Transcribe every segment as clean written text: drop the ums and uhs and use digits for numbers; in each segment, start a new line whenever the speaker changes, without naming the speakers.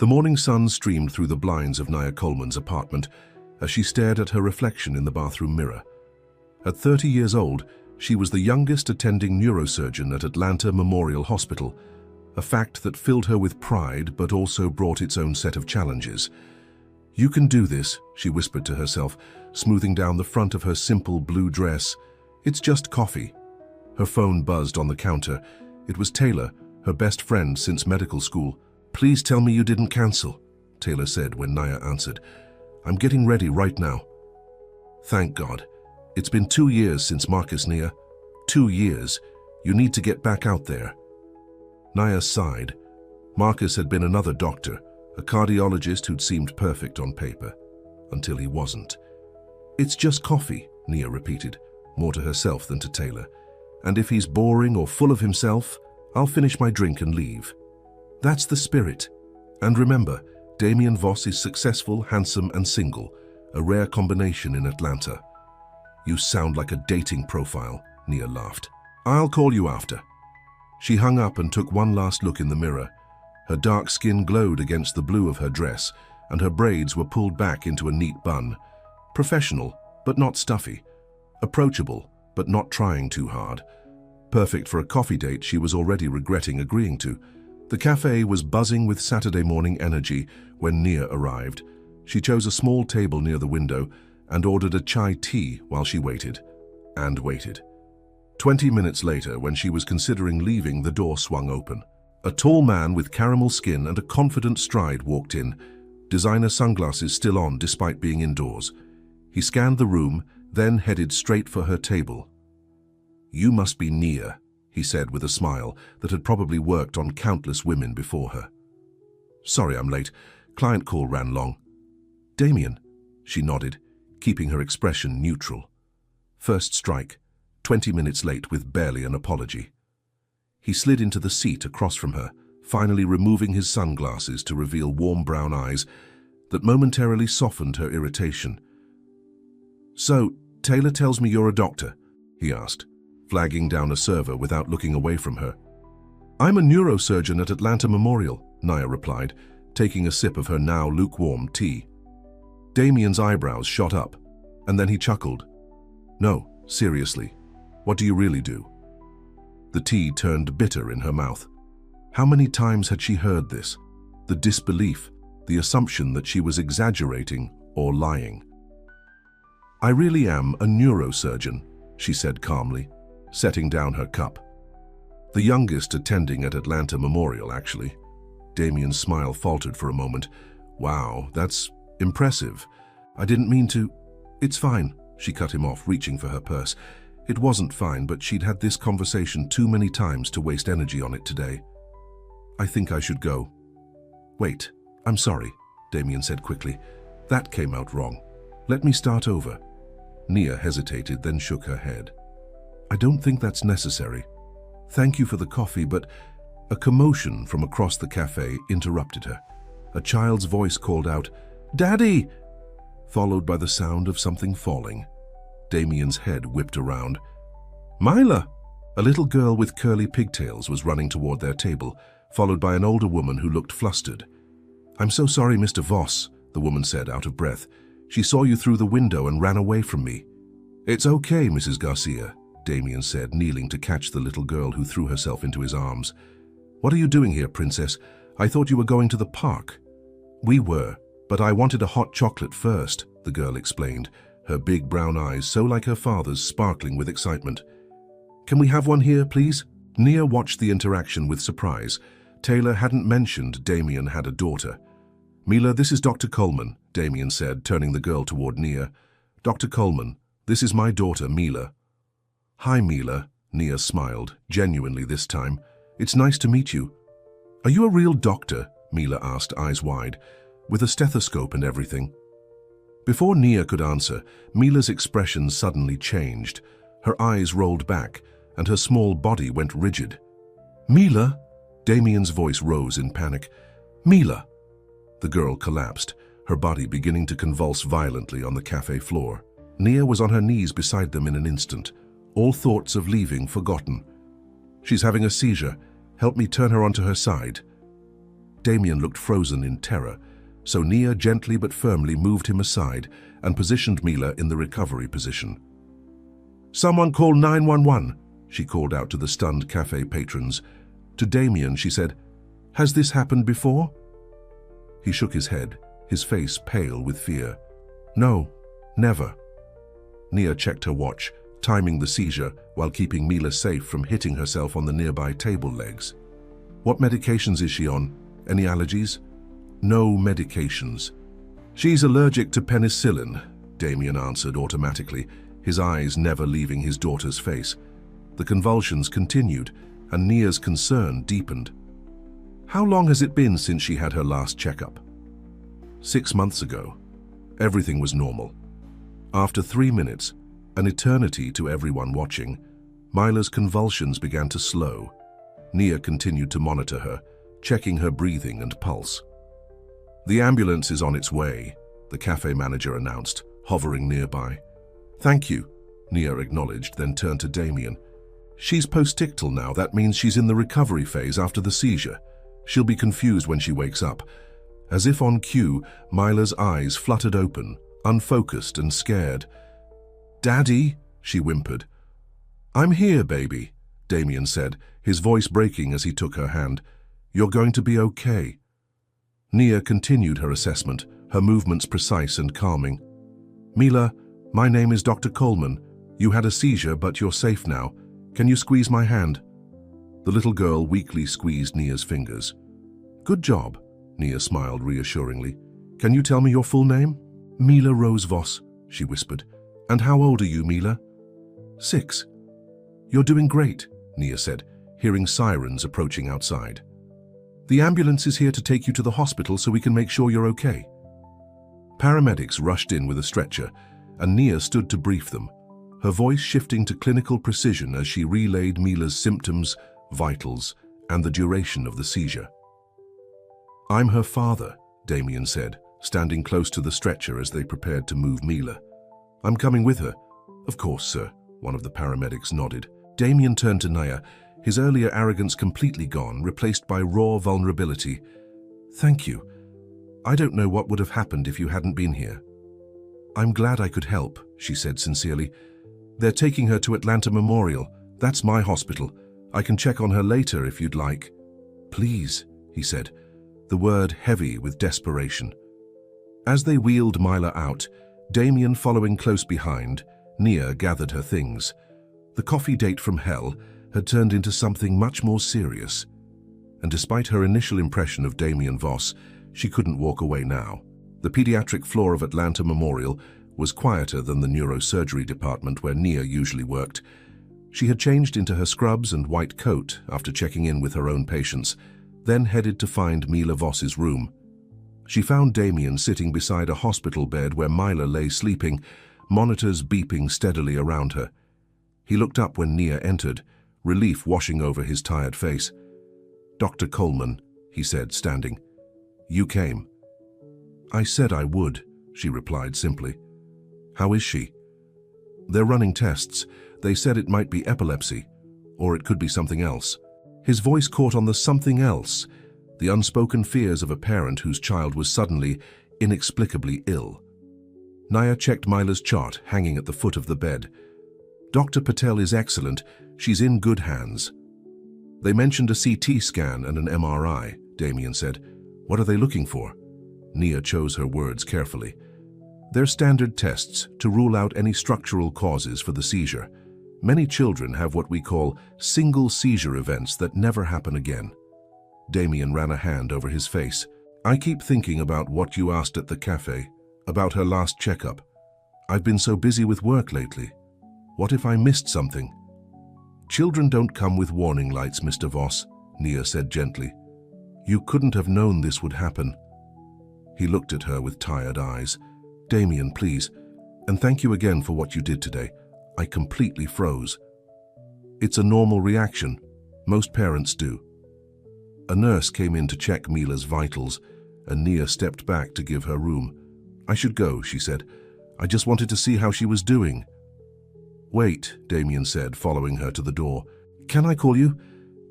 The morning sun streamed through the blinds of Nia Coleman's apartment as she stared at her reflection in the bathroom mirror. At 30 years old, she was the youngest attending neurosurgeon at Atlanta Memorial Hospital, a fact that filled her with pride but also brought its own set of challenges. "You can do this," she whispered to herself, smoothing down the front of her simple blue dress. "It's just coffee." Her phone buzzed on the counter. It was Taylor, her best friend since medical school. "Please tell me you didn't cancel," Taylor said when Nia answered. "I'm getting ready right now." "Thank God. It's been 2 years since Marcus, Nia. 2 years. You need to get back out there." Nia sighed. Marcus had been another doctor, a cardiologist who'd seemed perfect on paper, until he wasn't. "It's just coffee," Nia repeated, more to herself than to Taylor. "And if he's boring or full of himself, I'll finish my drink and leave." That's the spirit. And remember, Damien Voss is successful, handsome, and single, a rare combination in Atlanta. "You sound like a dating profile," Nia laughed. "I'll call you after." She hung up and took one last look in the mirror. Her dark skin glowed against the blue of her dress, and her braids were pulled back into a neat bun. Professional, but not stuffy. Approachable, but not trying too hard. Perfect for a coffee date she was already regretting agreeing to. The cafe was buzzing with Saturday morning energy when Nia arrived. She chose a small table near the window and ordered a chai tea while she waited. And waited. 20 minutes later, when she was considering leaving, the door swung open. A tall man with caramel skin and a confident stride walked in, designer sunglasses still on despite being indoors. He scanned the room, then headed straight for her table. "You must be Nia," he said with a smile that had probably worked on countless women before her. "Sorry I'm late. Client call ran long." "Damien," she nodded, keeping her expression neutral. First strike, 20 minutes late with barely an apology. He slid into the seat across from her, finally removing his sunglasses to reveal warm brown eyes that momentarily softened her irritation. "So, Taylor tells me you're a doctor?" he asked, flagging down a server without looking away from her. "I'm a neurosurgeon at Atlanta Memorial," Nia replied, taking a sip of her now lukewarm tea. Damien's eyebrows shot up, and then he chuckled. "No, seriously, what do you really do?" The tea turned bitter in her mouth. How many times had she heard this? The disbelief, the assumption that she was exaggerating or lying. "I really am a neurosurgeon," she said calmly, setting down her cup. "The youngest attending at Atlanta Memorial, actually." Damien's smile faltered for a moment. "Wow, that's impressive. I didn't mean to—" "It's fine," she cut him off, reaching for her purse. It wasn't fine, but she'd had this conversation too many times to waste energy on it today. "I think I should go." "Wait, I'm sorry," Damien said quickly. "That came out wrong. Let me start over." Nia hesitated, then shook her head. "I don't think that's necessary. Thank you for the coffee, but—" A commotion from across the cafe interrupted her. A child's voice called out, "Daddy!" followed by the sound of something falling. Damien's head whipped around. "Mila!" A little girl with curly pigtails was running toward their table, followed by an older woman who looked flustered. "I'm so sorry, Mr. Voss," the woman said, out of breath. "She saw you through the window and ran away from me." "It's okay, Mrs. Garcia," Damien said, kneeling to catch the little girl who threw herself into his arms. "What are you doing here, Princess? I thought you were going to the park." "We were, but I wanted a hot chocolate first," the girl explained, her big brown eyes so like her father's, sparkling with excitement. "Can we have one here, please?" Nia watched the interaction with surprise. Taylor hadn't mentioned Damien had a daughter. "Mila, this is Dr. Coleman," Damien said, turning the girl toward Nia. "Dr. Coleman, this is my daughter, Mila." "Hi, Mila," Nia smiled, genuinely this time. "It's nice to meet you." "Are you a real doctor?" Mila asked, eyes wide, "with a stethoscope and everything?" Before Nia could answer, Mila's expression suddenly changed. Her eyes rolled back, and her small body went rigid. "Mila?" Damien's voice rose in panic. "Mila!" The girl collapsed, her body beginning to convulse violently on the cafe floor. Nia was on her knees beside them in an instant, all thoughts of leaving forgotten. "She's having a seizure. Help me turn her onto her side." Damien looked frozen in terror, so Nia gently but firmly moved him aside and positioned Mila in the recovery position. "Someone call 911, she called out to the stunned cafe patrons. To Damien, she said, "Has this happened before?" He shook his head, his face pale with fear. "No, never." Nia checked her watch, timing the seizure while keeping Mila safe from hitting herself on the nearby table legs. "What medications is she on? Any allergies?" "No medications. She's allergic to penicillin," Damien answered automatically, his eyes never leaving his daughter's face. The convulsions continued, and Nia's concern deepened. "How long has it been since she had her last checkup?" 6 months ago. Everything was normal. After 3 minutes, an eternity to everyone watching, Mila's convulsions began to slow. Nia continued to monitor her, checking her breathing and pulse. "The ambulance is on its way," the cafe manager announced, hovering nearby. "Thank you," Nia acknowledged, then turned to Damien. "She's postictal now. That means she's in the recovery phase after the seizure. She'll be confused when she wakes up." As if on cue, Mila's eyes fluttered open, unfocused and scared. "Daddy," she whimpered. "I'm here, baby," Damien said, his voice breaking as he took her hand. "You're going to be okay." Nia continued her assessment, her movements precise and calming. "Mila, my name is Dr. Coleman. You had a seizure, but you're safe now. Can you squeeze my hand?" The little girl weakly squeezed Nia's fingers. "Good job," Nia smiled reassuringly. "Can you tell me your full name?" "Mila Rose Voss," she whispered. "And how old are you, Mila?" 6. "You're doing great," Nia said, hearing sirens approaching outside. "The ambulance is here to take you to the hospital so we can make sure you're okay." Paramedics rushed in with a stretcher, and Nia stood to brief them, her voice shifting to clinical precision as she relayed Mila's symptoms, vitals, and the duration of the seizure. "I'm her father," Damien said, standing close to the stretcher as they prepared to move Mila. "I'm coming with her." "Of course, sir," one of the paramedics nodded. Damien turned to Nia, his earlier arrogance completely gone, replaced by raw vulnerability. "Thank you. I don't know what would have happened if you hadn't been here." "I'm glad I could help," she said sincerely. "They're taking her to Atlanta Memorial. That's my hospital. I can check on her later if you'd like." "Please," he said, the word heavy with desperation. As they wheeled Mila out, Damien following close behind, Nia gathered her things. The coffee date from hell had turned into something much more serious. And despite her initial impression of Damien Voss, she couldn't walk away now. The pediatric floor of Atlanta Memorial was quieter than the neurosurgery department where Nia usually worked. She had changed into her scrubs and white coat after checking in with her own patients, then headed to find Mila Voss's room. She found Damien sitting beside a hospital bed where Mila lay sleeping, monitors beeping steadily around her. He looked up when Nia entered, relief washing over his tired face. "Dr. Coleman," he said, standing. "You came." "I said I would," she replied simply. "How is she?" "They're running tests. They said it might be epilepsy, or it could be something else." His voice caught on the something else, the unspoken fears of a parent whose child was suddenly, inexplicably ill. Nia checked Mila's chart hanging at the foot of the bed. "Dr. Patel is excellent. She's in good hands." "They mentioned a CT scan and an MRI," Damien said. "What are they looking for?" Nia chose her words carefully. "They're standard tests to rule out any structural causes for the seizure. Many children have what we call single seizure events that never happen again." Damien ran a hand over his face. "I keep thinking about what you asked at the cafe, about her last checkup. I've been so busy with work lately. What if I missed something?" "Children don't come with warning lights, Mr. Voss," Nia said gently. "You couldn't have known this would happen." He looked at her with tired eyes. "Damien, please, and thank you again for what you did today. I completely froze." "It's a normal reaction. Most parents do." A nurse came in to check Mila's vitals, and Nia stepped back to give her room. "I should go," she said. "I just wanted to see how she was doing." "Wait," Damien said, following her to the door. "Can I call you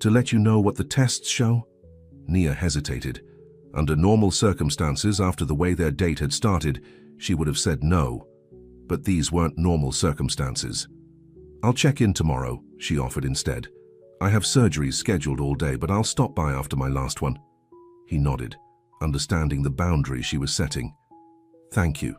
to let you know what the tests show?" Nia hesitated, Under normal circumstances, after the way their date had started, she would have said no. But these weren't normal circumstances. "I'll check in tomorrow," she offered instead. "I have surgeries scheduled all day, but I'll stop by after my last one." He nodded, understanding the boundary she was setting. "Thank you."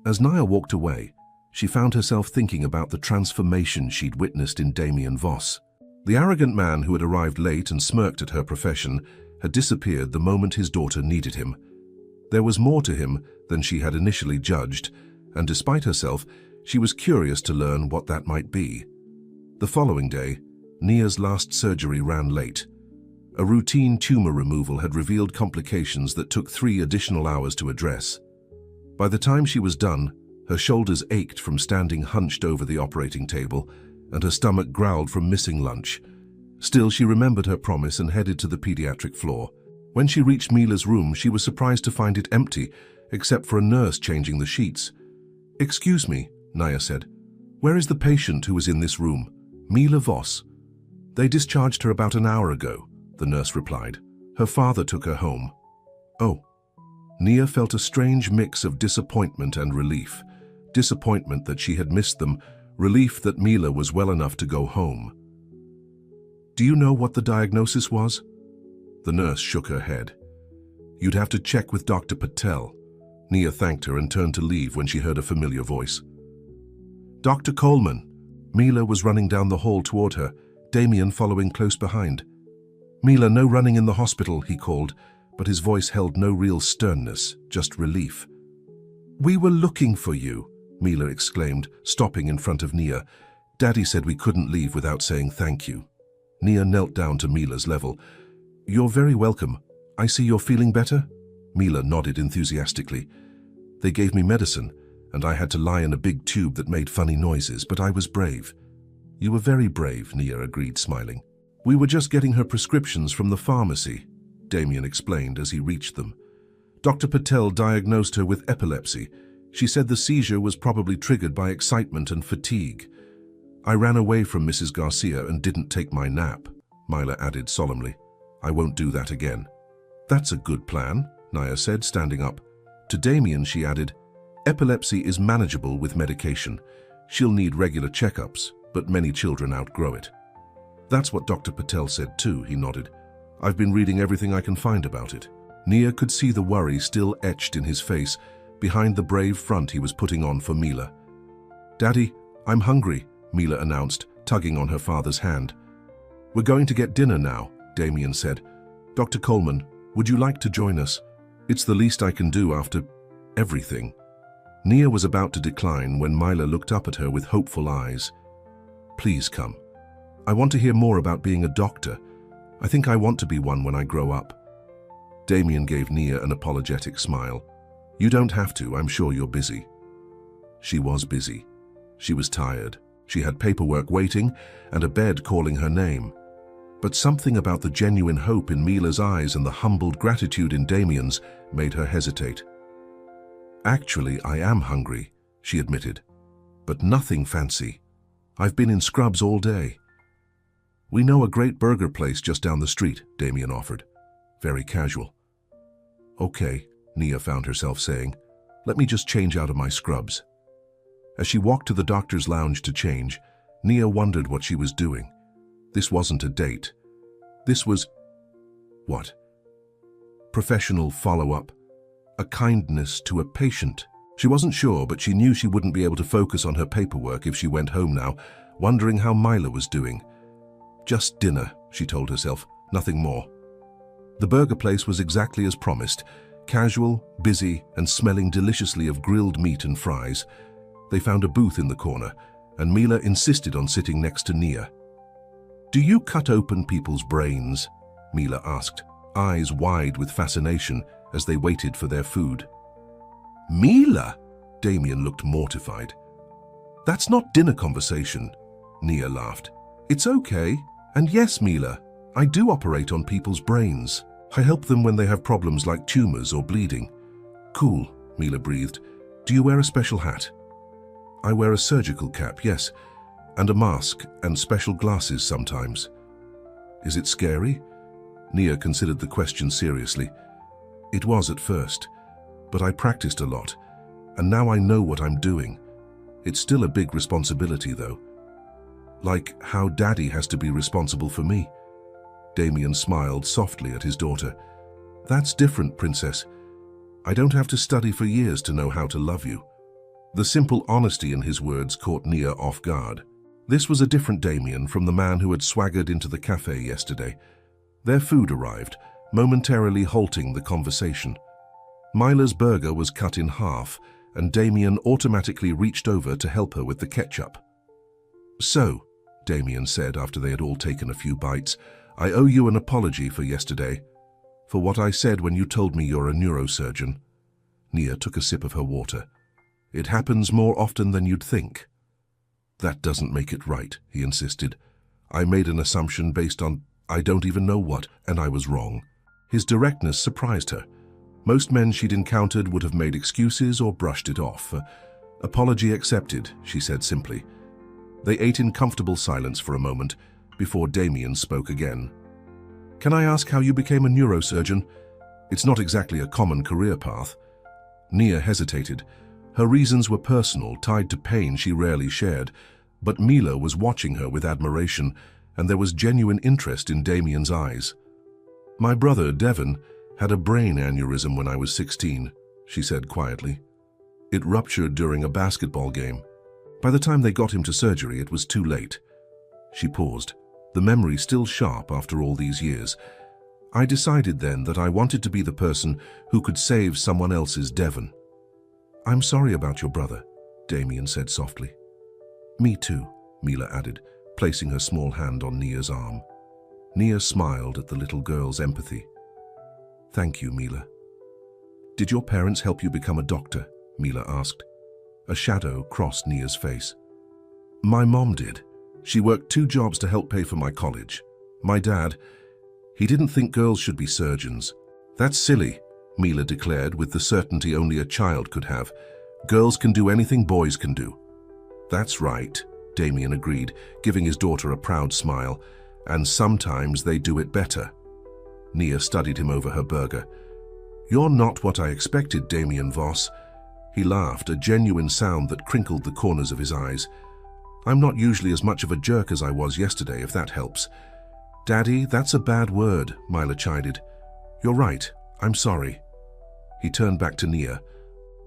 As Nia walked away, she found herself thinking about the transformation she'd witnessed in Damien Voss. The arrogant man who had arrived late and smirked at her profession had disappeared the moment his daughter needed him. There was more to him than she had initially judged, and despite herself, she was curious to learn what that might be. The following day, Nia's last surgery ran late. A routine tumor removal had revealed complications that took 3 additional hours to address. By the time she was done, her shoulders ached from standing hunched over the operating table, and her stomach growled from missing lunch. Still, she remembered her promise and headed to the pediatric floor. When she reached Mila's room, she was surprised to find it empty, except for a nurse changing the sheets. "Excuse me," Nia said. "Where is the patient who was in this room?" "Mila Voss." "They discharged her about an hour ago," the nurse replied. "Her father took her home." "Oh." Nia felt a strange mix of disappointment and relief. Disappointment that she had missed them, relief that Mila was well enough to go home. "Do you know what the diagnosis was?" The nurse shook her head. "You'd have to check with Dr. Patel." Nia thanked her and turned to leave when she heard a familiar voice. "Dr. Coleman." Mila was running down the hall toward her, Damien following close behind. "Mila, no running in the hospital," he called, but his voice held no real sternness, just relief. "We were looking for you," Mila exclaimed, stopping in front of Nia. "Daddy said we couldn't leave without saying thank you." Nia knelt down to Mila's level. "You're very welcome. I see you're feeling better?" Mila nodded enthusiastically. "They gave me medicine, and I had to lie in a big tube that made funny noises, but I was brave." "You were very brave," Nia agreed, smiling. "We were just getting her prescriptions from the pharmacy," Damien explained as he reached them. "Dr. Patel diagnosed her with epilepsy. She said the seizure was probably triggered by excitement and fatigue. I ran away from Mrs. Garcia and didn't take my nap," Mila added solemnly. "I won't do that again." "That's a good plan," Nia said, standing up. To Damien, she added, "Epilepsy is manageable with medication. She'll need regular checkups, but many children outgrow it." "That's what Dr. Patel said too," he nodded. "I've been reading everything I can find about it." Nia could see the worry still etched in his face, behind the brave front he was putting on for Mila. "Daddy, I'm hungry," Mila announced, tugging on her father's hand. "We're going to get dinner now," Damien said. "Dr. Coleman, would you like to join us? It's the least I can do after everything." Nia was about to decline when Mila looked up at her with hopeful eyes. "Please come. I want to hear more about being a doctor. I think I want to be one when I grow up." Damien gave Nia an apologetic smile. "You don't have to, I'm sure you're busy." She was busy. She was tired. She had paperwork waiting and a bed calling her name. But something about the genuine hope in Mila's eyes and the humbled gratitude in Damien's made her hesitate. "Actually, I am hungry," she admitted. "But nothing fancy. I've been in Scrubs all day." "We know a great burger place just down the street," Damien offered. Very casual. "Okay," Nia found herself saying. "Let me just change out of my scrubs." As she walked to the doctor's lounge to change, Nia wondered what she was doing. This wasn't a date. This was... what? Professional follow-up. A kindness to a patient. She wasn't sure, but she knew she wouldn't be able to focus on her paperwork if she went home now, wondering how Mila was doing. Just dinner, she told herself, nothing more. The burger place was exactly as promised, casual, busy, and smelling deliciously of grilled meat and fries. They found a booth in the corner, and Mila insisted on sitting next to Nia. "Do you cut open people's brains?" Mila asked, eyes wide with fascination as they waited for their food. "Mila?" Damien looked mortified. "That's not dinner conversation," Nia laughed. "It's okay. And yes, Mila, I do operate on people's brains. I help them when they have problems like tumors or bleeding." "Cool," Mila breathed. "Do you wear a special hat?" "I wear a surgical cap, yes, and a mask and special glasses sometimes." "Is it scary?" Nia considered the question seriously. It was at first, but I practiced a lot, and now I know what I'm doing. It's still a big responsibility, though. Like how Daddy has to be responsible for me. Damien smiled softly at his daughter. That's different, Princess. I don't have to study for years to know how to love you. The simple honesty in his words caught Nia off guard. This was a different Damien from the man who had swaggered into the cafe yesterday. Their food arrived, momentarily halting the conversation. Mila's burger was cut in half, and Damien automatically reached over to help her with the ketchup. So, Damien said after they had all taken a few bites, I owe you an apology for yesterday, for what I said when you told me you're a neurosurgeon. Nia took a sip of her water. It happens more often than you'd think. That doesn't make it right, he insisted. I made an assumption based on I don't even know what, and I was wrong. His directness surprised her. Most men she'd encountered would have made excuses or brushed it off. Apology accepted, she said simply. They ate in comfortable silence for a moment before Damien spoke again. Can I ask how you became a neurosurgeon? It's not exactly a common career path. Nia hesitated. Her reasons were personal, tied to pain she rarely shared, but Mila was watching her with admiration, and there was genuine interest in Damien's eyes. My brother, Devon, had a brain aneurysm when I was 16, she said quietly. It ruptured during a basketball game. By the time they got him to surgery, it was too late. She paused, the memory still sharp after all these years. I decided then that I wanted to be the person who could save someone else's Devon. I'm sorry about your brother, Damien said softly. Me too, Mila added, placing her small hand on Nia's arm. Nia smiled at the little girl's empathy. Thank you, Mila. Did your parents help you become a doctor? Mila asked. A shadow crossed Nia's face. My mom did. She worked 2 jobs to help pay for my college. My dad, he didn't think girls should be surgeons. That's silly, Mila declared with the certainty only a child could have. Girls can do anything boys can do. That's right, Damien agreed, giving his daughter a proud smile. And sometimes they do it better. Nia studied him over her burger. You're not what I expected, Damien Voss. He laughed, a genuine sound that crinkled the corners of his eyes. I'm not usually as much of a jerk as I was yesterday, if that helps. Daddy, that's a bad word, Mila chided. You're right, I'm sorry. He turned back to Nia.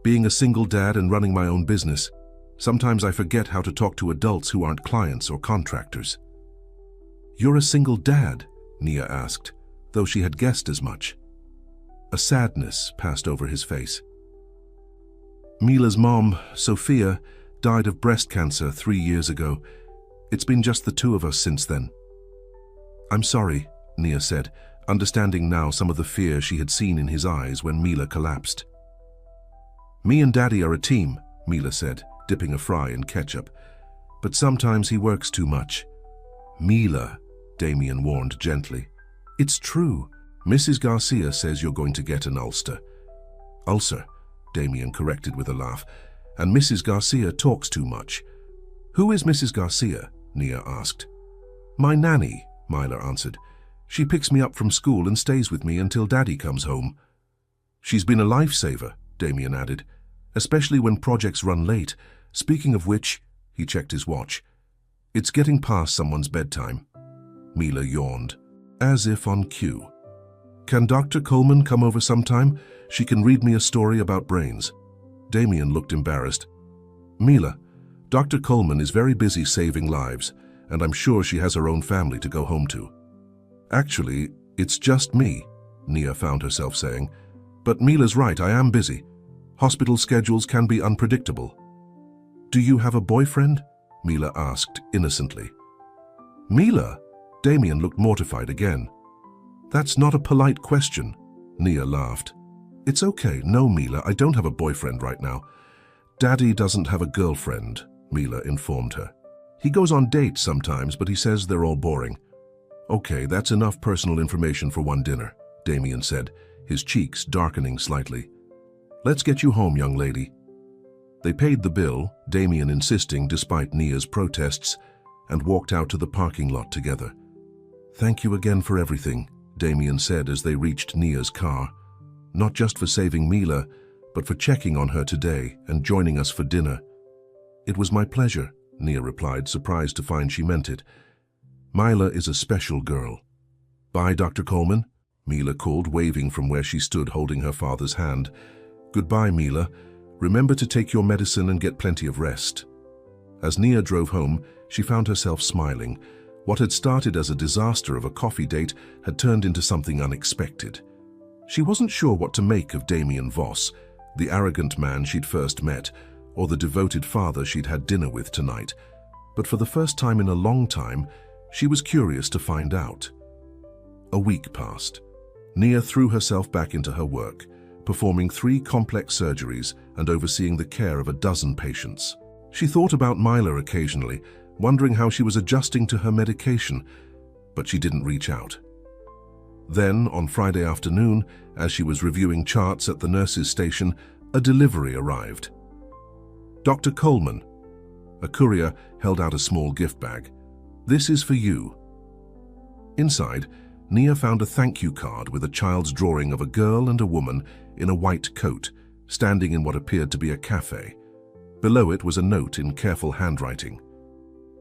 Being a single dad and running my own business, sometimes I forget how to talk to adults who aren't clients or contractors. You're a single dad? Nia asked, though she had guessed as much. A sadness passed over his face. Mila's mom, Sophia, died of breast cancer 3 years ago. It's been just the 2 of us since then. I'm sorry, Nia said, understanding now some of the fear she had seen in his eyes when Mila collapsed. Me and Daddy are a team, Mila said, dipping a fry in ketchup. But sometimes he works too much. Mila, Damien warned gently. It's true. Mrs. Garcia says you're going to get an ulcer. Ulcer, Damien corrected with a laugh. And Mrs. Garcia talks too much. Who is Mrs. Garcia? Nia asked. My nanny, Mila answered. She picks me up from school and stays with me until Daddy comes home. She's been a lifesaver, Damien added, especially when projects run late. Speaking of which, he checked his watch. It's getting past someone's bedtime. Mila yawned, as if on cue. Can Dr. Coleman come over sometime? She can read me a story about brains. Damien looked embarrassed. Mila, Dr. Coleman is very busy saving lives, and I'm sure she has her own family to go home to. Actually, it's just me, Nia found herself saying. But Mila's right, I am busy. Hospital schedules can be unpredictable. Do you have a boyfriend? Mila asked innocently. Mila? Damien looked mortified again. That's not a polite question, Nia laughed. It's okay, no, Mila, I don't have a boyfriend right now. Daddy doesn't have a girlfriend, Mila informed her. He goes on dates sometimes, but he says they're all boring. Okay, that's enough personal information for one dinner, Damien said, his cheeks darkening slightly. Let's get you home, young lady. They paid the bill, Damien insisting despite Nia's protests, and walked out to the parking lot together. Thank you again for everything, Damien said as they reached Nia's car. not just for saving Mila, but for checking on her today and joining us for dinner." "It was my pleasure," Nia replied, surprised to find she meant it. "Mila is a special girl." "Bye, Dr. Coleman," Mila called, waving from where she stood holding her father's hand. "Goodbye, Mila. Remember to take your medicine and get plenty of rest." As Nia drove home, she found herself smiling. What had started as a disaster of a coffee date had turned into something unexpected. She wasn't sure what to make of Damien Voss, the arrogant man she'd first met, or the devoted father she'd had dinner with tonight. But for the first time in a long time, she was curious to find out. A week passed. Nia threw herself back into her work, performing 3 complex surgeries and overseeing the care of a dozen patients. She thought about Mila occasionally, wondering how she was adjusting to her medication, but she didn't reach out. Then, on Friday afternoon, as she was reviewing charts at the nurse's station, a delivery arrived. "Dr. Coleman." A courier held out a small gift bag. "This is for you." Inside, Nia found a thank you card with a child's drawing of a girl and a woman in a white coat, standing in what appeared to be a cafe. Below it was a note in careful handwriting.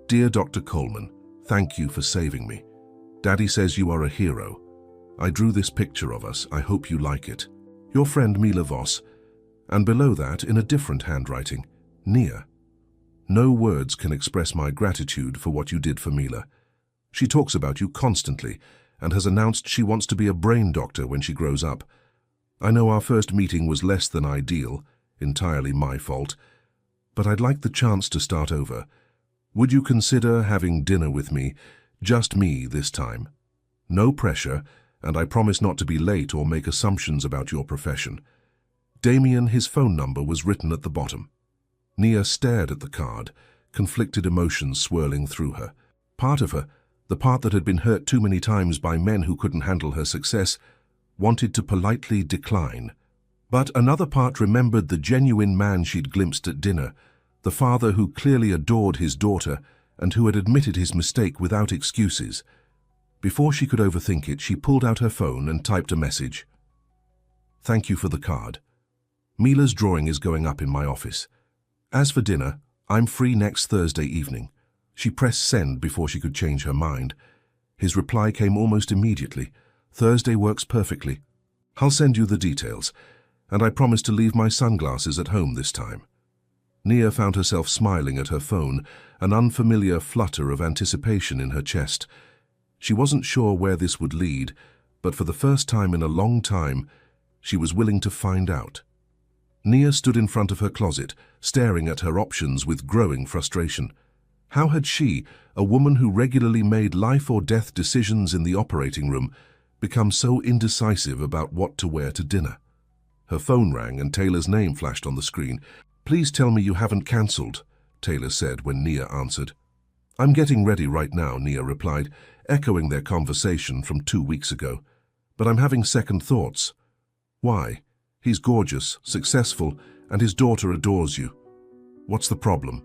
"Dear Dr. Coleman, thank you for saving me. Daddy says you are a hero. I drew this picture of us. I hope you like it. Your friend Mila Voss." And below that, in a different handwriting, "Nia. No words can express my gratitude for what you did for Mila. She talks about you constantly and has announced she wants to be a brain doctor when she grows up. I know our first meeting was less than ideal, entirely my fault, but I'd like the chance to start over. Would you consider having dinner with me, just me this time? No pressure, and I promise not to be late or make assumptions about your profession. Damien, his phone number was written at the bottom." Nia stared at the card, conflicted emotions swirling through her. Part of her, the part that had been hurt too many times by men who couldn't handle her success, wanted to politely decline. But another part remembered the genuine man she'd glimpsed at dinner, the father who clearly adored his daughter and who had admitted his mistake without excuses. Before she could overthink it, she pulled out her phone and typed a message. "Thank you for the card. Mila's drawing is going up in my office. As for dinner, I'm free next Thursday evening." She pressed send before she could change her mind. His reply came almost immediately. "Thursday works perfectly. I'll send you the details, and I promise to leave my sunglasses at home this time." Nia found herself smiling at her phone, an unfamiliar flutter of anticipation in her chest. She wasn't sure where this would lead, but for the first time in a long time, she was willing to find out. Nia stood in front of her closet, staring at her options with growing frustration. How had she, a woman who regularly made life-or-death decisions in the operating room, become so indecisive about what to wear to dinner? Her phone rang and Taylor's name flashed on the screen. "Please tell me you haven't cancelled," Taylor said when Nia answered. "I'm getting ready right now," Nia replied, echoing their conversation from 2 weeks ago. "But I'm having second thoughts." "Why? He's gorgeous, successful, and his daughter adores you. What's the problem?"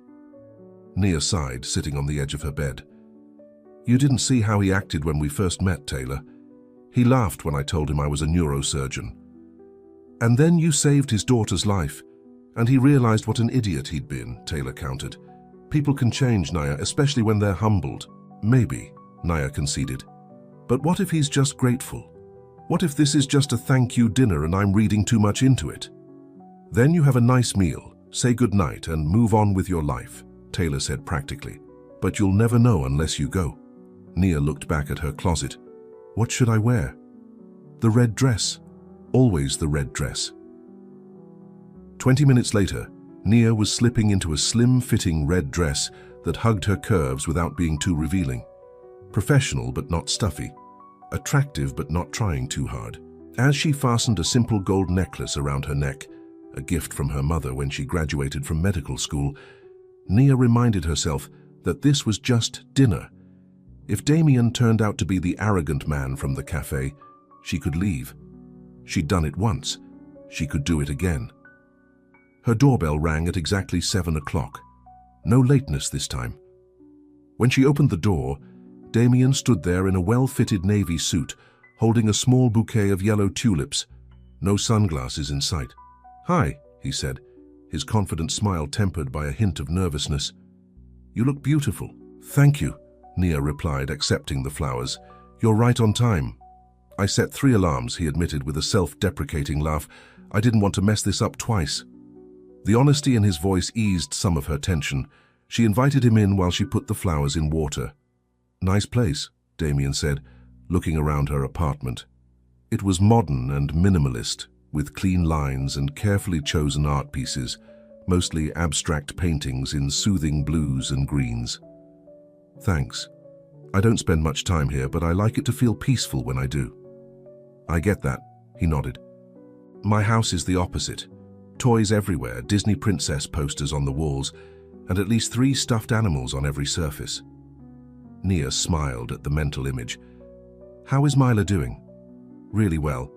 Nia sighed, sitting on the edge of her bed. "You didn't see how he acted when we first met, Taylor. He laughed when I told him I was a neurosurgeon. And then you saved his daughter's life, and he realized what an idiot he'd been," Taylor countered. "People can change, Nia, especially when they're humbled." "Maybe," Nia conceded. "But what if he's just grateful? What if this is just a thank you dinner and I'm reading too much into it? Then you have a nice meal, say goodnight, and move on with your life," Taylor said practically. "But you'll never know unless you go." Nia looked back at her closet. "What should I wear?" "The red dress. Always the red dress." 20 minutes later, Nia was slipping into a slim-fitting red dress that hugged her curves without being too revealing. Professional but not stuffy. Attractive but not trying too hard. As she fastened a simple gold necklace around her neck, a gift from her mother when she graduated from medical school, Nia reminded herself that this was just dinner. If Damien turned out to be the arrogant man from the cafe, she could leave. She'd done it once. She could do it again. Her doorbell rang at exactly 7 o'clock. No lateness this time. When she opened the door, Damien stood there in a well-fitted navy suit, holding a small bouquet of yellow tulips. No sunglasses in sight. "Hi," he said, his confident smile tempered by a hint of nervousness. "You look beautiful." "Thank you," Nia replied, accepting the flowers. "You're right on time." "I set 3 alarms," he admitted with a self-deprecating laugh. "I didn't want to mess this up twice." The honesty in his voice eased some of her tension. She invited him in while she put the flowers in water. "Nice place," Damien said, looking around her apartment. It was modern and minimalist, with clean lines and carefully chosen art pieces, mostly abstract paintings in soothing blues and greens. "Thanks. I don't spend much time here, but I like it to feel peaceful when I do." "I get that," he nodded. "My house is the opposite. Toys everywhere, Disney princess posters on the walls, and at least 3 stuffed animals on every surface." Nia smiled at the mental image. "How is Mila doing?" "Really well.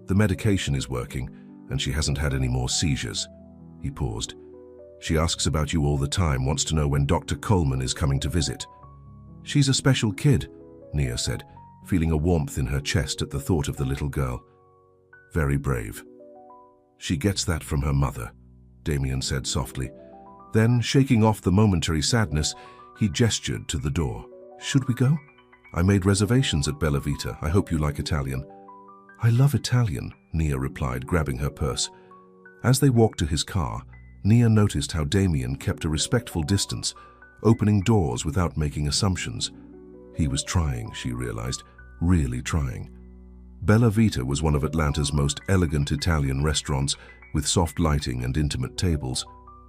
The medication is working, and she hasn't had any more seizures." He paused. "She asks about you all the time, wants to know when Dr. Coleman is coming to visit." "She's a special kid," Nia said, feeling a warmth in her chest at the thought of the little girl. "Very brave." "She gets that from her mother," Damien said softly. Then, shaking off the momentary sadness, he gestured to the door. "Should we go? I made reservations at Bella Vita. I hope you like Italian." "I love Italian," Nia replied, grabbing her purse. As they walked to his car, Nia noticed how Damien kept a respectful distance, opening doors without making assumptions. He was trying, she realized, really trying. Bella Vita was one of Atlanta's most elegant Italian restaurants, with soft lighting and intimate tables.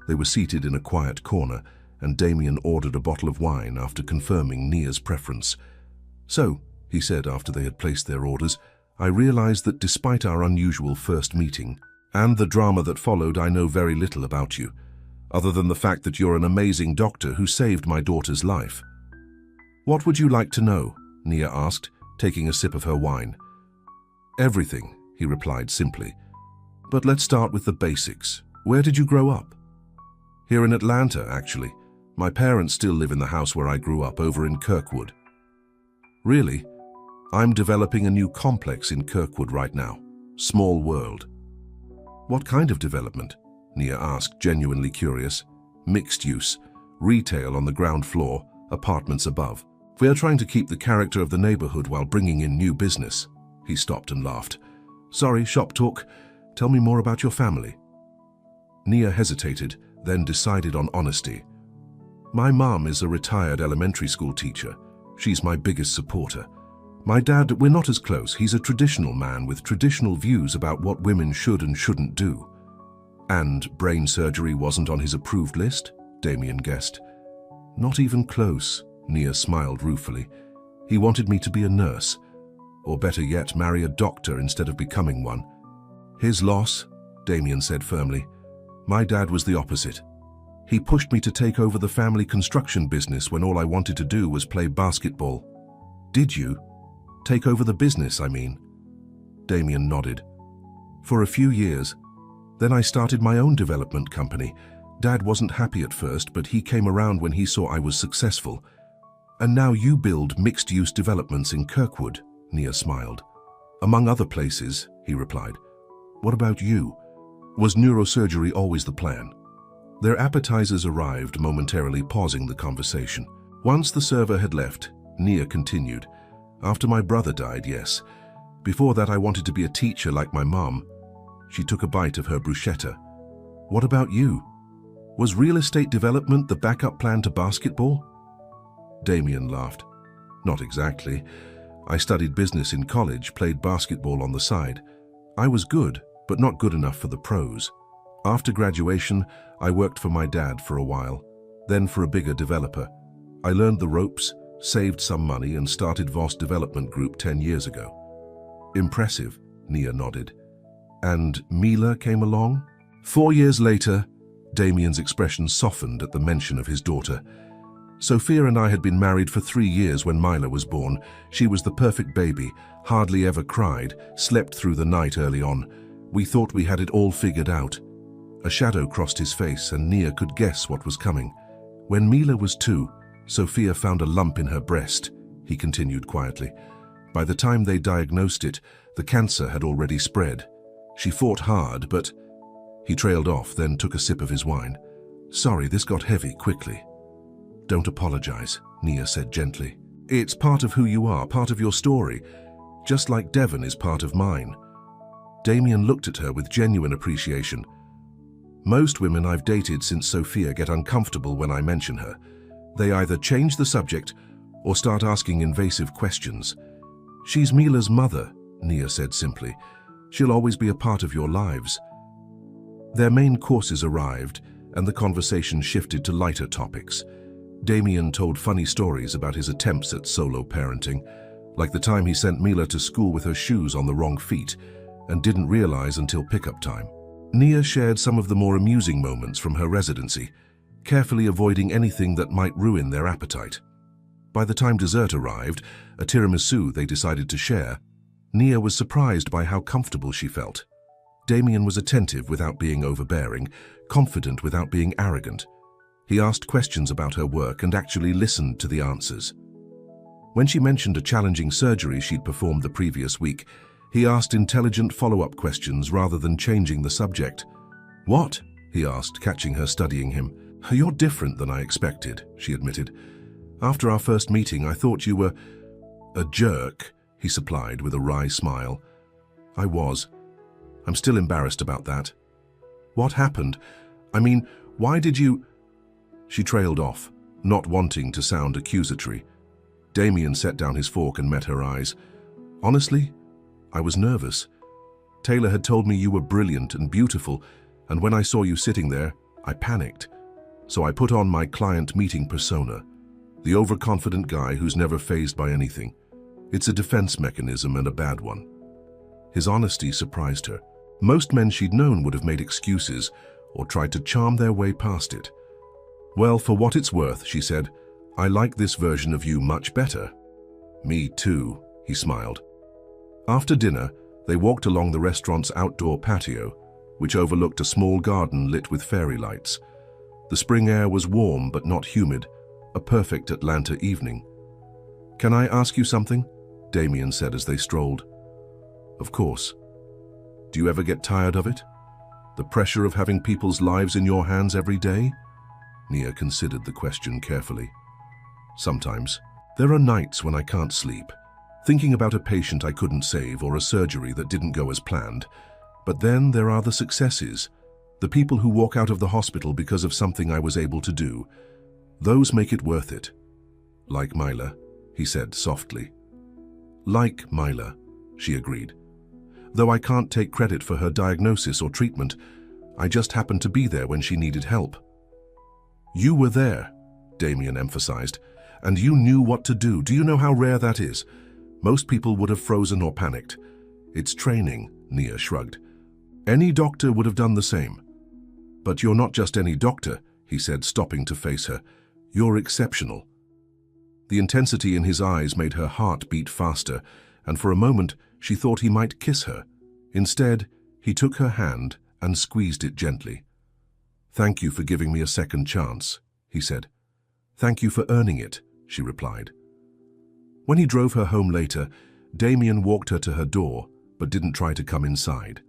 They were seated in a quiet corner, and Damien ordered a bottle of wine after confirming Nia's preference. "So," he said after they had placed their orders, "I realized that despite our unusual first meeting, and the drama that followed, I know very little about you, other than the fact that you're an amazing doctor who saved my daughter's life." "What would you like to know?" Nia asked, taking a sip of her wine. "Everything," he replied simply. "But let's start with the basics. Where did you grow up?" "Here in Atlanta, actually. My parents still live in the house where I grew up, over in Kirkwood." "Really? I'm developing a new complex in Kirkwood right now. Small world." "What kind of development?" Nia asked, genuinely curious. "Mixed use. Retail on the ground floor, apartments above. We are trying to keep the character of the neighborhood while bringing in new business." He stopped and laughed. "Sorry, shop talk. Tell me more about your family." Nia hesitated, then decided on honesty. "My mom is a retired elementary school teacher. She's my biggest supporter. My dad, we're not as close. He's a traditional man with traditional views about what women should and shouldn't do." "And brain surgery wasn't on his approved list?" Damien guessed. "Not even close," Nia smiled ruefully. "He wanted me to be a nurse, or better yet, marry a doctor instead of becoming one." "His loss," Damien said firmly. "My dad was the opposite. He pushed me to take over the family construction business when all I wanted to do was play basketball." "Did you? Take over the business, I mean?" Damien nodded. "For a few years. Then I started my own development company. Dad wasn't happy at first, but he came around when he saw I was successful. And now you build mixed-use developments in Kirkwood," Nia smiled. "Among other places," he replied. "What about you? Was neurosurgery always the plan?" Their appetizers arrived, momentarily pausing the conversation. Once the server had left, Nia continued. "After my brother died, yes. Before that, I wanted to be a teacher like my mom." She took a bite of her bruschetta. "What about you? Was real estate development the backup plan to basketball?" Damien laughed. "Not exactly. I studied business in college, played basketball on the side. I was good, but not good enough for the pros. After graduation, I worked for my dad for a while, then for a bigger developer. I learned the ropes, saved some money, and started Voss Development Group 10 years ago." "Impressive," Nia nodded. "And Mila came along?" 4 years later, Damien's expression softened at the mention of his daughter. "Sophia and I had been married for 3 years when Mila was born. She was the perfect baby, hardly ever cried, slept through the night early on. We thought we had it all figured out." A shadow crossed his face, and Nia could guess what was coming. "When Mila was 2, Sophia found a lump in her breast," he continued quietly. "By the time they diagnosed it, the cancer had already spread. She fought hard, but he trailed off, then took a sip of his wine. Sorry, this got heavy quickly. Don't apologize, Nia said gently. It's part of who you are, part of your story, just like Devon is part of mine. Damien looked at her with genuine appreciation. Most women I've dated since Sophia get uncomfortable when I mention her. They either change the subject or start asking invasive questions. She's Mila's mother, Nia said simply. She'll always be a part of your lives. Their main courses arrived, and the conversation shifted to lighter topics. Damien told funny stories about his attempts at solo parenting, like the time he sent Mila to school with her shoes on the wrong feet and didn't realize until pickup time. Nia shared some of the more amusing moments from her residency, carefully avoiding anything that might ruin their appetite. By the time dessert arrived, a tiramisu they decided to share, Nia was surprised by how comfortable she felt. Damien was attentive without being overbearing, confident without being arrogant. He asked questions about her work and actually listened to the answers. When she mentioned a challenging surgery she'd performed the previous week, he asked intelligent follow-up questions rather than changing the subject. What? He asked, catching her studying him. You're different than I expected, she admitted. After our first meeting, I thought you were a jerk, he supplied with a wry smile. I was. I'm still embarrassed about that. What happened? I mean, why did you... She trailed off, not wanting to sound accusatory. Damien set down his fork and met her eyes. Honestly, I was nervous. Taylor had told me you were brilliant and beautiful, and when I saw you sitting there, I panicked. So I put on my client meeting persona, the overconfident guy who's never fazed by anything. It's a defense mechanism and a bad one. His honesty surprised her. Most men she'd known would have made excuses or tried to charm their way past it. Well, for what it's worth, she said, I like this version of you much better. Me too, he smiled. After dinner, they walked along the restaurant's outdoor patio, which overlooked a small garden lit with fairy lights. The spring air was warm but not humid, a perfect Atlanta evening. Can I ask you something? Damien said as they strolled. Of course. Do you ever get tired of it? The pressure of having people's lives in your hands every day? Nia considered the question carefully. Sometimes. There are nights when I can't sleep, thinking about a patient I couldn't save or a surgery that didn't go as planned. But then there are the successes, the people who walk out of the hospital because of something I was able to do. Those make it worth it. Like Mila, he said softly. Like Mila, she agreed. Though I can't take credit for her diagnosis or treatment, I just happened to be there when she needed help. You were there, Damien emphasized, and you knew what to do. Do you know how rare that is? Most people would have frozen or panicked. It's training, Nia shrugged. Any doctor would have done the same. But you're not just any doctor, he said, stopping to face her. You're exceptional. The intensity in his eyes made her heart beat faster, and for a moment she thought he might kiss her. Instead, he took her hand and squeezed it gently. Thank you for giving me a second chance, he said. Thank you for earning it, she replied. When he drove her home later, Damien walked her to her door, but didn't try to come inside.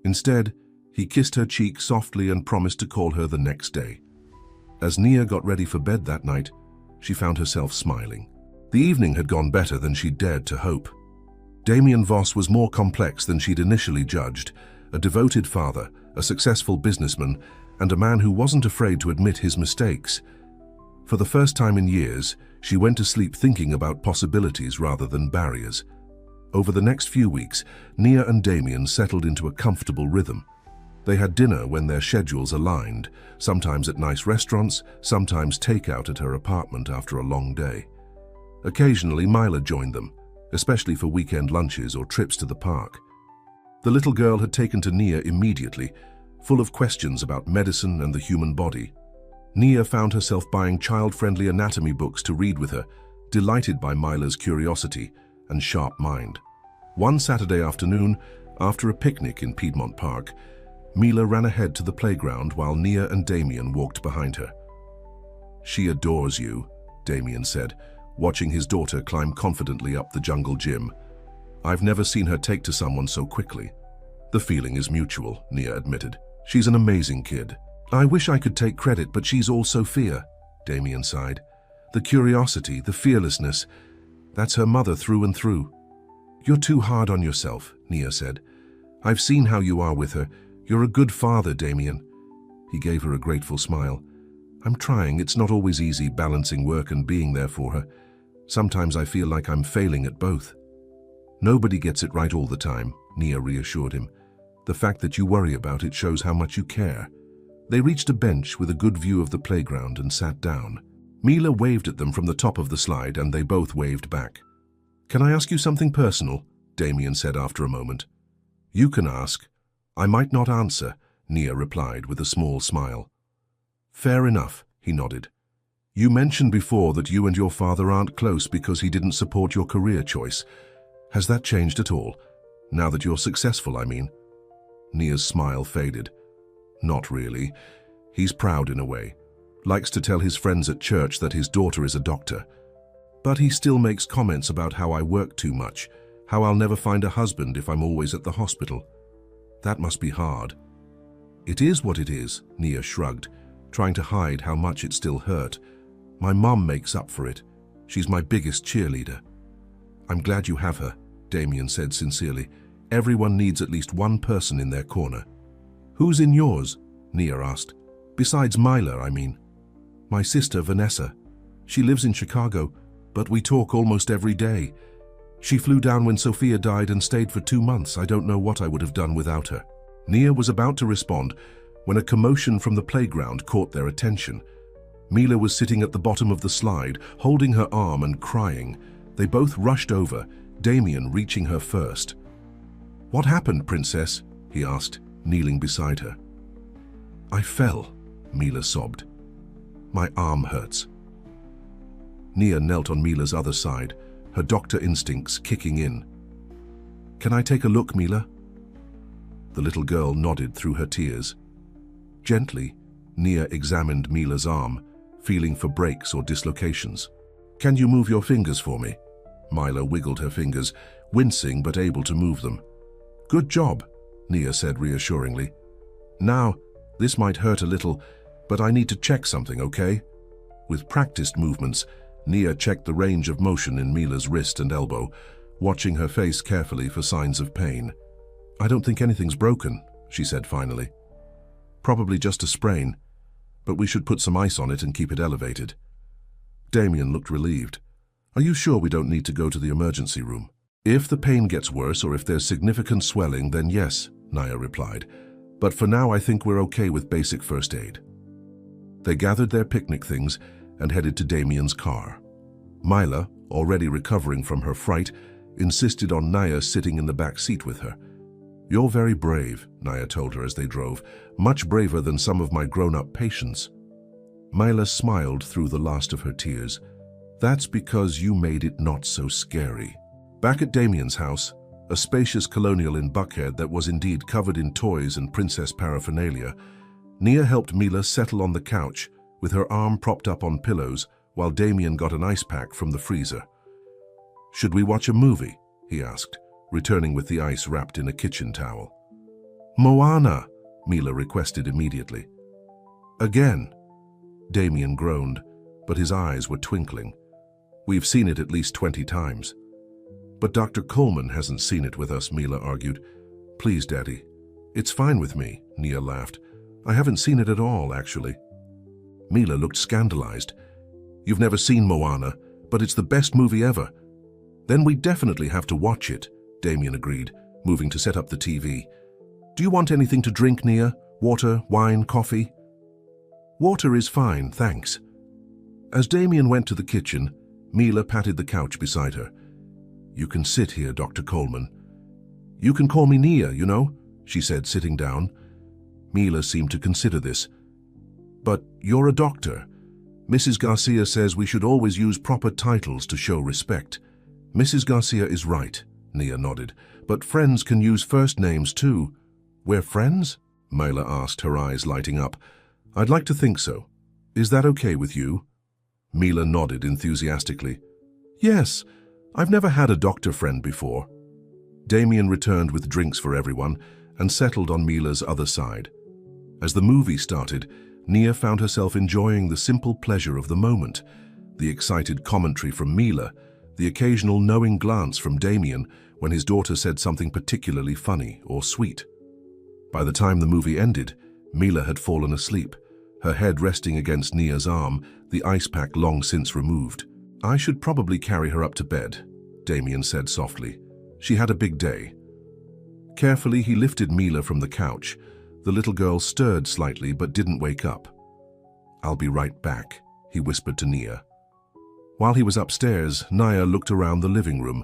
Instead, he kissed her cheek softly and promised to call her the next day. As Nia got ready for bed that night, she found herself smiling. The evening had gone better than she'd dared to hope. Damien Voss was more complex than she'd initially judged, a devoted father, a successful businessman, and a man who wasn't afraid to admit his mistakes. For the first time in years, she went to sleep thinking about possibilities rather than barriers. Over the next few weeks, Nia and Damien settled into a comfortable rhythm. They had dinner when their schedules aligned, sometimes at nice restaurants, sometimes takeout at her apartment after a long day. Occasionally, Mila joined them, especially for weekend lunches or trips to the park. The little girl had taken to Nia immediately, full of questions about medicine and the human body. Nia found herself buying child-friendly anatomy books to read with her, delighted by Mila's curiosity and sharp mind. One Saturday afternoon, after a picnic in Piedmont Park, Mila ran ahead to the playground while Nia and Damien walked behind her. She adores you, Damien said, watching his daughter climb confidently up the jungle gym. I've never seen her take to someone so quickly. The feeling is mutual, Nia admitted. She's an amazing kid. I wish I could take credit, but she's all Sophia, Damien sighed. The curiosity, the fearlessness, that's her mother through and through. You're too hard on yourself, Nia said. I've seen how you are with her. You're a good father, Damien. He gave her a grateful smile. I'm trying. It's not always easy balancing work and being there for her. Sometimes I feel like I'm failing at both. Nobody gets it right all the time, Nia reassured him. The fact that you worry about it shows how much you care. They reached a bench with a good view of the playground and sat down. Mila waved at them from the top of the slide and they both waved back. Can I ask you something personal? Damien said after a moment. You can ask. I might not answer, Nia replied with a small smile. Fair enough, he nodded. You mentioned before that you and your father aren't close because he didn't support your career choice. Has that changed at all? Now that you're successful, I mean. Nia's smile faded. Not really. He's proud in a way. Likes to tell his friends at church that his daughter is a doctor. But he still makes comments about how I work too much, how I'll never find a husband if I'm always at the hospital. That must be hard. It is what it is, Nia shrugged, trying to hide how much it still hurt. My mom makes up for it. She's my biggest cheerleader. I'm glad you have her, Damien said sincerely. Everyone needs at least one person in their corner. Who's in yours? Nia asked. Besides Mila, I mean. My sister, Vanessa. She lives in Chicago, but we talk almost every day. She flew down when Sophia died and stayed for 2 months. I don't know what I would have done without her. Nia was about to respond when a commotion from the playground caught their attention. Mila was sitting at the bottom of the slide, holding her arm and crying. They both rushed over, Damien reaching her first. What happened, Princess? He asked, kneeling beside her. I fell, Mila sobbed. My arm hurts. Nia knelt on Mila's other side, her doctor instincts kicking in. Can I take a look, Mila? The little girl nodded through her tears. Gently, Nia examined Mila's arm, feeling for breaks or dislocations. Can you move your fingers for me? Mila wiggled her fingers, wincing but able to move them. Good job, Nia said reassuringly. Now, this might hurt a little, but I need to check something, okay? With practiced movements, Nia checked the range of motion in Mila's wrist and elbow, watching her face carefully for signs of pain. I don't think anything's broken, she said finally. Probably just a sprain, but we should put some ice on it and keep it elevated. Damien looked relieved. Are you sure we don't need to go to the emergency room? If the pain gets worse or if there's significant swelling, then yes, Nia replied. But for now, I think we're okay with basic first aid. They gathered their picnic things and headed to Damien's car. Mila, already recovering from her fright, insisted on Nia sitting in the back seat with her. You're very brave, Nia told her as they drove, much braver than some of my grown-up patients. Mila smiled through the last of her tears. That's because you made it not so scary. Back at Damien's house, a spacious colonial in Buckhead that was indeed covered in toys and princess paraphernalia, Nia helped Mila settle on the couch with her arm propped up on pillows while Damien got an ice pack from the freezer. Should we watch a movie? He asked, returning with the ice wrapped in a kitchen towel. Moana, Mila requested immediately. Again. Damien groaned, but his eyes were twinkling. We've seen it at least 20 times. But Dr. Coleman hasn't seen it with us, Mila argued. Please, Daddy. It's fine with me, Nia laughed. I haven't seen it at all, actually. Mila looked scandalized. You've never seen Moana, but it's the best movie ever. Then we definitely have to watch it, Damien agreed, moving to set up the TV. Do you want anything to drink, Nia? Water, wine, coffee? Water is fine, thanks. As Damien went to the kitchen, Mila patted the couch beside her. You can sit here, Dr. Coleman. You can call me Nia, you know, she said, sitting down. Mila seemed to consider this. But you're a doctor. Mrs. Garcia says we should always use proper titles to show respect. Mrs. Garcia is right, Nia nodded, but friends can use first names too. We're friends? Mila asked, her eyes lighting up. I'd like to think so. Is that okay with you? Mila nodded enthusiastically. Yes, I've never had a doctor friend before. Damien returned with drinks for everyone, and settled on Mila's other side. As the movie started, Nia found herself enjoying the simple pleasure of the moment, the excited commentary from Mila, the occasional knowing glance from Damien when his daughter said something particularly funny or sweet. By the time the movie ended, Mila had fallen asleep, her head resting against Nia's arm, the ice pack long since removed. "I should probably carry her up to bed," Damien said softly. "She had a big day." Carefully, he lifted Mila from the couch. The little girl stirred slightly but didn't wake up. "I'll be right back," he whispered to Nia. While he was upstairs, Nia looked around the living room.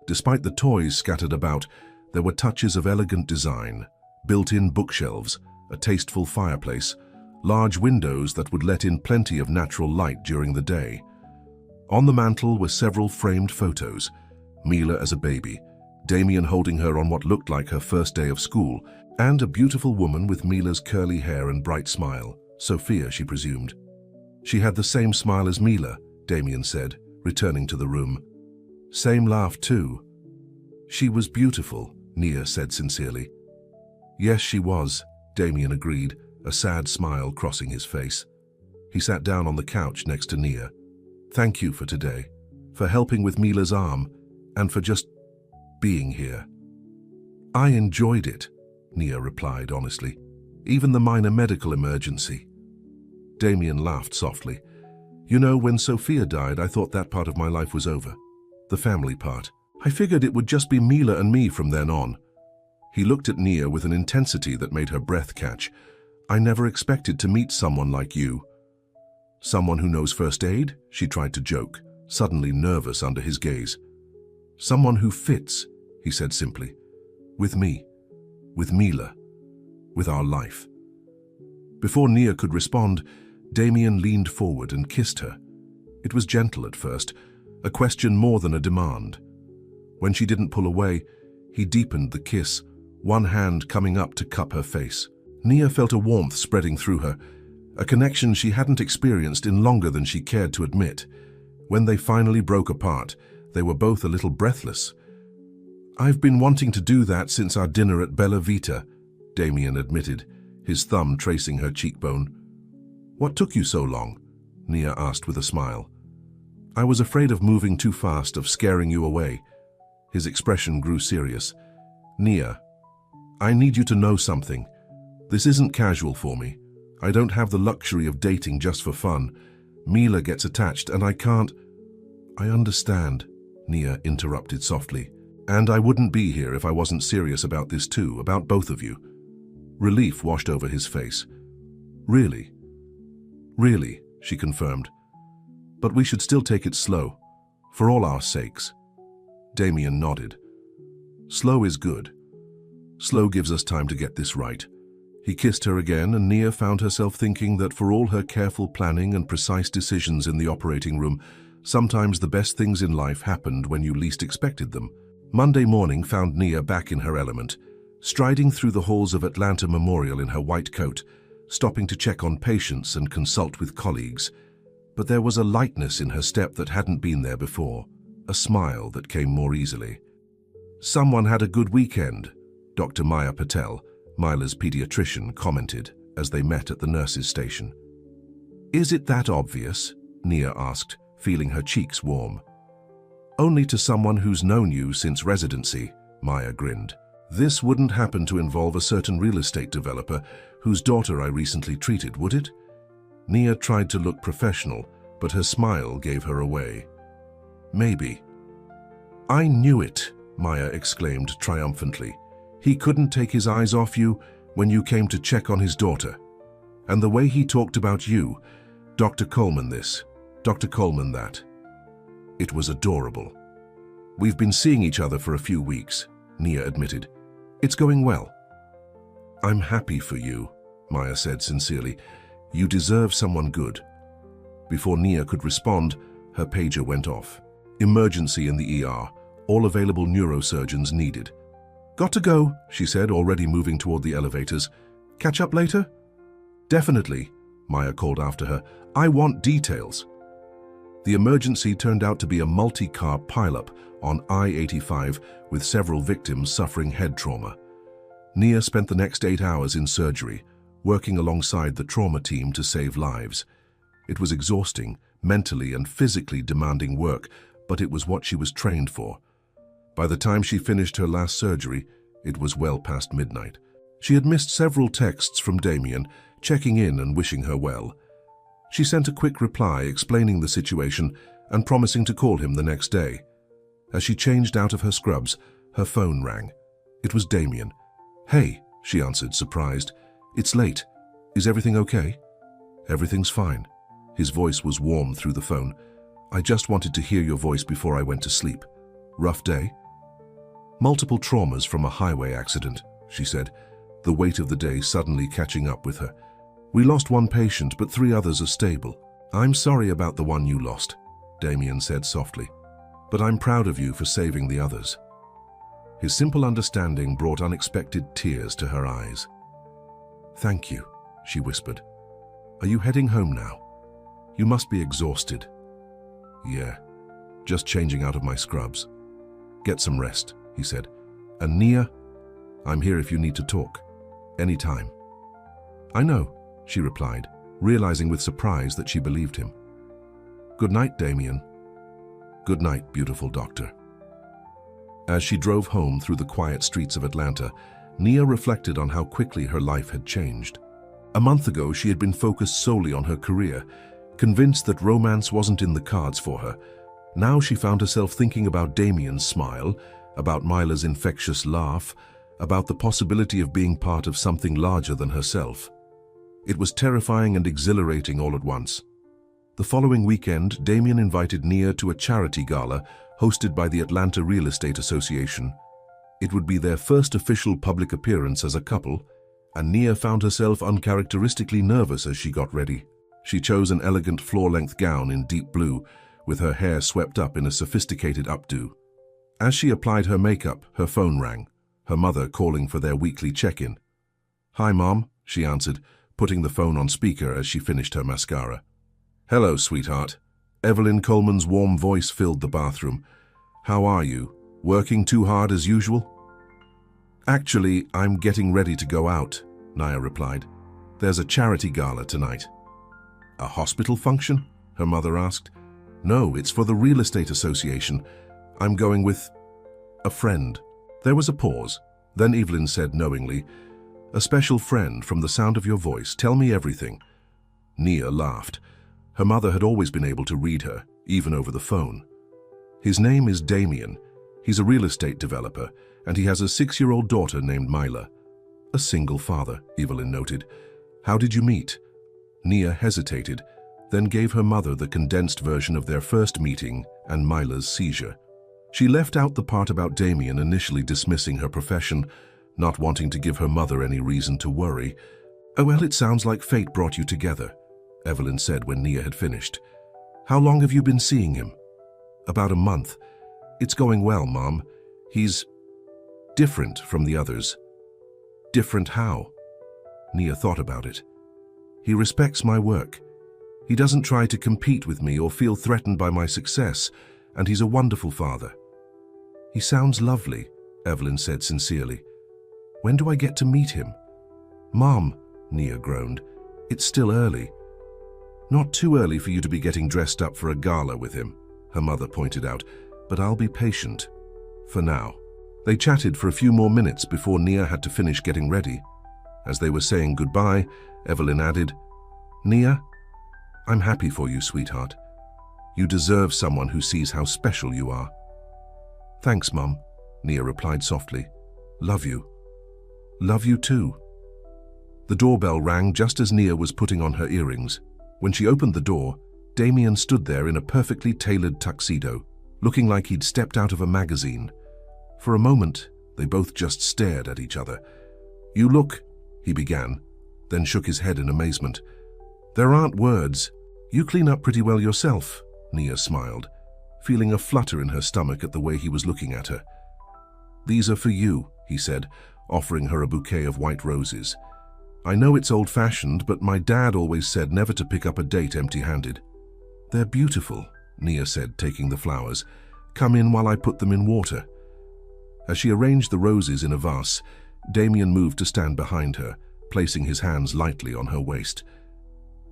Despite the toys scattered about, there were touches of elegant design, built-in bookshelves, a tasteful fireplace, large windows that would let in plenty of natural light during the day. On the mantel were several framed photos, Mila as a baby, Damien holding her on what looked like her first day of school, and a beautiful woman with Mila's curly hair and bright smile, Sophia, she presumed. She had the same smile as Mila, Damien said, returning to the room. Same laugh too. "She was beautiful," Nia said sincerely. "Yes, she was," Damien agreed, a sad smile crossing his face. He sat down on the couch next to Nia. "Thank you for today, for helping with Mila's arm, and for just being here." "I enjoyed it," Nia replied honestly. "Even the minor medical emergency." Damien laughed softly. "You know, when Sophia died, I thought that part of my life was over. The family part. I figured it would just be Mila and me from then on." He looked at Nia with an intensity that made her breath catch. "I never expected to meet someone like you." "Someone who knows first aid?" she tried to joke, suddenly nervous under his gaze. "Someone who fits," he said simply. "With me. With Mila. With our life." Before Nia could respond, Damien leaned forward and kissed her. It was gentle at first, a question more than a demand. When she didn't pull away, he deepened the kiss, one hand coming up to cup her face. Nia felt a warmth spreading through her, a connection she hadn't experienced in longer than she cared to admit. When they finally broke apart, they were both a little breathless. "I've been wanting to do that since our dinner at Bella Vita," Damien admitted, his thumb tracing her cheekbone. "What took you so long?" Nia asked with a smile. "I was afraid of moving too fast, of scaring you away." His expression grew serious. "Nia, I need you to know something. This isn't casual for me. I don't have the luxury of dating just for fun. Mila gets attached and I can't—" "I understand," Nia interrupted softly. "And I wouldn't be here if I wasn't serious about this too, about both of you." Relief washed over his face. "Really?" "Really," she confirmed. "But we should still take it slow, for all our sakes." Damien nodded. "Slow is good. Slow gives us time to get this right." He kissed her again, and Nia found herself thinking that for all her careful planning and precise decisions in the operating room, sometimes the best things in life happened when you least expected them. Monday morning found Nia back in her element, striding through the halls of Atlanta Memorial in her white coat, stopping to check on patients and consult with colleagues. But there was a lightness in her step that hadn't been there before, a smile that came more easily. "Someone had a good weekend," Dr. Maya Patel, Mila's pediatrician, commented as they met at the nurses' station. "Is it that obvious?" Nia asked, feeling her cheeks warm. "Only to someone who's known you since residency," Maya grinned. "This wouldn't happen to involve a certain real estate developer whose daughter I recently treated, would it?" Nia tried to look professional, but her smile gave her away. "Maybe." "I knew it," Maya exclaimed triumphantly. "He couldn't take his eyes off you when you came to check on his daughter. And the way he talked about you, Dr. Coleman this, Dr. Coleman that. It was adorable." "We've been seeing each other for a few weeks," Nia admitted. "It's going well." "I'm happy for you," Maya said sincerely. "You deserve someone good." Before Nia could respond, her pager went off. "Emergency in the ER. All available neurosurgeons needed." "Got to go," she said, already moving toward the elevators. "Catch up later?" "Definitely," Maya called after her. "I want details." The emergency turned out to be a multi-car pileup on I-85 with several victims suffering head trauma. Nia spent the next 8 hours in surgery, working alongside the trauma team to save lives. It was exhausting, mentally and physically demanding work, but it was what she was trained for. By the time she finished her last surgery, it was well past midnight. She had missed several texts from Damien, checking in and wishing her well. She sent a quick reply explaining the situation and promising to call him the next day. As she changed out of her scrubs, her phone rang. It was Damien. "Hey," she answered, surprised. "It's late. Is everything okay?" "Everything's fine." His voice was warm through the phone. "I just wanted to hear your voice before I went to sleep. Rough day?" "Multiple traumas from a highway accident," she said, the weight of the day suddenly catching up with her. "We lost one patient, but 3 others are stable." "I'm sorry about the one you lost," Damien said softly, "but I'm proud of you for saving the others." His simple understanding brought unexpected tears to her eyes. "Thank you," she whispered. "Are you heading home now? You must be exhausted." "Yeah, just changing out of my scrubs." "Get some rest," he said. "And Nia, I'm here if you need to talk. Anytime." "I know," she replied, realizing with surprise that she believed him. "Good night, Damien." "Good night, beautiful doctor." As she drove home through the quiet streets of Atlanta, Nia reflected on how quickly her life had changed. A month ago, she had been focused solely on her career, convinced that romance wasn't in the cards for her. Now she found herself thinking about Damien's smile, about Myla's infectious laugh, about the possibility of being part of something larger than herself. It was terrifying and exhilarating all at once. The following weekend, Damien invited Nia to a charity gala hosted by the Atlanta Real Estate Association. It would be their first official public appearance as a couple, and Nia found herself uncharacteristically nervous as she got ready. She chose an elegant floor-length gown in deep blue, with her hair swept up in a sophisticated updo. As she applied her makeup, her phone rang, her mother calling for their weekly check-in. "Hi, Mom," she answered, putting the phone on speaker as she finished her mascara. "Hello, sweetheart." Evelyn Coleman's warm voice filled the bathroom. "How are you? Working too hard as usual?" "Actually, I'm getting ready to go out," Nia replied. "There's a charity gala tonight." "A hospital function?" her mother asked. "No, it's for the Real Estate Association. I'm going with a friend." There was a pause. Then Evelyn said knowingly, "A special friend, from the sound of your voice. Tell me everything." Nia laughed. Her mother had always been able to read her, even over the phone. "His name is Damien. He's a real estate developer, and he has a 6-year-old daughter named Myla." "A single father," Evelyn noted. "How did you meet?" Nia hesitated, then gave her mother the condensed version of their first meeting and Myla's seizure. She left out the part about Damien initially dismissing her profession, not wanting to give her mother any reason to worry. "Oh, well, it sounds like fate brought you together," Evelyn said when Nia had finished. "How long have you been seeing him?" "About a month. It's going well, Mom. He's different from the others." "Different how?" Nia thought about it. "He respects my work. He doesn't try to compete with me or feel threatened by my success, and he's a wonderful father." "He sounds lovely," Evelyn said sincerely. "When do I get to meet him?" "Mom," Nia groaned, "it's still early." "Not too early for you to be getting dressed up for a gala with him," her mother pointed out, "but I'll be patient. For now." They chatted for a few more minutes before Nia had to finish getting ready. As they were saying goodbye, Evelyn added, "Nia, I'm happy for you, sweetheart. You deserve someone who sees how special you are." "Thanks, Mum," Nia replied softly. "Love you." "Love you too." The doorbell rang just as Nia was putting on her earrings. When she opened the door, Damien stood there in a perfectly tailored tuxedo, looking like he'd stepped out of a magazine. For a moment, they both just stared at each other. "You look," he began, then shook his head in amazement. "There aren't words. You clean up pretty well yourself," Nia smiled, feeling a flutter in her stomach at the way he was looking at her. "These are for you," he said, offering her a bouquet of white roses. "I know it's old-fashioned, but my dad always said never to pick up a date empty-handed." "They're beautiful," Nia said, taking the flowers. "Come in while I put them in water." As she arranged the roses in a vase, Damien moved to stand behind her, placing his hands lightly on her waist.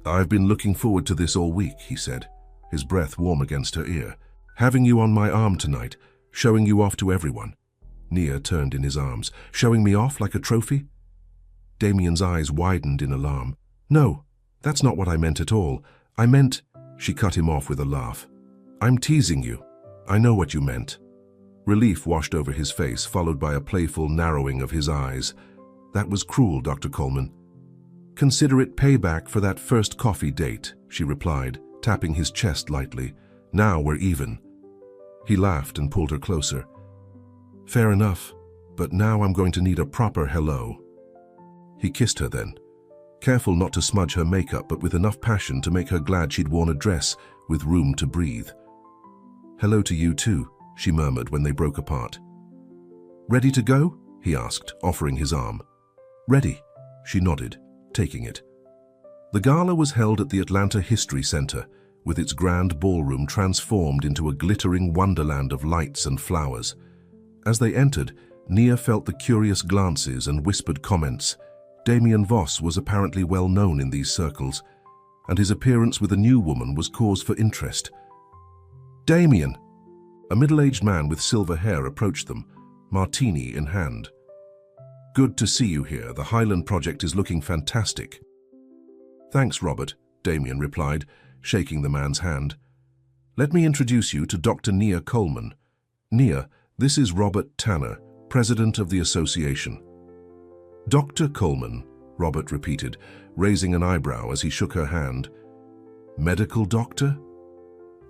"I've been looking forward to this all week," he said, his breath warm against her ear. "Having you on my arm tonight, showing you off to everyone." Nia turned in his arms. "Showing me off like a trophy?" Damien's eyes widened in alarm. "No, that's not what I meant at all. I meant—" She cut him off with a laugh. "I'm teasing you. I know what you meant." Relief washed over his face, followed by a playful narrowing of his eyes. "That was cruel, Dr. Coleman." "Consider it payback for that first coffee date," she replied, tapping his chest lightly. "Now we're even." He laughed and pulled her closer. "Fair enough, but now I'm going to need a proper hello." He kissed her then, careful not to smudge her makeup, but with enough passion to make her glad she'd worn a dress with room to breathe. "Hello to you too," she murmured when they broke apart. "Ready to go?" he asked, offering his arm. "Ready," she nodded, taking it. The gala was held at the Atlanta History Center, with its grand ballroom transformed into a glittering wonderland of lights and flowers. As they entered, Nia felt the curious glances and whispered comments. Damien Voss was apparently well known in these circles, and his appearance with a new woman was cause for interest. "Damien!" A middle-aged man with silver hair approached them, martini in hand. "Good to see you here. The Highland project is looking fantastic." "Thanks, Robert," Damien replied, shaking the man's hand. "Let me introduce you to Dr. Nia Coleman. Nia, this is Robert Tanner, president of the association." "Dr. Coleman," Robert repeated, raising an eyebrow as he shook her hand. "Medical doctor?"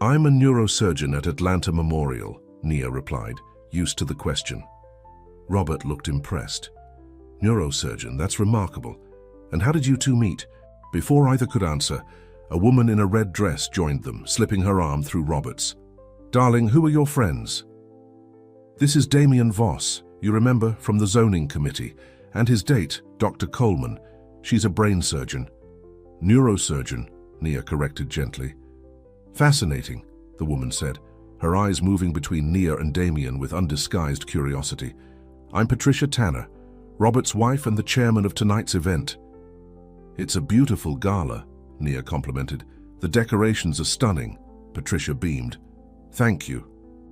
"I'm a neurosurgeon at Atlanta Memorial," Nia replied, used to the question. Robert looked impressed. "Neurosurgeon, that's remarkable. And how did you two meet?" Before either could answer, a woman in a red dress joined them, slipping her arm through Robert's. "Darling, who are your friends?" "This is Damien Voss, you remember, from the zoning committee, and his date, Dr. Coleman. She's a brain surgeon." "Neurosurgeon," Nia corrected gently. "Fascinating," the woman said, her eyes moving between Nia and Damien with undisguised curiosity. "I'm Patricia Tanner, Robert's wife and the chairman of tonight's event." "It's a beautiful gala," Nia complimented. "The decorations are stunning." Patricia beamed. "Thank you.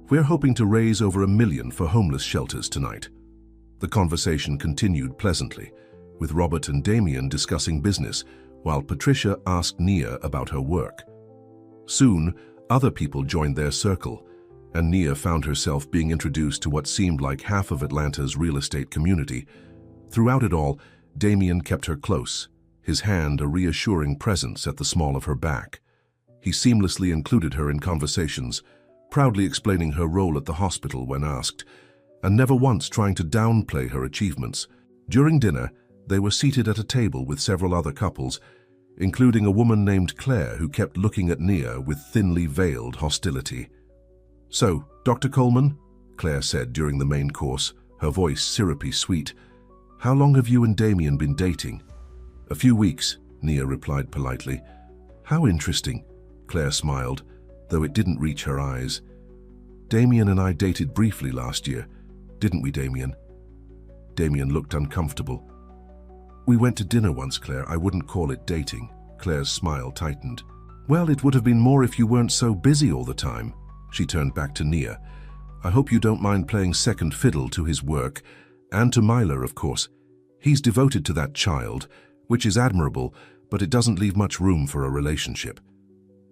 We're hoping to raise over $1 million for homeless shelters tonight." The conversation continued pleasantly, with Robert and Damien discussing business, while Patricia asked Nia about her work. Soon, other people joined their circle, and Nia found herself being introduced to what seemed like half of Atlanta's real estate community. Throughout it all, Damien kept her close, his hand a reassuring presence at the small of her back. He seamlessly included her in conversations, proudly explaining her role at the hospital when asked, and never once trying to downplay her achievements. During dinner, they were seated at a table with several other couples, including a woman named Claire who kept looking at Nia with thinly veiled hostility. "So, Dr. Coleman," Claire said during the main course, her voice syrupy sweet, "how long have you and Damien been dating?" "A few weeks," Nia replied politely. "How interesting," Claire smiled, though it didn't reach her eyes. "Damien and I dated briefly last year, didn't we, Damien?" Damien looked uncomfortable. "We went to dinner once, Claire. I wouldn't call it dating." Claire's smile tightened. "Well, it would have been more if you weren't so busy all the time." She turned back to Nia. "I hope you don't mind playing second fiddle to his work, and to Myler, of course. He's devoted to that child, which is admirable, but it doesn't leave much room for a relationship."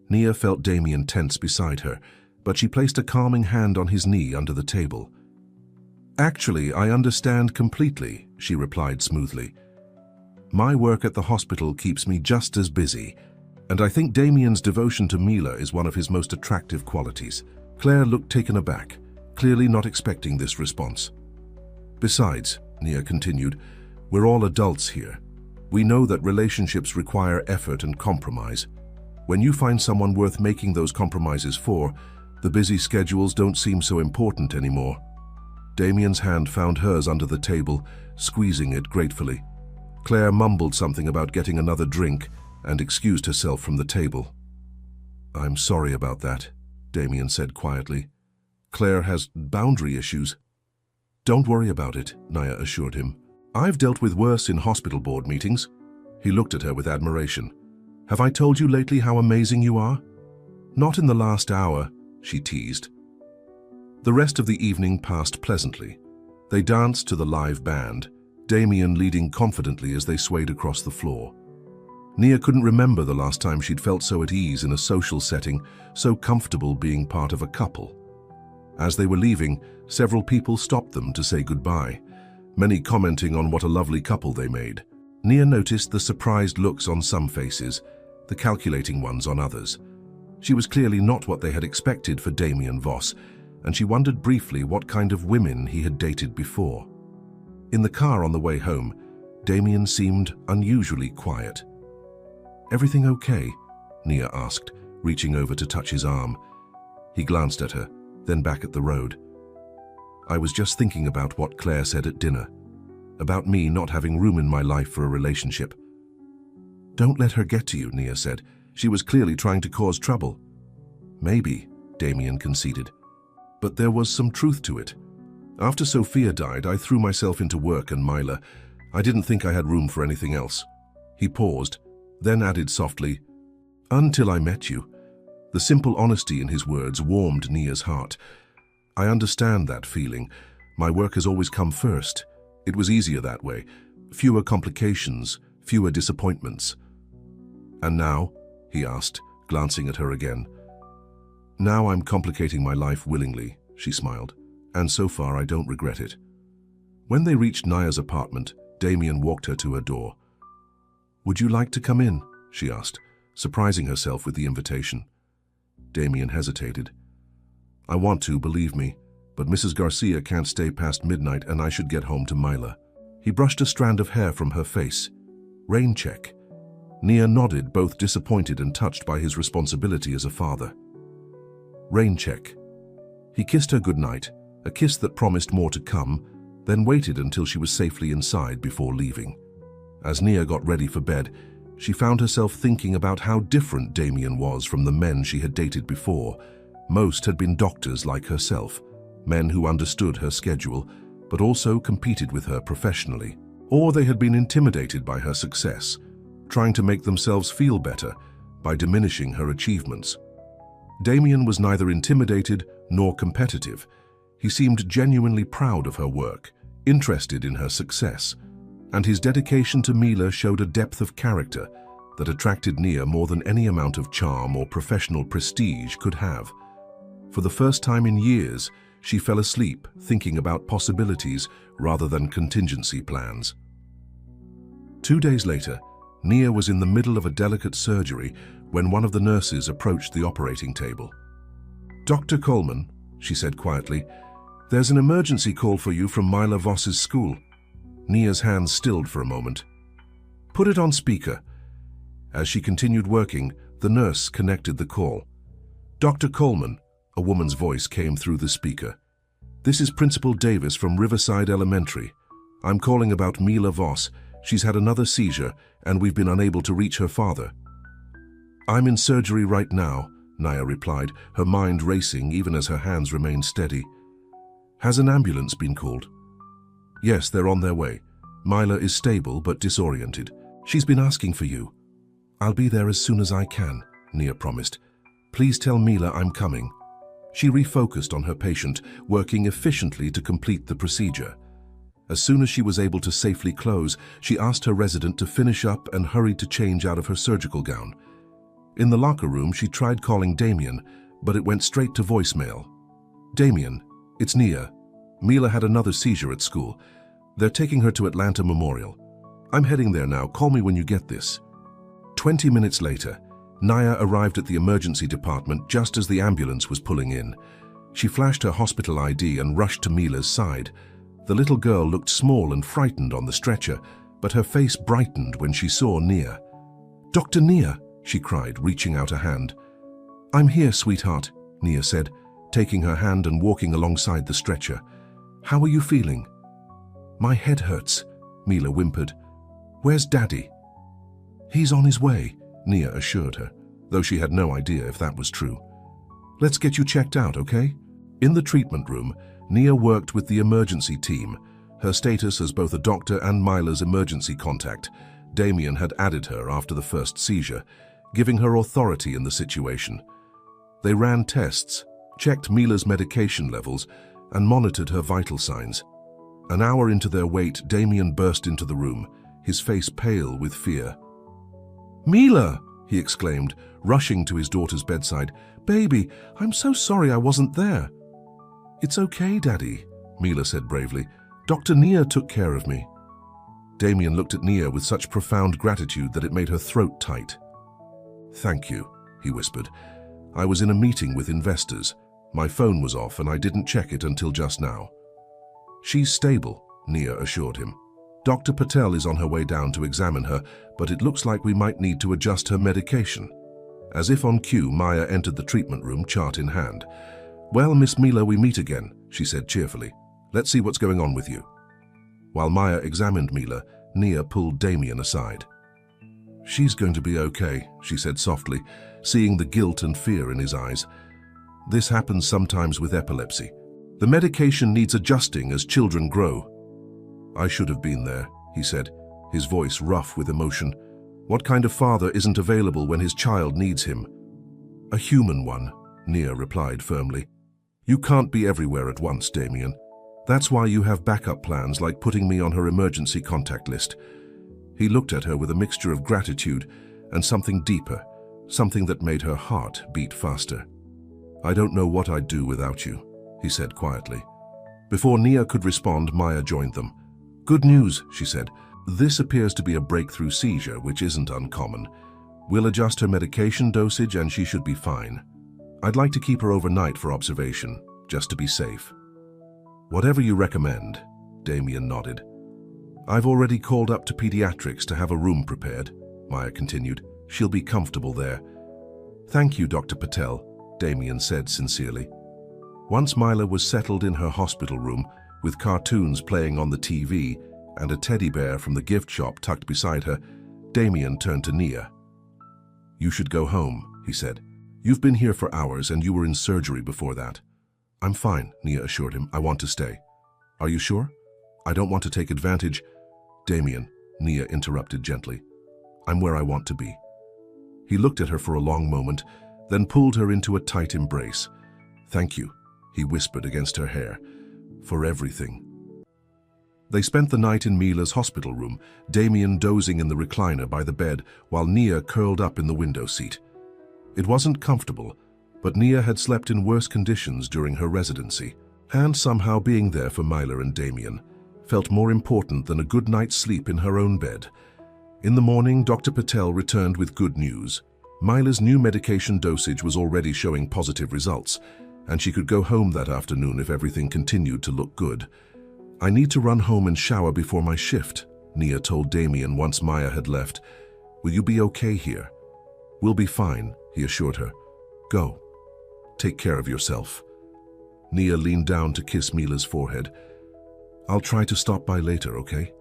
Nia felt Damien tense beside her, but she placed a calming hand on his knee under the table. "Actually, I understand completely," she replied smoothly. "My work at the hospital keeps me just as busy, and I think Damien's devotion to Mila is one of his most attractive qualities." Claire looked taken aback, clearly not expecting this response. "Besides," Nia continued, "we're all adults here. We know that relationships require effort and compromise. When you find someone worth making those compromises for, the busy schedules don't seem so important anymore." Damien's hand found hers under the table, squeezing it gratefully. Claire mumbled something about getting another drink and excused herself from the table. "I'm sorry about that," Damien said quietly. "Claire has boundary issues." "Don't worry about it," Nia assured him. I've dealt with worse in hospital board meetings. He looked at her with admiration. Have I told you lately how amazing you are? Not in the last hour, she teased. The rest of the evening passed pleasantly. They danced to the live band, Damien leading confidently as they swayed across the floor. Nia couldn't remember the last time she'd felt so at ease in a social setting, so comfortable being part of a couple. As they were leaving, several people stopped them to say goodbye, many commenting on what a lovely couple they made. Nia noticed the surprised looks on some faces, the calculating ones on others. She was clearly not what they had expected for Damien Voss, and she wondered briefly what kind of women he had dated before. In the car on the way home, Damien seemed unusually quiet. "Everything okay?" Nia asked, reaching over to touch his arm. He glanced at her, then back at the road. "I was just thinking about what Claire said at dinner, about me not having room in my life for a relationship." "Don't let her get to you," Nia said. "She was clearly trying to cause trouble." "Maybe," Damien conceded. "But there was some truth to it. After Sophia died, I threw myself into work and Mila. I didn't think I had room for anything else." He paused, then added softly, "Until I met you." The simple honesty in his words warmed Nia's heart. "I understand that feeling. My work has always come first. It was easier that way. Fewer complications, fewer disappointments." "And now?" he asked, glancing at her again. "Now I'm complicating my life willingly," she smiled, "and so far I don't regret it." When they reached Nia's apartment, Damien walked her to her door. "Would you like to come in?" she asked, surprising herself with the invitation. Damien hesitated. "I want to, believe me, but Mrs. Garcia can't stay past midnight and I should get home to Mila." He brushed a strand of hair from her face. "Rain check." Nia nodded, both disappointed and touched by his responsibility as a father. "Rain check." He kissed her goodnight, a kiss that promised more to come, then waited until she was safely inside before leaving. As Nia got ready for bed, she found herself thinking about how different Damien was from the men she had dated before. Most had been doctors like herself, men who understood her schedule, but also competed with her professionally. Or they had been intimidated by her success, trying to make themselves feel better by diminishing her achievements. Damien was neither intimidated nor competitive. He seemed genuinely proud of her work, interested in her success, and his dedication to Mila showed a depth of character that attracted Nia more than any amount of charm or professional prestige could have. For the first time in years, she fell asleep thinking about possibilities rather than contingency plans. 2 days later, Nia was in the middle of a delicate surgery when one of the nurses approached the operating table. "Dr. Coleman," she said quietly, "there's an emergency call for you from Mila Voss's school." Nia's hands stilled for a moment. "Put it on speaker." As she continued working, the nurse connected the call. "Dr. Coleman," a woman's voice came through the speaker. "This is Principal Davis from Riverside Elementary. I'm calling about Mila Voss. She's had another seizure, and we've been unable to reach her father." "I'm in surgery right now," Nia replied, her mind racing even as her hands remained steady. "Has an ambulance been called?" "Yes, they're on their way. Mila is stable but disoriented. She's been asking for you." "I'll be there as soon as I can," Nia promised. "Please tell Mila I'm coming." She refocused on her patient, working efficiently to complete the procedure. As soon as she was able to safely close, she asked her resident to finish up and hurried to change out of her surgical gown. In the locker room, she tried calling Damien, but it went straight to voicemail. "Damien, it's Nia. Mila had another seizure at school. They're taking her to Atlanta Memorial. I'm heading there now. Call me when you get this." 20 minutes later, Nia arrived at the emergency department just as the ambulance was pulling in. She flashed her hospital ID and rushed to Mila's side. The little girl looked small and frightened on the stretcher, but her face brightened when she saw Nia. "Dr. Nia," she cried, reaching out a hand. "I'm here, sweetheart," Nia said, taking her hand and walking alongside the stretcher. "How are you feeling?" "My head hurts," Mila whimpered. "Where's Daddy?" "He's on his way," Nia assured her, though she had no idea if that was true. "Let's get you checked out, okay?" In the treatment room, Nia worked with the emergency team, Her status as both a doctor and Mila's emergency contact, Damien had added her after the first seizure, giving her authority in the situation. They ran tests, checked Mila's medication levels, and monitored her vital signs. An hour into their wait, Damien burst into the room, his face pale with fear. "Mila!" he exclaimed, rushing to his daughter's bedside. "Baby, I'm so sorry I wasn't there." "It's okay, Daddy," Mila said bravely. "Dr. Nia took care of me." Damien looked at Nia with such profound gratitude that it made her throat tight. "Thank you," he whispered. "I was in a meeting with investors. My phone was off and I didn't check it until just now." "She's stable," Nia assured him. "Dr. Patel is on her way down to examine her, but it looks like we might need to adjust her medication." As if on cue, Maya entered the treatment room, chart in hand. "Well, Miss Mila, we meet again," she said cheerfully. "Let's see what's going on with you." While Maya examined Mila, Nia pulled Damien aside. "She's going to be okay," she said softly, seeing the guilt and fear in his eyes. "This happens sometimes with epilepsy. The medication needs adjusting as children grow." "I should have been there," he said, his voice rough with emotion. "What kind of father isn't available when his child needs him?" "A human one," Nia replied firmly. "You can't be everywhere at once, Damien. That's why you have backup plans like putting me on her emergency contact list." He looked at her with a mixture of gratitude and something deeper, something that made her heart beat faster. "I don't know what I'd do without you," he said quietly. Before Nia could respond, Maya joined them. "Good news," she said. "This appears to be a breakthrough seizure, which isn't uncommon. We'll adjust her medication dosage and she should be fine. I'd like to keep her overnight for observation, just to be safe." "Whatever you recommend," Damien nodded. "I've already called up to pediatrics to have a room prepared," Maya continued. "She'll be comfortable there." "Thank you, Dr. Patel," Damien said sincerely. Once Mila was settled in her hospital room, with cartoons playing on the TV and a teddy bear from the gift shop tucked beside her, Damien turned to Nia. "You should go home," he said. "You've been here for hours and you were in surgery before that." "I'm fine," Nia assured him. "I want to stay." "Are you sure?" "I don't want to take advantage." "Damien," Nia interrupted gently. "I'm where I want to be." He looked at her for a long moment, then pulled her into a tight embrace. "Thank you," he whispered against her hair, "for everything." They spent the night in Mila's hospital room, Damien dozing in the recliner by the bed while Nia curled up in the window seat. It wasn't comfortable, but Nia had slept in worse conditions during her residency, and somehow being there for Mila and Damien felt more important than a good night's sleep in her own bed. In the morning, Dr. Patel returned with good news. Mila's new medication dosage was already showing positive results, and she could go home that afternoon if everything continued to look good. "I need to run home and shower before my shift," Nia told Damien once Maya had left. "Will you be okay here?" "We'll be fine," he assured her. "Go. Take care of yourself." Nia leaned down to kiss Mila's forehead. "I'll try to stop by later, okay?"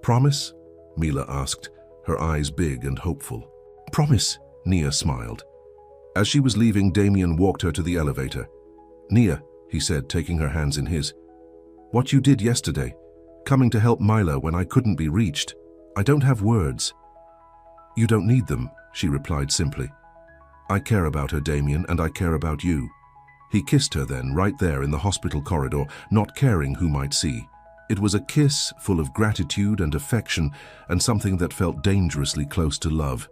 "Promise?" Mila asked, her eyes big and hopeful. "Promise," Nia smiled. As she was leaving, Damien walked her to the elevator. "Nia," he said, taking her hands in his. "What you did yesterday, coming to help Mila when I couldn't be reached. I don't have words." "You don't need them," she replied simply. "I care about her, Damien, and I care about you." He kissed her then, right there in the hospital corridor, not caring who might see. It was a kiss full of gratitude and affection, and something that felt dangerously close to love.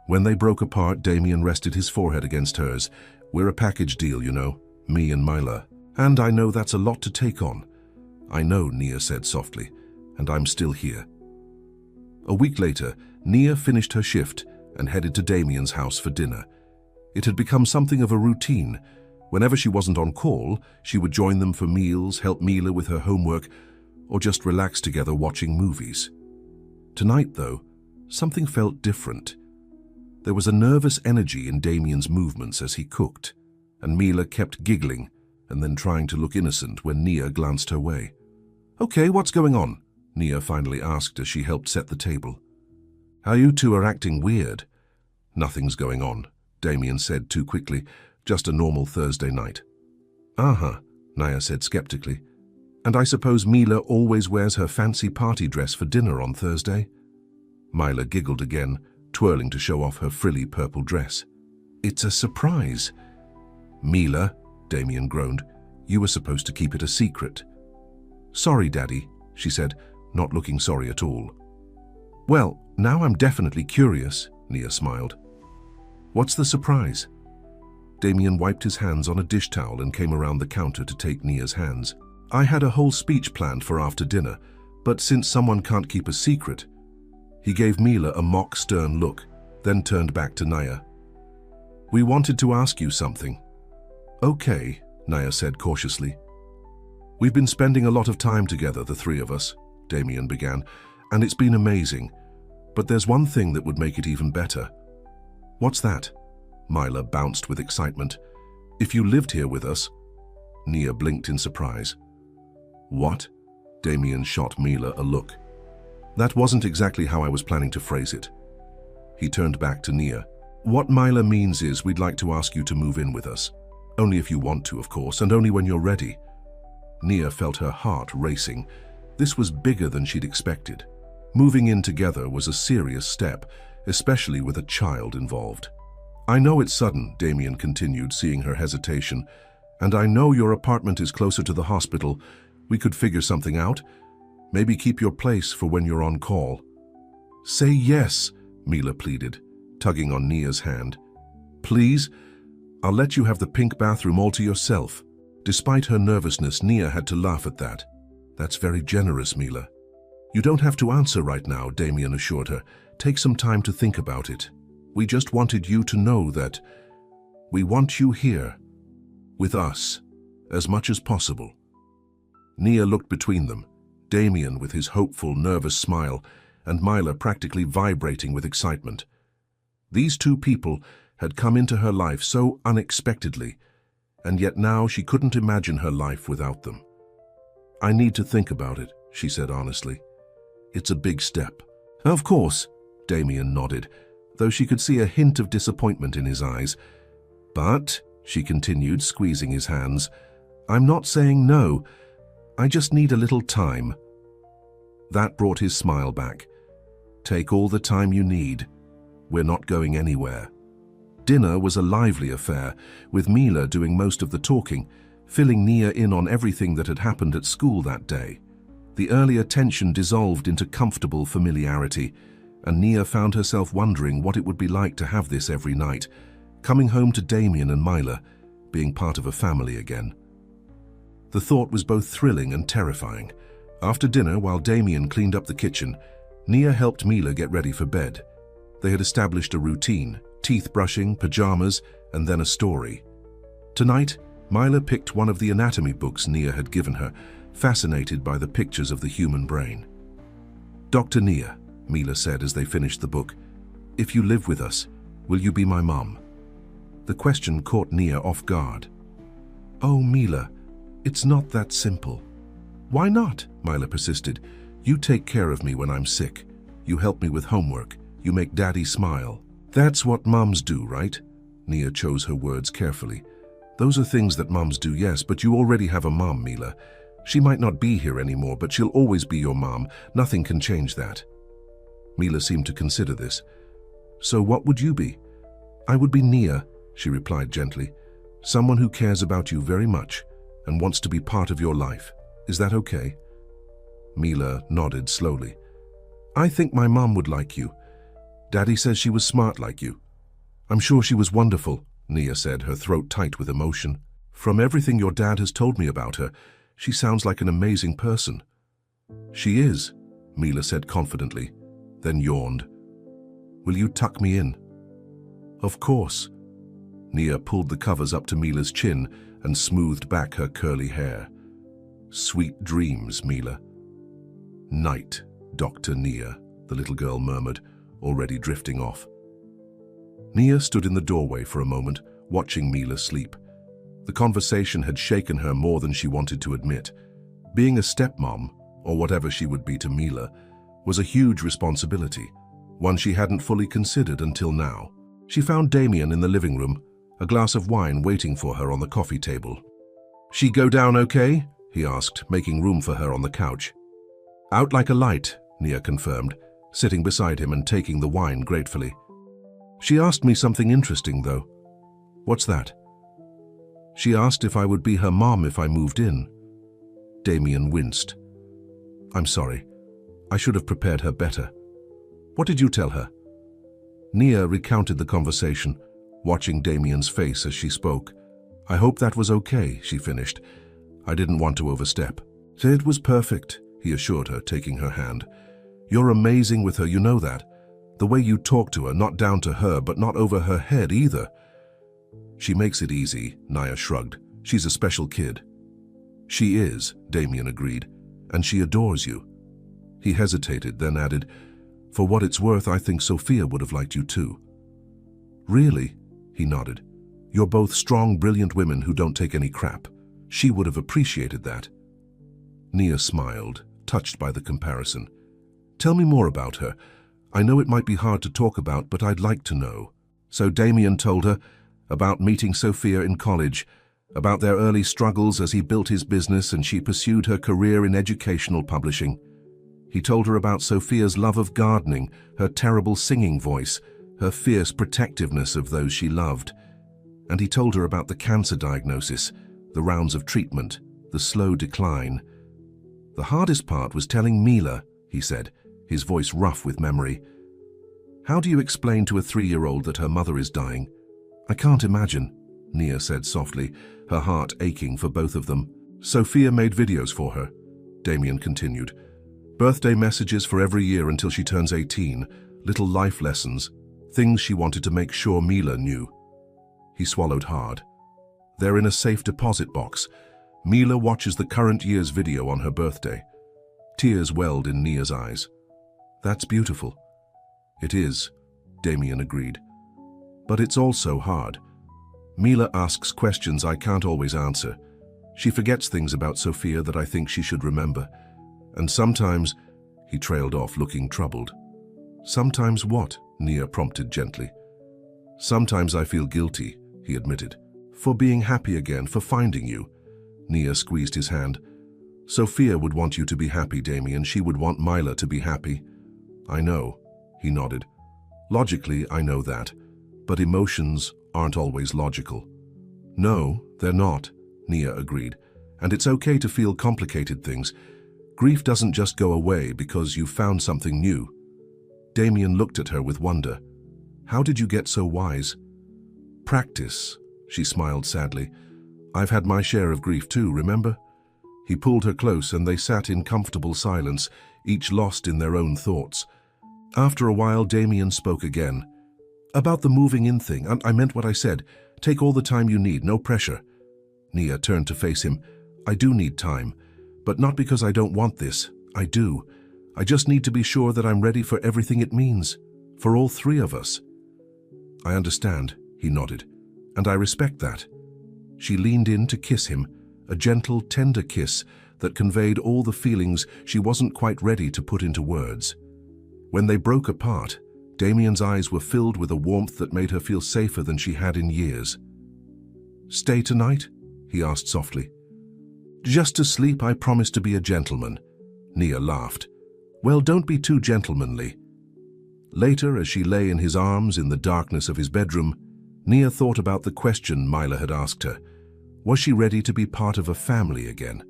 When they broke apart, Damien rested his forehead against hers. "We're a package deal, you know, me and Mila. And I know that's a lot to take on." "I know," Nia said softly, "and I'm still here." A week later, Nia finished her shift and headed to Damien's house for dinner. It had become something of a routine. Whenever she wasn't on call, she would join them for meals, help Mila with her homework, or just relax together watching movies. Tonight, though, something felt different. There was a nervous energy in Damien's movements as he cooked, and Mila kept giggling and then trying to look innocent when Nia glanced her way. "Okay, what's going on?" Nia finally asked as she helped set the table. "How you two are acting weird." "Nothing's going on," Damien said too quickly. "Just a normal Thursday night." "Uh-huh," Nia said skeptically. And I suppose Mila always wears her fancy party dress for dinner on Thursday? Mila giggled again, twirling to show off her frilly purple dress. It's a surprise. Mila, Damien groaned, you were supposed to keep it a secret. Sorry, Daddy, she said, not looking sorry at all. Well, now I'm definitely curious, Nia smiled. What's the surprise? Damien wiped his hands on a dish towel and came around the counter to take Nia's hands. I had a whole speech planned for after dinner, but since someone can't keep a secret, he gave Mila a mock stern look, then turned back to Nia. We wanted to ask you something. Okay, Nia said cautiously. We've been spending a lot of time together, the three of us, Damien began, and it's been amazing. But there's one thing that would make it even better. What's that? Mila bounced with excitement. If you lived here with us. Nia blinked in surprise. What? Damien shot Mila a look. That wasn't exactly how I was planning to phrase it. He turned back to Nia. What Mila means is we'd like to ask you to move in with us. Only if you want to, of course, and only when you're ready. Nia felt her heart racing. This was bigger than she'd expected. Moving in together was a serious step, especially with a child involved. I know it's sudden, Damien continued, seeing her hesitation, and I know your apartment is closer to the hospital. We could figure something out. Maybe keep your place for when you're on call. Say yes, Mila pleaded, tugging on Nia's hand. Please? I'll let you have the pink bathroom all to yourself. Despite her nervousness, Nia had to laugh at that. That's very generous, Mila. You don't have to answer right now, Damien assured her. Take some time to think about it. We just wanted you to know that we want you here, with us, as much as possible. Nia looked between them, Damien with his hopeful, nervous smile, and Mila practically vibrating with excitement. These two people had come into her life so unexpectedly, and yet now she couldn't imagine her life without them. I need to think about it, she said honestly. It's a big step. Of course, Damien nodded, though she could see a hint of disappointment in his eyes. But, she continued, squeezing his hands, I'm not saying no. I just need a little time. That brought his smile back. Take all the time you need. We're not going anywhere. Dinner was a lively affair, with Mila doing most of the talking, filling Nia in on everything that had happened at school that day. The earlier tension dissolved into comfortable familiarity, and Nia found herself wondering what it would be like to have this every night, coming home to Damien and Mila, being part of a family again. The thought was both thrilling and terrifying. After dinner, while Damien cleaned up the kitchen, Nia helped Mila get ready for bed. They had established a routine, teeth brushing, pajamas, and then a story. Tonight, Mila picked one of the anatomy books Nia had given her, fascinated by the pictures of the human brain. Dr. Nia, Mila said as they finished the book, if you live with us, will you be my mom? The question caught Nia off guard. Oh, Mila, it's not that simple. Why not? Mila persisted. You take care of me when I'm sick. You help me with homework. You make Daddy smile. That's what moms do, right? Nia chose her words carefully. Those are things that moms do, yes, but you already have a mom, Mila. She might not be here anymore, but she'll always be your mom. Nothing can change that. Mila seemed to consider this. So what would you be? I would be Nia, she replied gently. Someone who cares about you very much and wants to be part of your life. Is that okay? Mila nodded slowly. I think my mom would like you. Daddy says she was smart like you. I'm sure she was wonderful, Nia said, her throat tight with emotion. From everything your dad has told me about her, she sounds like an amazing person. She is, Mila said confidently, then yawned. Will you tuck me in? Of course. Nia pulled the covers up to Mila's chin and smoothed back her curly hair. Sweet dreams, Mila. Night, Dr. Nia, the little girl murmured, already drifting off. Nia stood in the doorway for a moment, watching Mila sleep. The conversation had shaken her more than she wanted to admit. Being a stepmom, or whatever she would be to Mila, was a huge responsibility, one she hadn't fully considered until now. She found Damien in the living room, a glass of wine waiting for her on the coffee table. She go down okay? he asked, making room for her on the couch. Out like a light, Nia confirmed, sitting beside him and taking the wine gratefully. She asked me something interesting, though. What's that? She asked if I would be her mom if I moved in. Damien winced. I'm sorry. I should have prepared her better. What did you tell her? Nia recounted the conversation, watching Damien's face as she spoke. I hope that was okay, she finished. I didn't want to overstep. It was perfect, he assured her, taking her hand. You're amazing with her, you know that. The way you talk to her, not down to her, but not over her head either. She makes it easy, Nia shrugged. She's a special kid. She is, Damien agreed, and she adores you. He hesitated, then added, For what it's worth, I think Sophia would have liked you too. Really? He nodded. You're both strong, brilliant women who don't take any crap. She would have appreciated that. Nia smiled, touched by the comparison. Tell me more about her. I know it might be hard to talk about, but I'd like to know. So Damien told her about meeting Sophia in college, about their early struggles as he built his business and she pursued her career in educational publishing. He told her about Sophia's love of gardening, her terrible singing voice, her fierce protectiveness of those she loved. And he told her about the cancer diagnosis, the rounds of treatment, the slow decline. The hardest part was telling Mila, he said, his voice rough with memory. How do you explain to a 3-year-old that her mother is dying? I can't imagine, Nia said softly, her heart aching for both of them. Sophia made videos for her, Damien continued. Birthday messages for every year until she turns 18, little life lessons, things she wanted to make sure Mila knew. He swallowed hard. They're in a safe deposit box. Mila watches the current year's video on her birthday. Tears welled in Nia's eyes. That's beautiful. It is, Damien agreed. But it's also hard. Mila asks questions I can't always answer. She forgets things about Sophia that I think she should remember. And sometimes, he trailed off, looking troubled. Sometimes what? Nia prompted gently. Sometimes I feel guilty, he admitted. For being happy again, for finding you. Nia squeezed his hand. Sophia would want you to be happy, Damien. She would want Mila to be happy. I know, he nodded. Logically, I know that. But emotions aren't always logical. No, they're not, Nia agreed. And it's okay to feel complicated things. Grief doesn't just go away because you've found something new. Damien looked at her with wonder. How did you get so wise? Practice, she smiled sadly. I've had my share of grief too, remember? He pulled her close and they sat in comfortable silence, each lost in their own thoughts. After a while, Damien spoke again. About the moving in thing, I meant what I said. Take all the time you need, no pressure. Nia turned to face him. I do need time, but not because I don't want this. I do. I just need to be sure that I'm ready for everything it means, for all 3 of us. I understand, he nodded, and I respect that. She leaned in to kiss him, a gentle, tender kiss that conveyed all the feelings she wasn't quite ready to put into words. When they broke apart, Damien's eyes were filled with a warmth that made her feel safer than she had in years. Stay tonight? He asked softly. Just to sleep, I promise to be a gentleman. Nia laughed. Well, don't be too gentlemanly. Later, as she lay in his arms in the darkness of his bedroom, Nia thought about the question Mila had asked her. Was she ready to be part of a family again?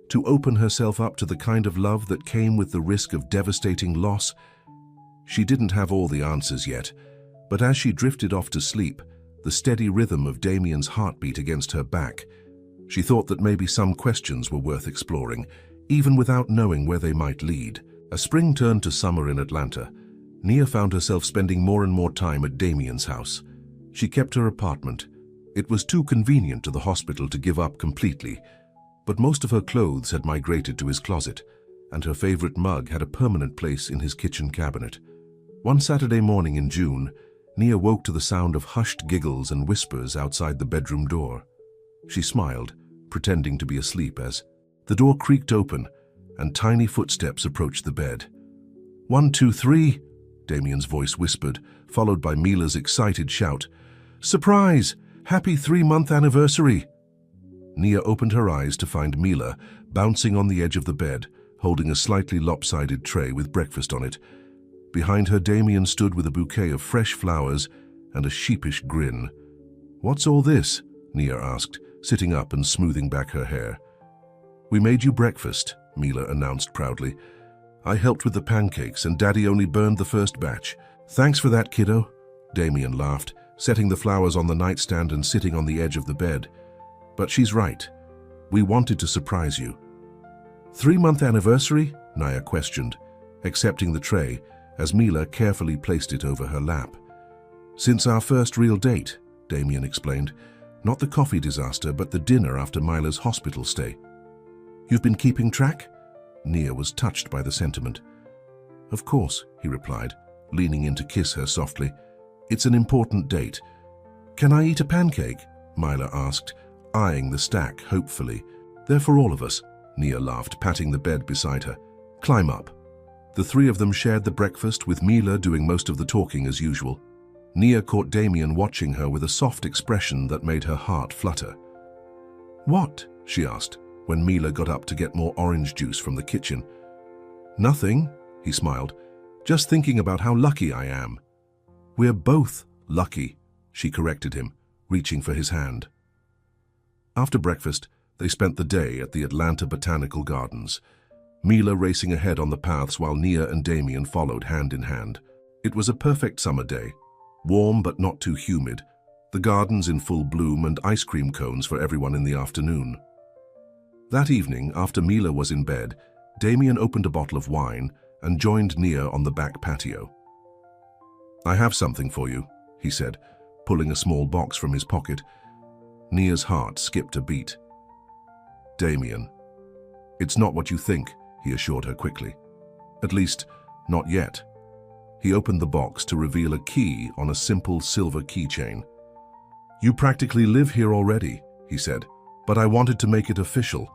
To open herself up to the kind of love that came with the risk of devastating loss? She didn't have all the answers yet, but as she drifted off to sleep, the steady rhythm of Damien's heartbeat against her back, she thought that maybe some questions were worth exploring, even without knowing where they might lead. As spring turned to summer in Atlanta, Nia found herself spending more and more time at Damien's house. She kept her apartment. It was too convenient to the hospital to give up completely, but most of her clothes had migrated to his closet, and her favorite mug had a permanent place in his kitchen cabinet. One Saturday morning in June, Nia woke to the sound of hushed giggles and whispers outside the bedroom door. She smiled, pretending to be asleep as the door creaked open and tiny footsteps approached the bed. 1, 2, 3, Damien's voice whispered, followed by Mila's excited shout. Surprise! Happy 3-month anniversary! Nia opened her eyes to find Mila bouncing on the edge of the bed, holding a slightly lopsided tray with breakfast on it. Behind her, Damien stood with a bouquet of fresh flowers and a sheepish grin. "What's all this?" Nia asked, sitting up and smoothing back her hair. "We made you breakfast," Mila announced proudly. "I helped with the pancakes and Daddy only burned the first batch." "Thanks for that, kiddo," Damien laughed, setting the flowers on the nightstand and sitting on the edge of the bed. "But she's right. We wanted to surprise you." "3-month anniversary?" Nia questioned, accepting the tray as Mila carefully placed it over her lap. "Since our first real date," Damien explained. "Not the coffee disaster, but the dinner after Mila's hospital stay." "You've been keeping track?" Nia was touched by the sentiment. "Of course," he replied, leaning in to kiss her softly. "It's an important date." "Can I eat a pancake?" Mila asked, eyeing the stack hopefully. "They're for all of us," Nia laughed, patting the bed beside her. "Climb up." The three of them shared the breakfast, with Mila doing most of the talking as usual. Nia caught Damien watching her with a soft expression that made her heart flutter. "What?" she asked, when Mila got up to get more orange juice from the kitchen. "Nothing," he smiled. "Just thinking about how lucky I am." "We're both lucky," she corrected him, reaching for his hand. After breakfast, they spent the day at the Atlanta Botanical Gardens, Mila racing ahead on the paths while Nia and Damien followed hand in hand. It was a perfect summer day, warm but not too humid, the gardens in full bloom and ice cream cones for everyone in the afternoon. That evening, after Mila was in bed, Damien opened a bottle of wine and joined Nia on the back patio. "I have something for you," he said, pulling a small box from his pocket. Nia's heart skipped a beat. "Damien, it's not what you think," he assured her quickly. "At least, not yet." He opened the box to reveal a key on a simple silver keychain. "You practically live here already," he said, "but I wanted to make it official.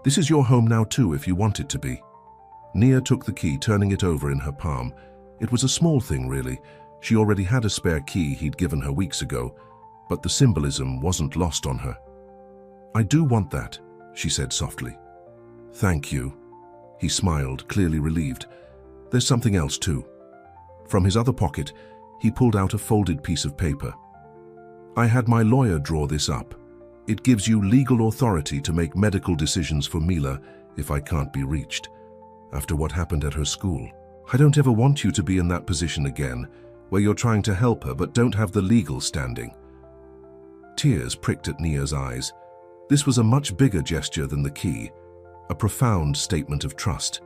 This is your home now too, if you want it to be." Nia took the key, turning it over in her palm. It was a small thing, really. She already had a spare key he'd given her weeks ago, but the symbolism wasn't lost on her. "I do want that," she said softly. "Thank you." He smiled, clearly relieved. "There's something else too." From his other pocket, he pulled out a folded piece of paper. "I had my lawyer draw this up. It gives you legal authority to make medical decisions for Mila if I can't be reached, after what happened at her school. I don't ever want you to be in that position again, where you're trying to help her but don't have the legal standing." Tears pricked at Nia's eyes. This was a much bigger gesture than the key, a profound statement of trust.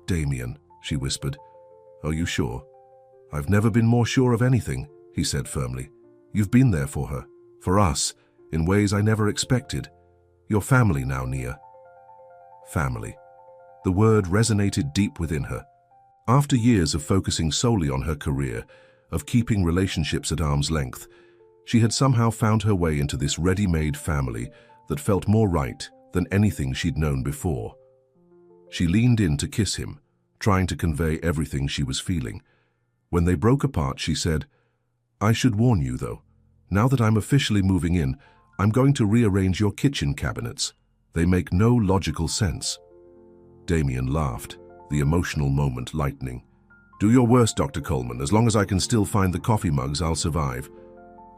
"Damien," she whispered. "Are you sure?" "I've never been more sure of anything," he said firmly. "You've been there for her, for us, in ways I never expected. You're family now, Nia." Family. The word resonated deep within her. After years of focusing solely on her career, of keeping relationships at arm's length, she had somehow found her way into this ready-made family that felt more right than anything she'd known before. She leaned in to kiss him, trying to convey everything she was feeling. When they broke apart, she said, "I should warn you, though. Now that I'm officially moving in, I'm going to rearrange your kitchen cabinets. They make no logical sense." Damien laughed, the emotional moment lightening. "Do your worst, Dr. Coleman. As long as I can still find the coffee mugs, I'll survive."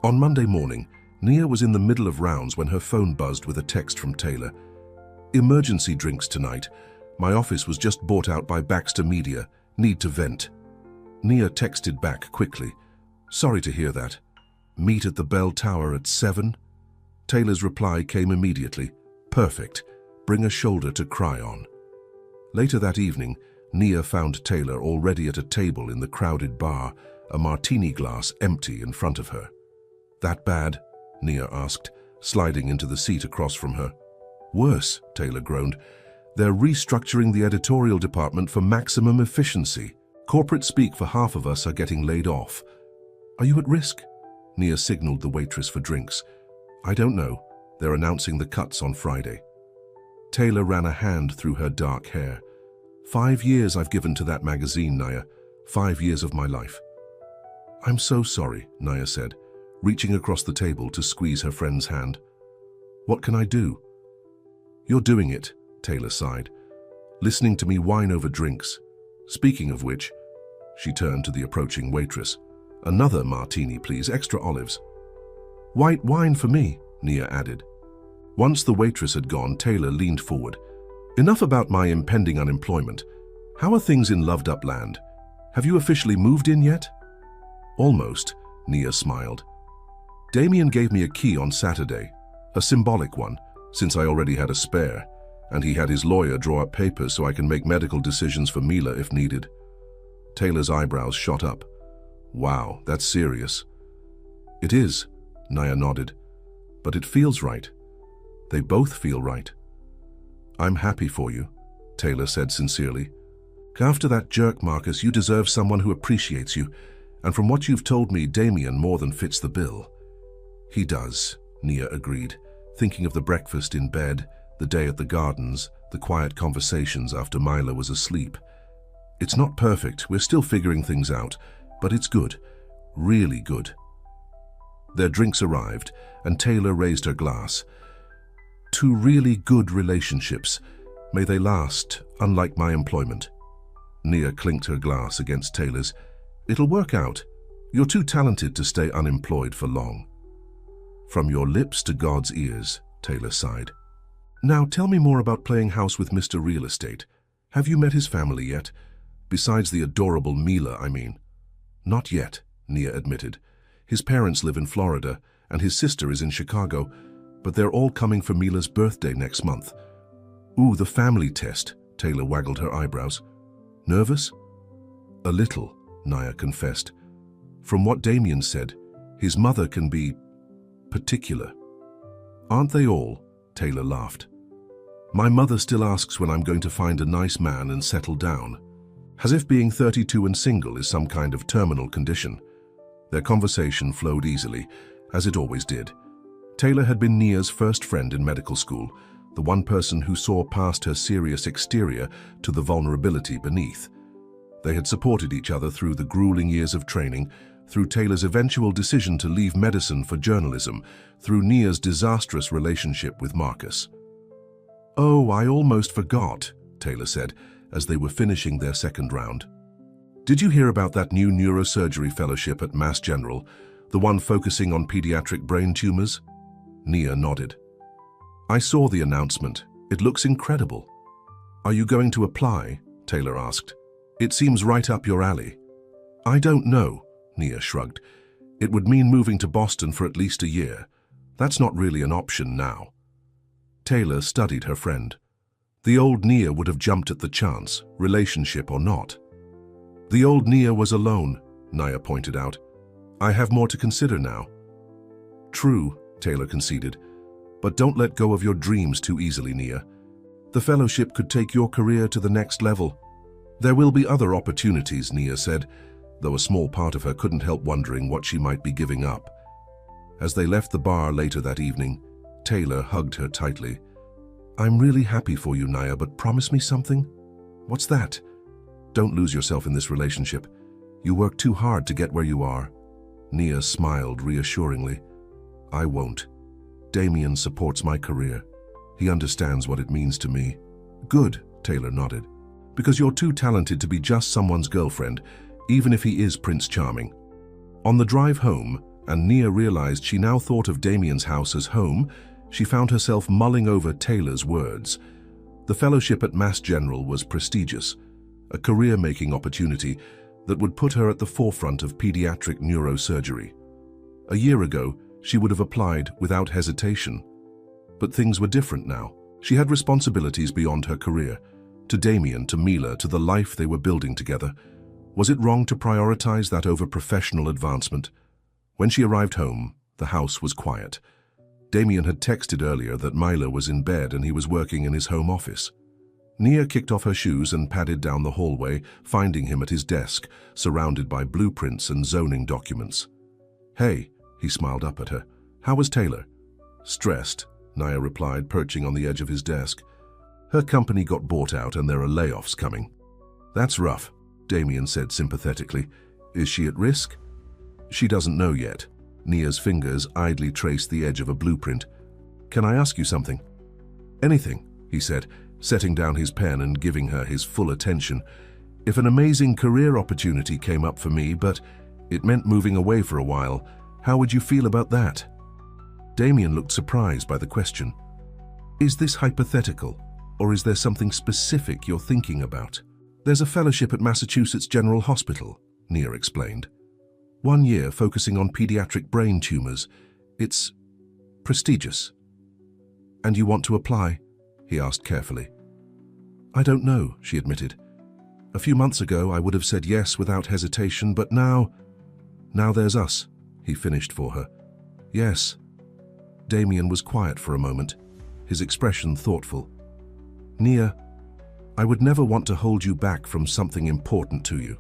On Monday morning, Nia was in the middle of rounds when her phone buzzed with a text from Taylor. "Emergency drinks tonight. My office was just bought out by Baxter Media. Need to vent." Nia texted back quickly. "Sorry to hear that. Meet at the Bell Tower at 7? Taylor's reply came immediately. "Perfect. Bring a shoulder to cry on." Later that evening, Nia found Taylor already at a table in the crowded bar, a martini glass empty in front of her. "That bad?" Nia asked, sliding into the seat across from her. "Worse," Taylor groaned. "They're restructuring the editorial department for maximum efficiency. Corporate speak for half of us are getting laid off." "Are you at risk?" Nia signaled the waitress for drinks. "I don't know. They're announcing the cuts on Friday." Taylor ran a hand through her dark hair. 5 years I've given to that magazine, Nia. 5 years of my life." "I'm so sorry," Nia said, reaching across the table to squeeze her friend's hand. What can I do? You're doing it, Taylor sighed, listening to me whine over drinks. Speaking of which, she turned to the approaching waitress. Another martini, please, extra olives. White wine for me, Nia added. Once the waitress had gone, Taylor leaned forward. Enough about my impending unemployment. How are things in Loved-Up Land? Have you officially moved in yet? Almost, Nia smiled. Damien gave me a key on Saturday, a symbolic one, since I already had a spare, and he had his lawyer draw up papers so I can make medical decisions for Mila if needed. Taylor's eyebrows shot up. Wow, that's serious. It is, Nia nodded, but it feels right. They both feel right. I'm happy for you, Taylor said sincerely. After that jerk, Marcus, you deserve someone who appreciates you, and from what you've told me, Damien more than fits the bill. He does, Nia agreed, thinking of the breakfast in bed, the day at the gardens, the quiet conversations after Mila was asleep. It's not perfect, we're still figuring things out, but it's good, really good. Their drinks arrived, and Taylor raised her glass. Two really good relationships. May they last, unlike my employment. Nia clinked her glass against Taylor's. It'll work out. You're too talented to stay unemployed for long. From your lips to God's ears, Taylor sighed. Now tell me more about playing house with Mr. Real Estate. Have you met his family yet? Besides the adorable Mila, I mean. Not yet, Nia admitted. His parents live in Florida, and his sister is in Chicago, but they're all coming for Mila's birthday next month. Ooh, the family test, Taylor waggled her eyebrows. Nervous? A little, Nia confessed. From what Damien said, his mother can be particular. Aren't they all? Taylor laughed. My mother still asks when I'm going to find a nice man and settle down, as if being 32 and single is some kind of terminal condition. Their conversation flowed easily, as it always did. Taylor had been Nia's first friend in medical school, the one person who saw past her serious exterior to the vulnerability beneath. They had supported each other through the grueling years of training, through Taylor's eventual decision to leave medicine for journalism, through Nia's disastrous relationship with Marcus. Oh, I almost forgot, Taylor said, as they were finishing their second round. Did you hear about that new neurosurgery fellowship at Mass General, the one focusing on pediatric brain tumors? Nia nodded. I saw the announcement. It looks incredible. Are you going to apply? Taylor asked. It seems right up your alley. I don't know, Nia shrugged. It would mean moving to Boston for at least a year. That's not really an option now. Taylor studied her friend. The old Nia would have jumped at the chance, relationship or not. The old Nia was alone, Nia pointed out. I have more to consider now. True, Taylor conceded, but don't let go of your dreams too easily, Nia. The fellowship could take your career to the next level. There will be other opportunities, Nia said, though a small part of her couldn't help wondering what she might be giving up. As they left the bar later that evening, Taylor hugged her tightly. I'm really happy for you, Nia, but promise me something? What's that? Don't lose yourself in this relationship. You work too hard to get where you are. Nia smiled reassuringly. I won't. Damien supports my career. He understands what it means to me. Good, Taylor nodded. Because you're too talented to be just someone's girlfriend, even if he is Prince Charming. On the drive home, and Nia realized she now thought of Damien's house as home, she found herself mulling over Taylor's words. The fellowship at Mass General was prestigious, a career-making opportunity that would put her at the forefront of pediatric neurosurgery. A year ago, she would have applied without hesitation. But things were different now. She had responsibilities beyond her career, to Damien, to Mila, to the life they were building together. Was it wrong to prioritize that over professional advancement? When she arrived home, the house was quiet. Damien had texted earlier that Mila was in bed and he was working in his home office. Nia kicked off her shoes and padded down the hallway, finding him at his desk, surrounded by blueprints and zoning documents. Hey, he smiled up at her. How was Taylor? Stressed, Nia replied, perching on the edge of his desk. Her company got bought out and there are layoffs coming. That's rough, Damien said sympathetically. Is she at risk? She doesn't know yet. Nia's fingers idly traced the edge of a blueprint. Can I ask you something? Anything, he said, setting down his pen and giving her his full attention. If an amazing career opportunity came up for me, but it meant moving away for a while, how would you feel about that? Damien looked surprised by the question. Is this hypothetical, or is there something specific you're thinking about? There's a fellowship at Massachusetts General Hospital, Nia explained. 1 year focusing on pediatric brain tumors. It's prestigious. And you want to apply? He asked carefully. I don't know, she admitted. A few months ago I would have said yes without hesitation, but now there's us, he finished for her. Yes. Damien was quiet for a moment, his expression thoughtful. Nia, I would never want to hold you back from something important to you.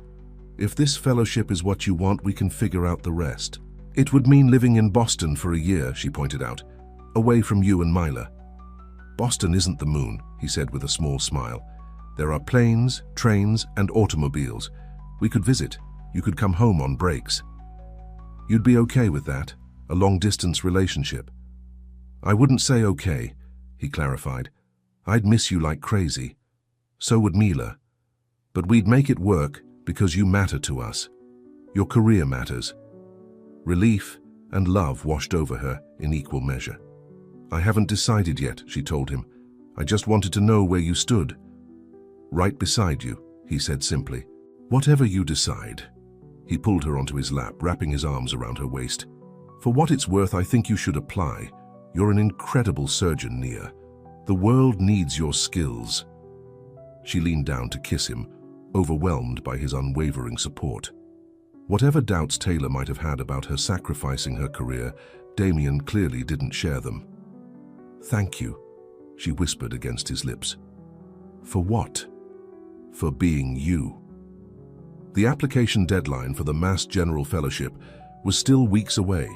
If this fellowship is what you want, we can figure out the rest. It would mean living in Boston for a year, she pointed out, away from you and Mila. Boston isn't the moon, he said with a small smile. There are planes, trains, and automobiles. We could visit. You could come home on breaks. You'd be okay with that, a long-distance relationship. I wouldn't say okay, he clarified. I'd miss you like crazy. So would Mila. But we'd make it work because you matter to us. Your career matters. Relief and love washed over her in equal measure. I haven't decided yet, she told him. I just wanted to know where you stood. Right beside you, he said simply. Whatever you decide. He pulled her onto his lap, wrapping his arms around her waist. For what it's worth, I think you should apply. You're an incredible surgeon, Nia. The world needs your skills. She leaned down to kiss him, overwhelmed by his unwavering support. Whatever doubts Taylor might have had about her sacrificing her career, Damien clearly didn't share them. Thank you, she whispered against his lips. For what? For being you. The application deadline for the Mass General Fellowship was still weeks away,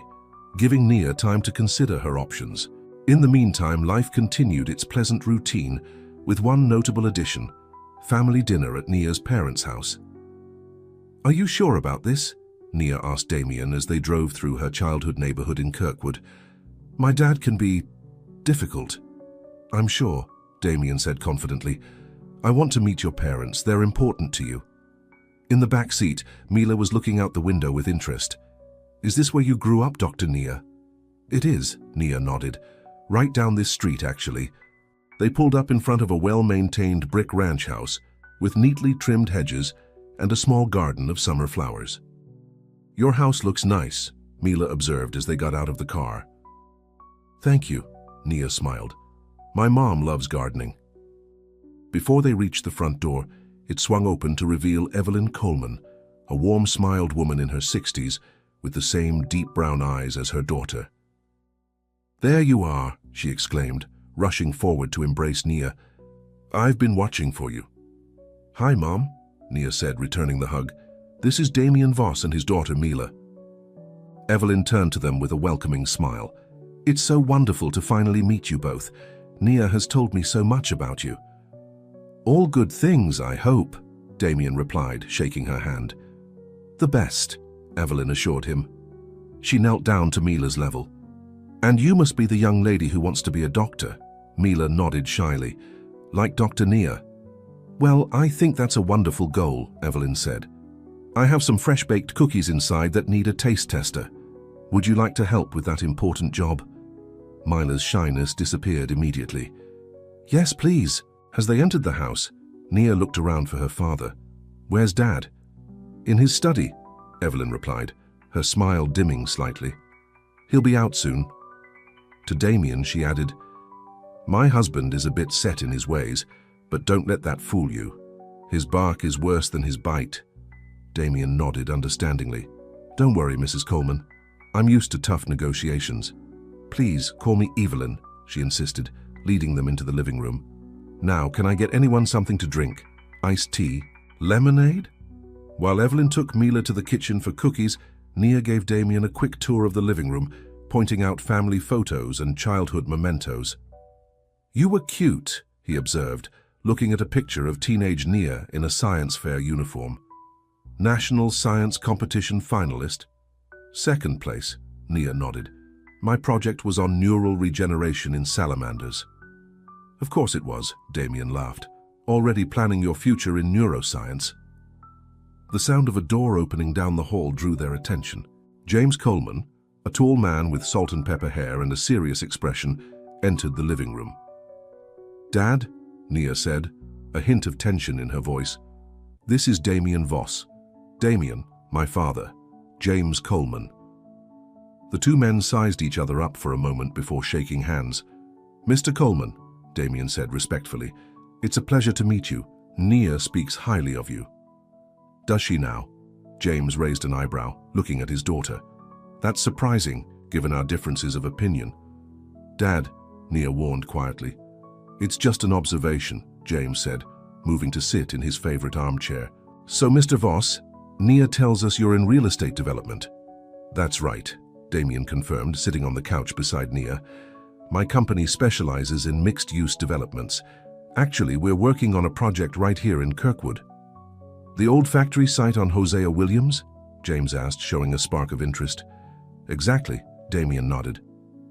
giving Nia time to consider her options. In the meantime, life continued its pleasant routine with one notable addition: family dinner at Nia's parents' house. Are you sure about this? Nia asked Damien as they drove through her childhood neighborhood in Kirkwood. My dad can be difficult. I'm sure, Damien said confidently. I want to meet your parents. They're important to you. In the back seat, Mila was looking out the window with interest. Is this where you grew up, Dr. Nia? It is, Nia nodded. Right down this street, actually. They pulled up in front of a well-maintained brick ranch house with neatly trimmed hedges and a small garden of summer flowers. Your house looks nice, Mila observed as they got out of the car. Thank you, Nia smiled. My mom loves gardening. Before they reached the front door, it swung open to reveal Evelyn Coleman, a warm-smiled woman in her 60s with the same deep brown eyes as her daughter. There you are, she exclaimed, rushing forward to embrace Nia. I've been watching for you. Hi, Mom, Nia said, returning the hug. This is Damien Voss and his daughter Mila. Evelyn turned to them with a welcoming smile. It's so wonderful to finally meet you both. Nia has told me so much about you. All good things, I hope, Damien replied, shaking her hand. The best, Evelyn assured him. She knelt down to Mila's level. And you must be the young lady who wants to be a doctor, Mila nodded shyly. Like Dr. Nia. Well, I think that's a wonderful goal, Evelyn said. I have some fresh-baked cookies inside that need a taste tester. Would you like to help with that important job? Mila's shyness disappeared immediately. Yes, please. As they entered the house, Nia looked around for her father. Where's Dad? In his study, Evelyn replied, her smile dimming slightly. He'll be out soon. To Damien, she added, My husband is a bit set in his ways, but don't let that fool you. His bark is worse than his bite. Damien nodded understandingly. Don't worry, Mrs. Coleman. I'm used to tough negotiations. Please call me Evelyn, she insisted, leading them into the living room. Now, can I get anyone something to drink? Iced tea? Lemonade? While Evelyn took Mila to the kitchen for cookies, Nia gave Damien a quick tour of the living room, pointing out family photos and childhood mementos. You were cute, he observed, looking at a picture of teenage Nia in a science fair uniform. National Science Competition finalist? Second place, Nia nodded. My project was on neural regeneration in salamanders. Of course it was, Damien laughed. Already planning your future in neuroscience. The sound of a door opening down the hall drew their attention. James Coleman, a tall man with salt and pepper hair and a serious expression, entered the living room. "Dad," Nia said, a hint of tension in her voice. "This is Damien Voss. Damien, my father, James Coleman." The two men sized each other up for a moment before shaking hands. "Mr. Coleman," Damien said respectfully, "it's a pleasure to meet you. Nia speaks highly of you." "Does she now?" James raised an eyebrow, looking at his daughter. "That's surprising, given our differences of opinion." "Dad," Nia warned quietly. "It's just an observation," James said, moving to sit in his favorite armchair. "So, Mr. Voss, Nia tells us you're in real estate development." "That's right," Damien confirmed, sitting on the couch beside Nia. "My company specializes in mixed-use developments. Actually, we're working on a project right here in Kirkwood." "The old factory site on Hosea Williams?" James asked, showing a spark of interest. "Exactly," Damien nodded.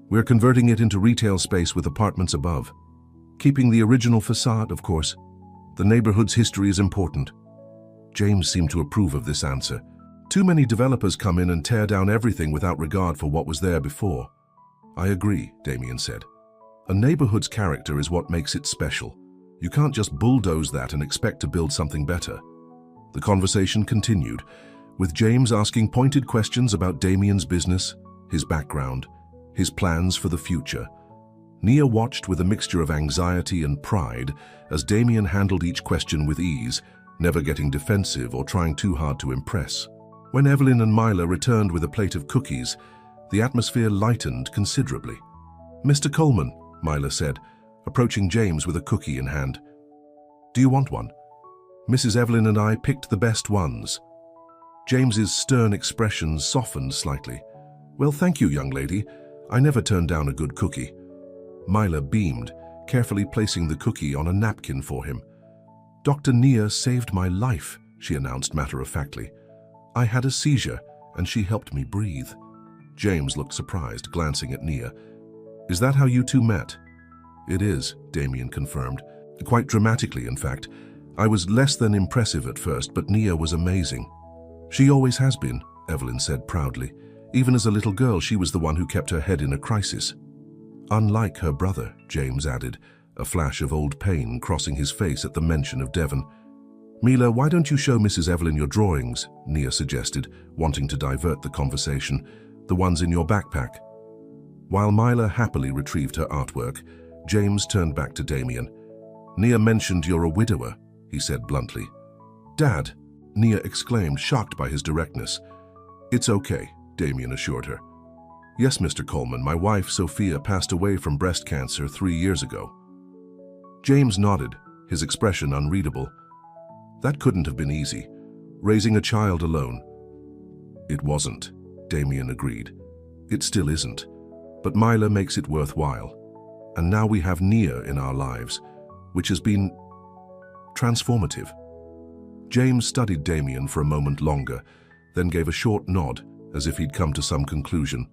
"We're converting it into retail space with apartments above. Keeping the original facade, of course. The neighborhood's history is important." James seemed to approve of this answer. "Too many developers come in and tear down everything without regard for what was there before." "I agree," Damien said. "A neighborhood's character is what makes it special. You can't just bulldoze that and expect to build something better." The conversation continued, with James asking pointed questions about Damien's business, his background, his plans for the future. Nia watched with a mixture of anxiety and pride as Damien handled each question with ease, never getting defensive or trying too hard to impress. When Evelyn and Mila returned with a plate of cookies, the atmosphere lightened considerably. "Mr. Coleman," Mila said, approaching James with a cookie in hand. "Do you want one? Mrs. Evelyn and I picked the best ones." James's stern expression softened slightly. "Well, thank you, young lady. I never turn down a good cookie." Mila beamed, carefully placing the cookie on a napkin for him. "Dr. Nia saved my life," she announced matter-of-factly. "I had a seizure, and she helped me breathe." James looked surprised, glancing at Nia. "Is that how you two met?" "It is," Damien confirmed. "Quite dramatically, in fact. I was less than impressive at first, but Nia was amazing." "She always has been," Evelyn said proudly. "Even as a little girl, she was the one who kept her head in a crisis." "Unlike her brother," James added, a flash of old pain crossing his face at the mention of Devon. "Mila, why don't you show Mrs. Evelyn your drawings?" Nia suggested, wanting to divert the conversation. "The ones in your backpack." While Mila happily retrieved her artwork, James turned back to Damien. "Nia mentioned you're a widower," he said bluntly. "Dad," Nia exclaimed, shocked by his directness. "It's okay," Damien assured her. "Yes, Mr. Coleman, my wife, Sophia, passed away from breast cancer 3 years ago." James nodded, his expression unreadable. "That couldn't have been easy, raising a child alone." "It wasn't," Damien agreed. "It still isn't. But Mila makes it worthwhile. And now we have Nia in our lives, which has been transformative." James studied Damien for a moment longer, then gave a short nod, as if he'd come to some conclusion.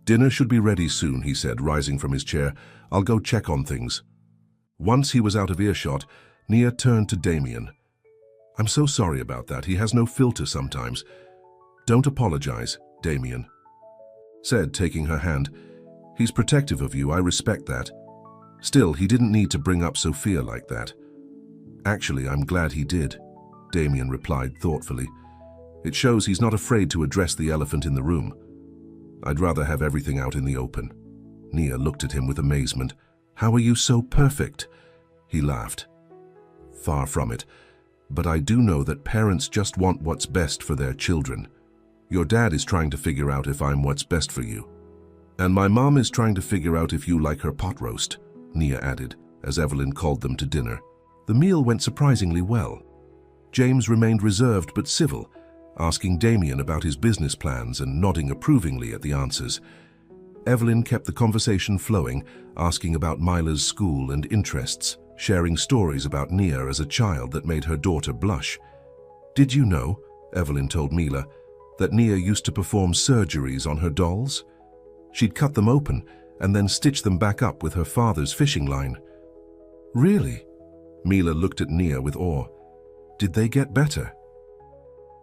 "Dinner should be ready soon," he said, rising from his chair. "I'll go check on things." Once he was out of earshot, Nia turned to Damien. "I'm so sorry about that. He has no filter sometimes." "Don't apologize," Damien said, taking her hand. "He's protective of you, I respect that. Still, he didn't need to bring up Sophia like that." "Actually, I'm glad he did," Damien replied thoughtfully. "It shows he's not afraid to address the elephant in the room. I'd rather have everything out in the open." Nia looked at him with amazement. "How are you so perfect?" He laughed. "Far from it. But I do know that parents just want what's best for their children. Your dad is trying to figure out if I'm what's best for you. And my mom is trying to figure out if you like her pot roast," Nia added, as Evelyn called them to dinner. The meal went surprisingly well. James remained reserved but civil, asking Damien about his business plans and nodding approvingly at the answers. Evelyn kept the conversation flowing, asking about Mila's school and interests, sharing stories about Nia as a child that made her daughter blush. "Did you know," Evelyn told Mila, "that Nia used to perform surgeries on her dolls?" She'd cut them open and then stitched them back up with her father's fishing line. Really? Mila looked at Nia with awe. Did they get better?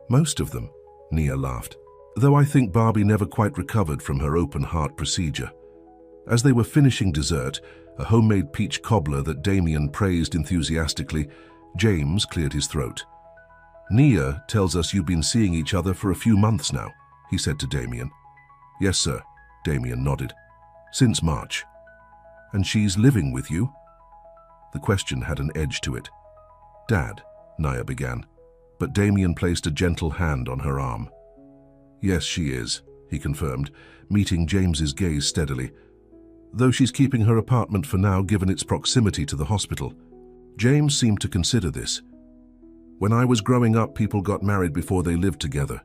Most of them, Nia laughed, though I think Barbie never quite recovered from her open heart procedure. As they were finishing dessert, a homemade peach cobbler that Damien praised enthusiastically, James cleared his throat. Nia tells us you've been seeing each other for a few months now, he said to Damien. Yes, sir, Damien nodded. Since March. And she's living with you? The question had an edge to it. Dad, Nia began, but Damien placed a gentle hand on her arm. Yes, she is, he confirmed, meeting James's gaze steadily. Though she's keeping her apartment for now given its proximity to the hospital. James seemed to consider this. When I was growing up, people got married before they lived together.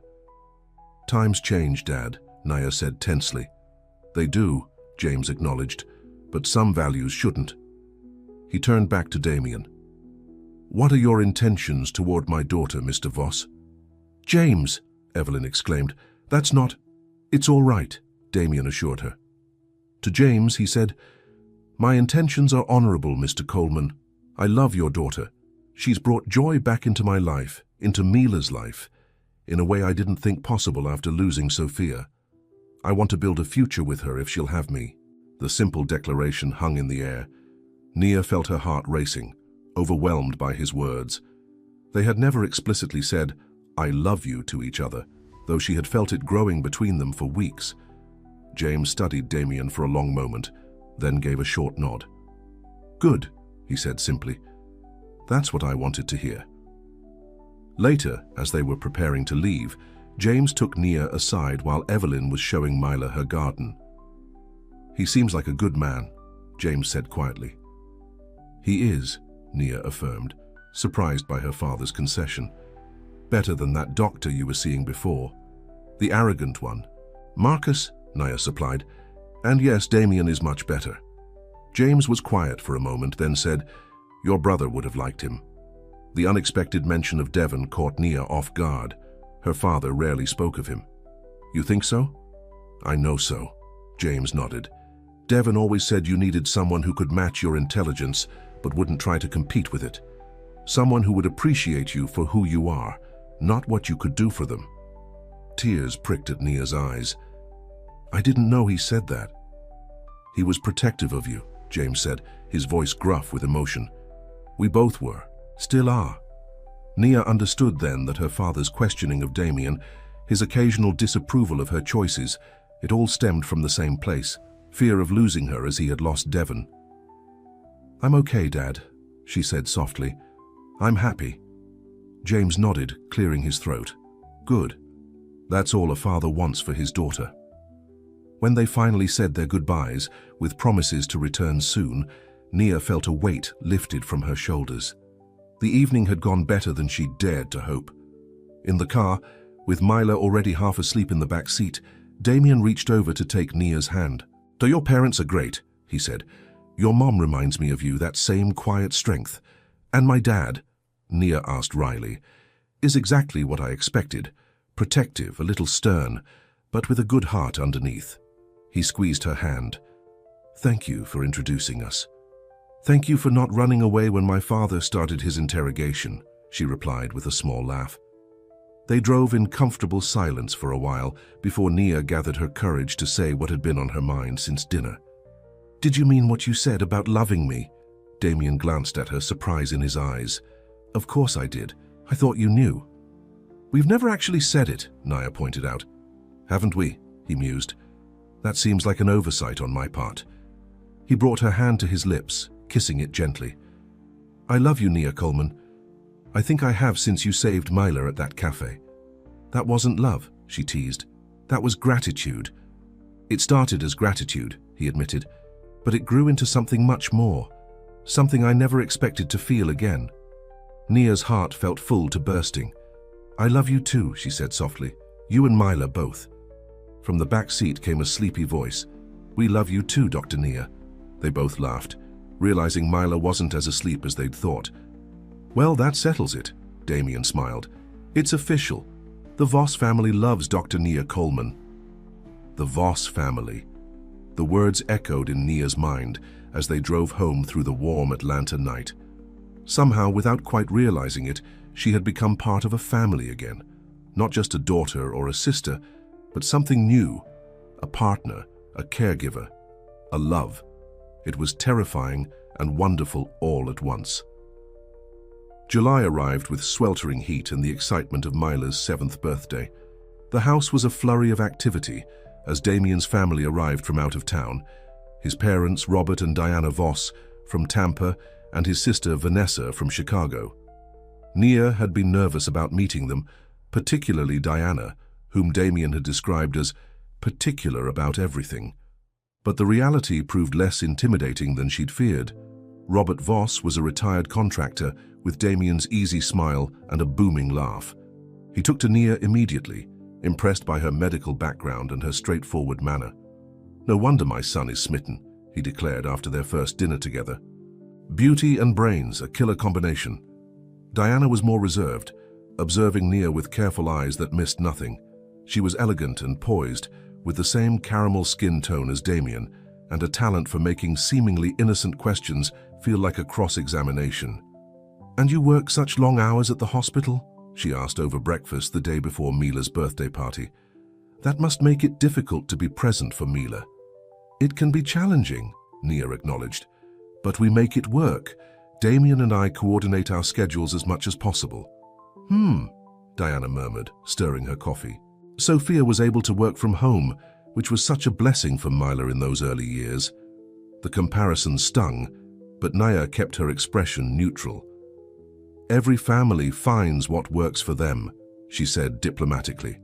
Times change, Dad, Nia said tensely. They do, James acknowledged, but some values shouldn't. He turned back to Damien. What are your intentions toward my daughter, Mr. Voss? James, Evelyn exclaimed. That's not... It's all right, Damien assured her. To James, he said, My intentions are honorable, Mr. Coleman. I love your daughter. She's brought joy back into my life, into Mila's life, in a way I didn't think possible after losing Sophia. I want to build a future with her if she'll have me. The simple declaration hung in the air. Nia felt her heart racing, overwhelmed by his words. They had never explicitly said, I love you to each other, though she had felt it growing between them for weeks. James studied Damien for a long moment, then gave a short nod. Good, he said simply. That's what I wanted to hear. Later, as they were preparing to leave, James took Nia aside while Evelyn was showing Mila her garden. He seems like a good man, James said quietly. He is, Nia affirmed, surprised by her father's concession. Better than that doctor you were seeing before. The arrogant one. Marcus, Nia supplied. And yes, Damien is much better. James was quiet for a moment, then said, Your brother would have liked him. The unexpected mention of Devon caught Nia off guard. Her father rarely spoke of him. You think so? I know so, James nodded. Devon always said you needed someone who could match your intelligence, but wouldn't try to compete with it. Someone who would appreciate you for who you are, not what you could do for them. Tears pricked at Nia's eyes. I didn't know he said that. He was protective of you, James said, his voice gruff with emotion. We both were, still are. Nia understood then that her father's questioning of Damien, his occasional disapproval of her choices, it all stemmed from the same place, fear of losing her as he had lost Devon. I'm okay, Dad, she said softly. I'm happy. James nodded, clearing his throat. Good. That's all a father wants for his daughter. When they finally said their goodbyes, with promises to return soon, Nia felt a weight lifted from her shoulders. The evening had gone better than she'd dared to hope. In the car, with Mila already half asleep in the back seat, Damien reached over to take Nia's hand. Your parents are great, he said. Your mom reminds me of you, that same quiet strength. And my dad, Nia asked wryly, is exactly what I expected. Protective, a little stern, but with a good heart underneath. He squeezed her hand. Thank you for introducing us. Thank you for not running away when my father started his interrogation, she replied with a small laugh. They drove in comfortable silence for a while before Nia gathered her courage to say what had been on her mind since dinner. Did you mean what you said about loving me? Damien glanced at her, surprise in his eyes. Of course I did. I thought you knew. We've never actually said it, Nia pointed out. Haven't we? He mused. That seems like an oversight on my part. He brought her hand to his lips, kissing it gently. I love you, Nia Coleman. I think I have since you saved Mila at that cafe. That wasn't love, she teased. That was gratitude. It started as gratitude, he admitted, but it grew into something much more, something I never expected to feel again. Nia's heart felt full to bursting. I love you too, she said softly. You and Mila both. From the back seat came a sleepy voice. We love you too, Dr. Nia. They both laughed, realizing Mila wasn't as asleep as they'd thought. Well, that settles it, Damien smiled. It's official. The Voss family loves Dr. Nia Coleman. The Voss family. The words echoed in Nia's mind as they drove home through the warm Atlanta night. Somehow, without quite realizing it, she had become part of a family again. Not just a daughter or a sister, but something new. A partner, a caregiver, a love. It was terrifying and wonderful all at once. July arrived with sweltering heat and the excitement of Mila's 7th birthday. The house was a flurry of activity as Damien's family arrived from out of town. His parents, Robert and Diana Voss, from Tampa, and his sister Vanessa from Chicago. Nia had been nervous about meeting them, particularly Diana, whom Damien had described as particular about everything. But the reality proved less intimidating than she'd feared. Robert Voss was a retired contractor with Damien's easy smile and a booming laugh. He took to Nia immediately, impressed by her medical background and her straightforward manner. "No wonder my son is smitten," he declared after their first dinner together. Beauty and brains, a killer combination. Diana was more reserved, observing Nia with careful eyes that missed nothing. She was elegant and poised, with the same caramel skin tone as Damien, and a talent for making seemingly innocent questions feel like a cross-examination. "And you work such long hours at the hospital?" she asked over breakfast the day before Mila's birthday party. "That must make it difficult to be present for Mila." "It can be challenging," Nia acknowledged, "but we make it work. Damien and I coordinate our schedules as much as possible." Diana murmured, stirring her coffee. Sophia was able to work from home, which was such a blessing for Mila in those early years. The comparison stung, but Nia kept her expression neutral. "Every family finds what works for them," she said diplomatically.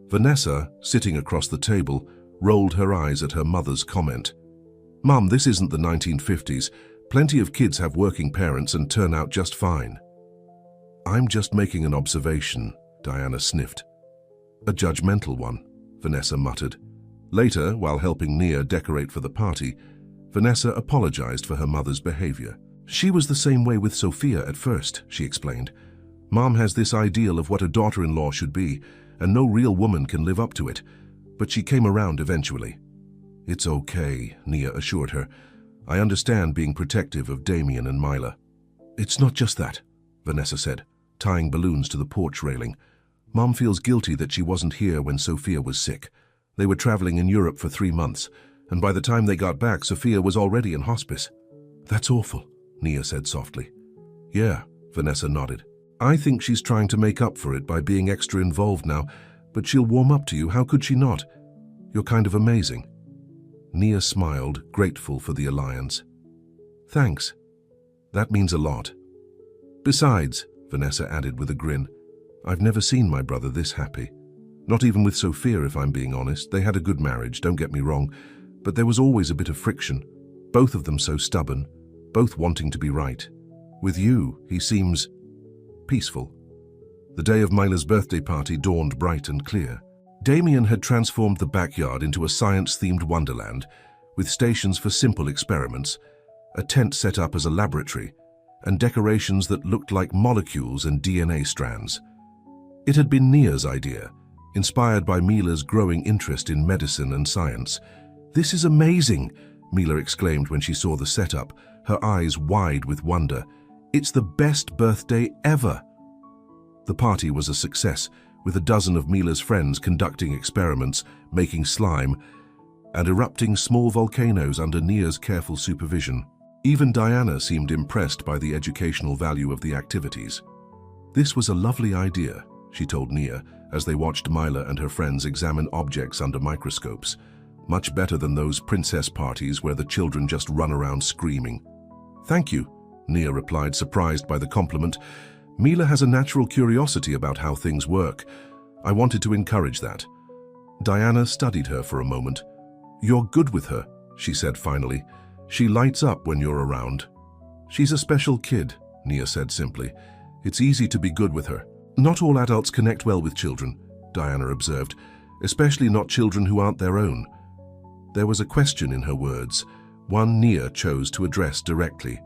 Vanessa, sitting across the table, rolled her eyes at her mother's comment. "Mum, this isn't the 1950s. Plenty of kids have working parents and turn out just fine." "I'm just making an observation," Diana sniffed. "A judgmental one," Vanessa muttered. Later, while helping Nia decorate for the party, Vanessa apologized for her mother's behavior. "She was the same way with Sophia at first," she explained. "Mom has this ideal of what a daughter-in-law should be, and no real woman can live up to it. But she came around eventually." "It's okay," Nia assured her. "I understand being protective of Damien and Mila." "It's not just that," Vanessa said, tying balloons to the porch railing. "Mom feels guilty that she wasn't here when Sophia was sick. They were traveling in Europe for 3 months, and by the time they got back, Sophia was already in hospice." "That's awful," Nia said softly. "Yeah," Vanessa nodded. "I think she's trying to make up for it by being extra involved now, but she'll warm up to you. How could she not? You're kind of amazing." Nia smiled, grateful for the alliance. "Thanks. That means a lot. Besides," Vanessa added with a grin, "I've never seen my brother this happy. Not even with Sophia, if I'm being honest. They had a good marriage, don't get me wrong, but there was always a bit of friction. Both of them so stubborn, both wanting to be right. With you, he seems peaceful." The day of Mila's birthday party dawned bright and clear. Damien had transformed the backyard into a science-themed wonderland, with stations for simple experiments, a tent set up as a laboratory, and decorations that looked like molecules and DNA strands. It had been Nia's idea, inspired by Mila's growing interest in medicine and science. "This is amazing," Mila exclaimed when she saw the setup, her eyes wide with wonder. "It's the best birthday ever." The party was a success, with a dozen of Mila's friends conducting experiments, making slime, and erupting small volcanoes under Nia's careful supervision. Even Diana seemed impressed by the educational value of the activities. "This was a lovely idea," she told Nia, as they watched Mila and her friends examine objects under microscopes. "Much better than those princess parties where the children just run around screaming." "Thank you," Nia replied, surprised by the compliment. "Mila has a natural curiosity about how things work. I wanted to encourage that." Diana studied her for a moment. "You're good with her," she said finally. "She lights up when you're around." "She's a special kid," Nia said simply. "It's easy to be good with her." "Not all adults connect well with children," Diana observed, "especially not children who aren't their own." There was a question in her words, one Nia chose to address directly.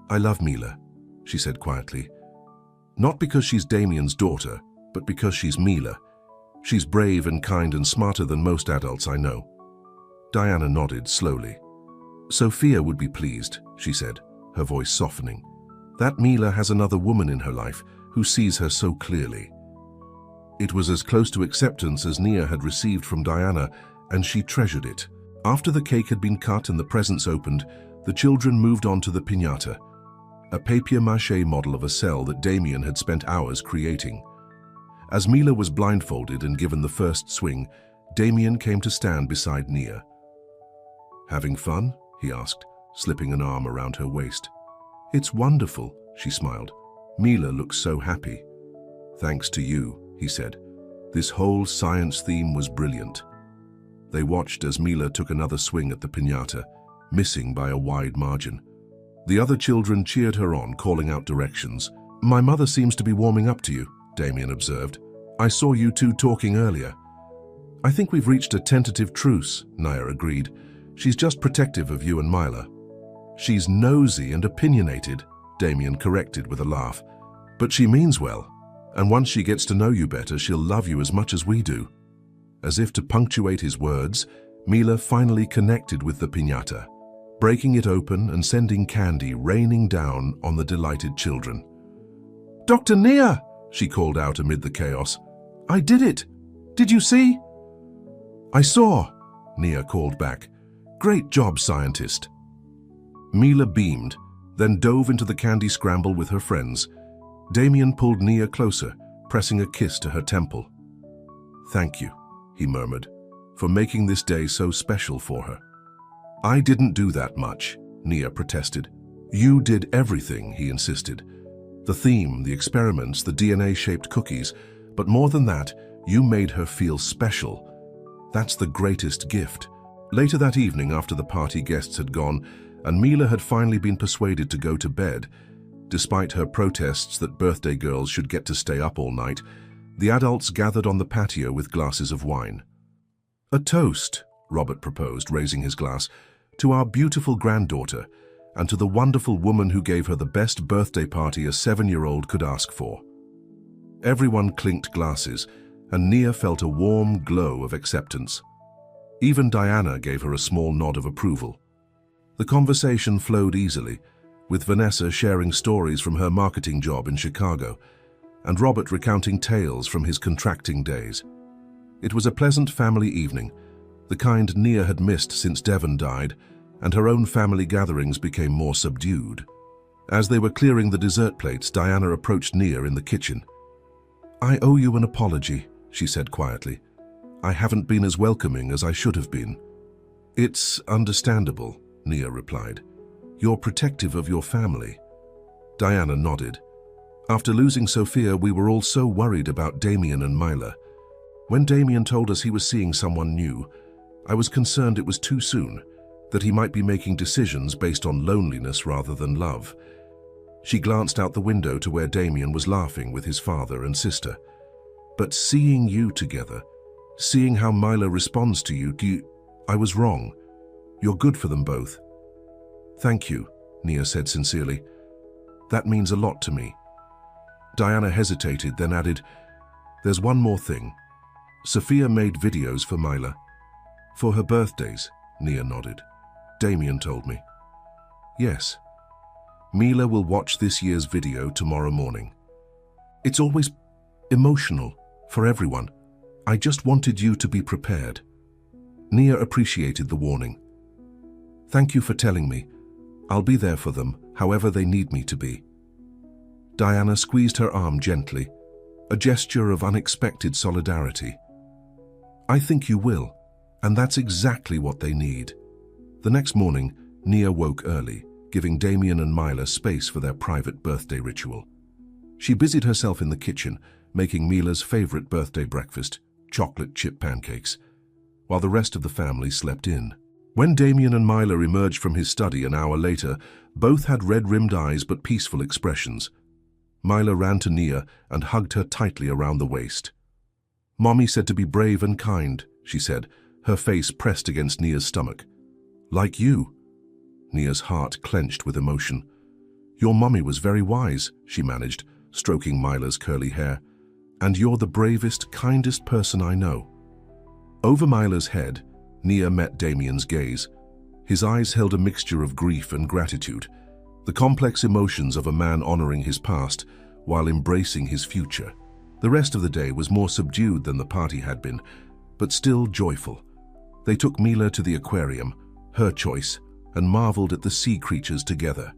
"I love Mila," she said quietly. "Not because she's Damien's daughter, but because she's Mila. She's brave and kind and smarter than most adults I know." Diana nodded slowly. Sophia would be pleased, she said, her voice softening. That Mila has another woman in her life who sees her so clearly. It was as close to acceptance as Nia had received from Diana, and she treasured it. After the cake had been cut and the presents opened, the children moved on to the piñata, a papier-mâché model of a cell that Damien had spent hours creating. As Mila was blindfolded and given the first swing, Damien came to stand beside Nia. "Having fun?" he asked, slipping an arm around her waist. "It's wonderful," she smiled. "Mila looks so happy." "Thanks to you," he said. "This whole science theme was brilliant." They watched as Mila took another swing at the piñata, missing by a wide margin. The other children cheered her on, calling out directions. "My mother seems to be warming up to you," Damien observed. "I saw you two talking earlier." "I think we've reached a tentative truce," Nia agreed. "She's just protective of you and Mila." "She's nosy and opinionated," Damien corrected with a laugh. "But she means well, and once she gets to know you better, she'll love you as much as we do." As if to punctuate his words, Mila finally connected with the piñata, breaking it open and sending candy raining down on the delighted children. "Dr. Nia!" she called out amid the chaos. "I did it! Did you see?" "I saw," Nia called back. "Great job, scientist." Mila beamed, then dove into the candy scramble with her friends. Damien pulled Nia closer, pressing a kiss to her temple. "Thank you," he murmured, "for making this day so special for her." "I didn't do that much," Nia protested. "You did everything," he insisted. "The theme, the experiments, the DNA-shaped cookies, but more than that, you made her feel special. That's the greatest gift." Later that evening, after the party guests had gone, and Mila had finally been persuaded to go to bed, despite her protests that birthday girls should get to stay up all night, the adults gathered on the patio with glasses of wine. "A toast," Robert proposed, raising his glass, "to our beautiful granddaughter, and to the wonderful woman who gave her the best birthday party a 7-year-old could ask for." Everyone clinked glasses, and Nia felt a warm glow of acceptance. Even Diana gave her a small nod of approval. The conversation flowed easily, with Vanessa sharing stories from her marketing job in Chicago, and Robert recounting tales from his contracting days. It was a pleasant family evening, the kind Nia had missed since Devon died, and her own family gatherings became more subdued. As they were clearing the dessert plates, Diana approached Nia in the kitchen. "I owe you an apology," she said quietly. "I haven't been as welcoming as I should have been." "It's understandable," Nia replied. "You're protective of your family." Diana nodded. "After losing Sophia, we were all so worried about Damien and Mila. When Damien told us he was seeing someone new, I was concerned it was too soon, that he might be making decisions based on loneliness rather than love." She glanced out the window to where Damien was laughing with his father and sister. "But seeing you together, seeing how Mila responds to you, I was wrong. You're good for them both." "Thank you," Nia said sincerely. "That means a lot to me." Diana hesitated, then added, "There's one more thing. Sophia made videos for Mila." "For her birthdays," Nia nodded. "Damien told me." "Yes. Mila will watch this year's video tomorrow morning. It's always emotional for everyone. I just wanted you to be prepared." Nia appreciated the warning. "Thank you for telling me. I'll be there for them, however they need me to be." Diana squeezed her arm gently, a gesture of unexpected solidarity. "I think you will, and that's exactly what they need." The next morning, Nia woke early, giving Damien and Mila space for their private birthday ritual. She busied herself in the kitchen, making Mila's favorite birthday breakfast, chocolate chip pancakes, while the rest of the family slept in. When Damien and Mila emerged from his study an hour later, both had red-rimmed eyes but peaceful expressions. Mila ran to Nia and hugged her tightly around the waist. "Mommy said to be brave and kind," she said, her face pressed against Nia's stomach. "Like you." Nia's heart clenched with emotion. "Your mommy was very wise," she managed, stroking Mila's curly hair. "And you're the bravest, kindest person I know." Over Mila's head, Nia met Damien's gaze. His eyes held a mixture of grief and gratitude, the complex emotions of a man honoring his past while embracing his future. The rest of the day was more subdued than the party had been, but still joyful. They took Mila to the aquarium, her choice, and marveled at the sea creatures together.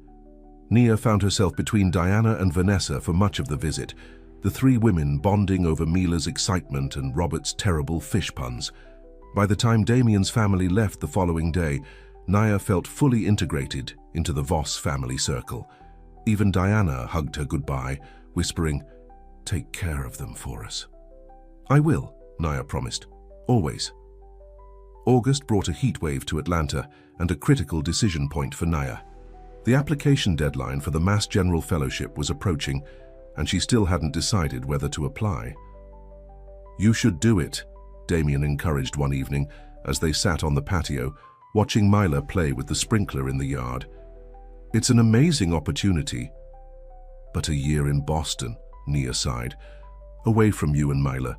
Nia found herself between Diana and Vanessa for much of the visit, the three women bonding over Mila's excitement and Robert's terrible fish puns. By the time Damien's family left the following day, Nia felt fully integrated into the Voss family circle. Even Diana hugged her goodbye, whispering, "Take care of them for us." "I will," Nia promised. "Always." August brought a heatwave to Atlanta and a critical decision point for Nia. The application deadline for the Mass General Fellowship was approaching, and she still hadn't decided whether to apply. "You should do it," Damien encouraged one evening as they sat on the patio, watching Mila play with the sprinkler in the yard. "It's an amazing opportunity." "But a year in Boston," Nia sighed. "Away from you and Mila.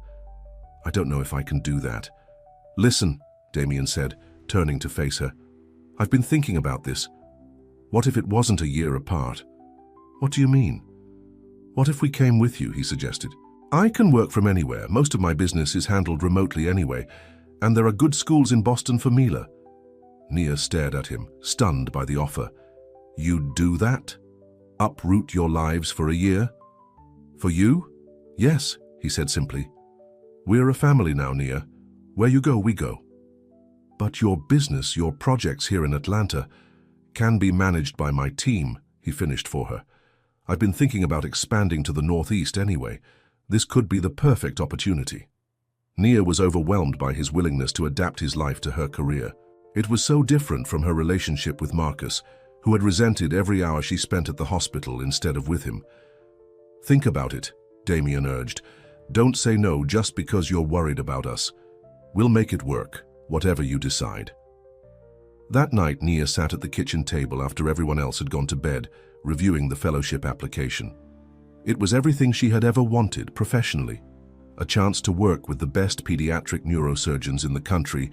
I don't know if I can do that." "Listen," Damien said, turning to face her. "I've been thinking about this. What if it wasn't a year apart?" "What do you mean?" "What if we came with you?" he suggested. "I can work from anywhere. Most of my business is handled remotely anyway, and there are good schools in Boston for Mila." Nia stared at him, stunned by the offer. "You'd do that? Uproot your lives for a year?" "For you?" "Yes," he said simply. "We're a family now, Nia. Where you go, we go." "But your business, your projects here in Atlanta, can be managed by my team," he finished for her. "I've been thinking about expanding to the Northeast anyway. This could be the perfect opportunity." Nia was overwhelmed by his willingness to adapt his life to her career. It was so different from her relationship with Marcus, who had resented every hour she spent at the hospital instead of with him. "Think about it," Damien urged. "Don't say no just because you're worried about us. We'll make it work, whatever you decide." That night, Nia sat at the kitchen table after everyone else had gone to bed, reviewing the fellowship application. It was everything she had ever wanted professionally. A chance to work with the best pediatric neurosurgeons in the country,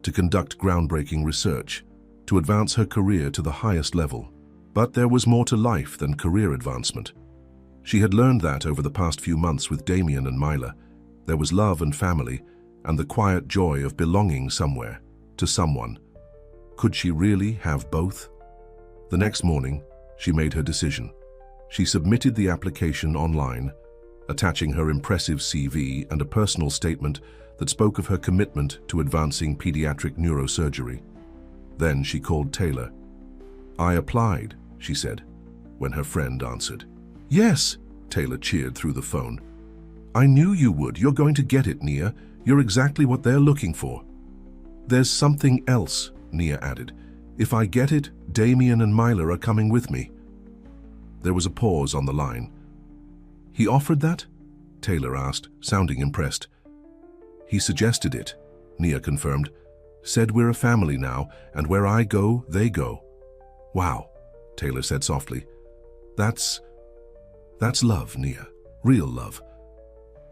to conduct groundbreaking research, to advance her career to the highest level. But there was more to life than career advancement. She had learned that over the past few months with Damien and Mila. There was love and family, and the quiet joy of belonging somewhere, to someone. Could she really have both? The next morning, she made her decision. She submitted the application online, attaching her impressive CV and a personal statement that spoke of her commitment to advancing pediatric neurosurgery. Then she called Taylor. "I applied," she said, when her friend answered. "Yes," Taylor cheered through the phone. "I knew you would. You're going to get it, Nia. You're exactly what they're looking for." "There's something else," Nia added. "If I get it, Damien and Mila are coming with me." There was a pause on the line. "He offered that?" Taylor asked, sounding impressed. "He suggested it," Nia confirmed. "Said we're a family now, and where I go, they go." "Wow," Taylor said softly. That's love, Nia. Real love."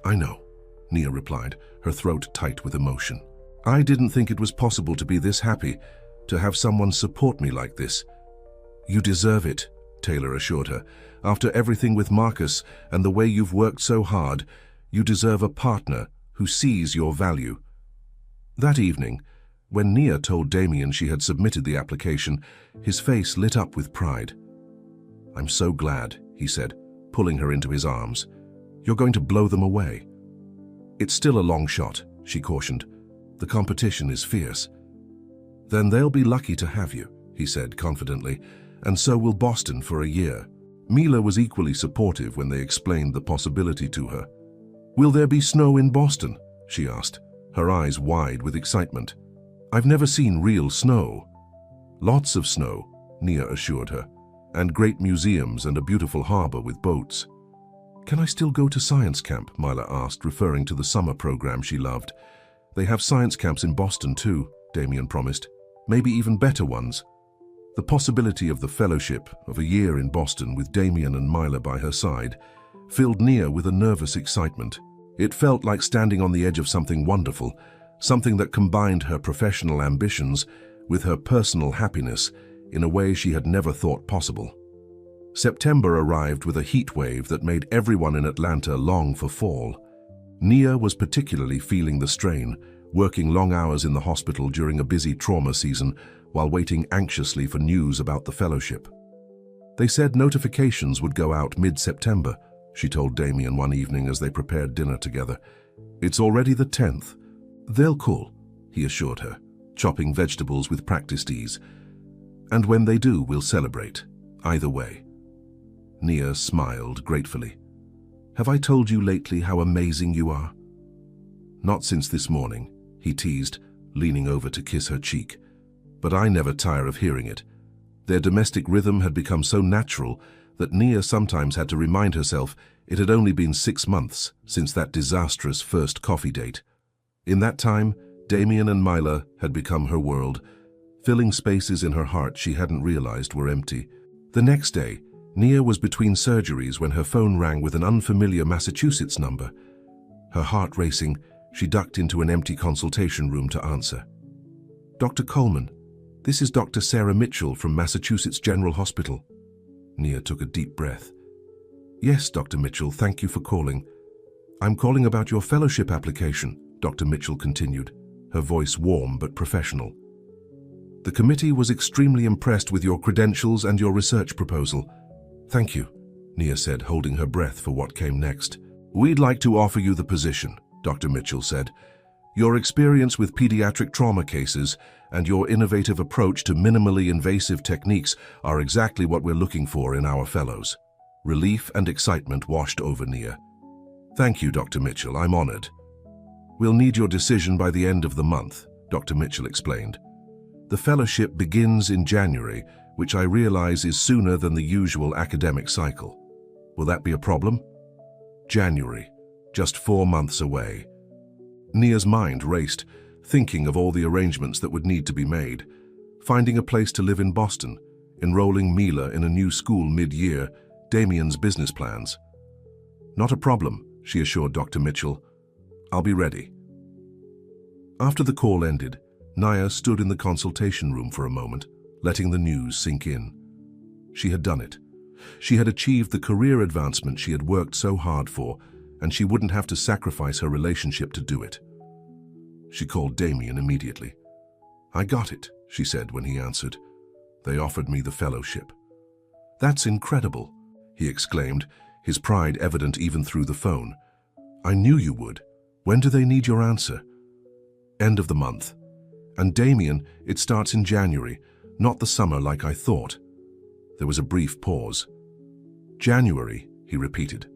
"I know," Nia replied, her throat tight with emotion. "I didn't think it was possible to be this happy, to have someone support me like this." "You deserve it," Taylor assured her. "After everything with Marcus and the way you've worked so hard, you deserve a partner who sees your value." That evening, when Nia told Damien she had submitted the application, his face lit up with pride. "I'm so glad," he said, pulling her into his arms. "You're going to blow them away." "It's still a long shot," she cautioned. "The competition is fierce." "Then they'll be lucky to have you," he said confidently, "and so will Boston for a year." Mila was equally supportive when they explained the possibility to her. "Will there be snow in Boston?" she asked, her eyes wide with excitement. "I've never seen real snow." "Lots of snow," Nia assured her, "and great museums and a beautiful harbor with boats." "Can I still go to science camp?" Mila asked, referring to the summer program she loved. "They have science camps in Boston too," Damien promised. "Maybe even better ones." The possibility of the fellowship, of a year in Boston with Damien and Mila by her side, filled Nia with a nervous excitement. It felt like standing on the edge of something wonderful, something that combined her professional ambitions with her personal happiness in a way she had never thought possible. September arrived with a heat wave that made everyone in Atlanta long for fall. Nia was particularly feeling the strain, working long hours in the hospital during a busy trauma season while waiting anxiously for news about the fellowship. They said notifications would go out mid-September, she told Damien one evening as they prepared dinner together. It's already the 10th. They'll call, he assured her, chopping vegetables with practiced ease. And when they do, we'll celebrate. Either way. Nia smiled gratefully. Have I told you lately how amazing you are? Not since this morning, he teased, leaning over to kiss her cheek. But I never tire of hearing it. Their domestic rhythm had become so natural that Nia sometimes had to remind herself it had only been 6 months since that disastrous first coffee date. In that time, Damien and Mila had become her world, filling spaces in her heart she hadn't realized were empty. The next day, Nia was between surgeries when her phone rang with an unfamiliar Massachusetts number. Her heart racing, she ducked into an empty consultation room to answer. Dr. Coleman, this is Dr. Sarah Mitchell from Massachusetts General Hospital. Nia took a deep breath. Yes, Dr. Mitchell, thank you for calling. I'm calling about your fellowship application, Dr. Mitchell continued, her voice warm but professional. The committee was extremely impressed with your credentials and your research proposal. Thank you, Nia said, holding her breath for what came next. We'd like to offer you the position, Dr. Mitchell said. Your experience with pediatric trauma cases and your innovative approach to minimally invasive techniques are exactly what we're looking for in our fellows. Relief and excitement washed over Nia. Thank you, Dr. Mitchell, I'm honored. We'll need your decision by the end of the month, Dr. Mitchell explained. The fellowship begins in January, which I realize is sooner than the usual academic cycle. Will that be a problem? January, just 4 months away. Nia's mind raced, thinking of all the arrangements that would need to be made. Finding a place to live in Boston, enrolling Mila in a new school mid-year, Damien's business plans. Not a problem, she assured Dr. Mitchell. I'll be ready. After the call ended, Nia stood in the consultation room for a moment, letting the news sink in. She had done it. She had achieved the career advancement she had worked so hard for, and she wouldn't have to sacrifice her relationship to do it. She called Damien immediately. I got it, she said when he answered. They offered me the fellowship. That's incredible, he exclaimed, his pride evident even through the phone. I knew you would. When do they need your answer? End of the month. And Damien, it starts in January, not the summer like I thought. There was a brief pause. January, he repeated.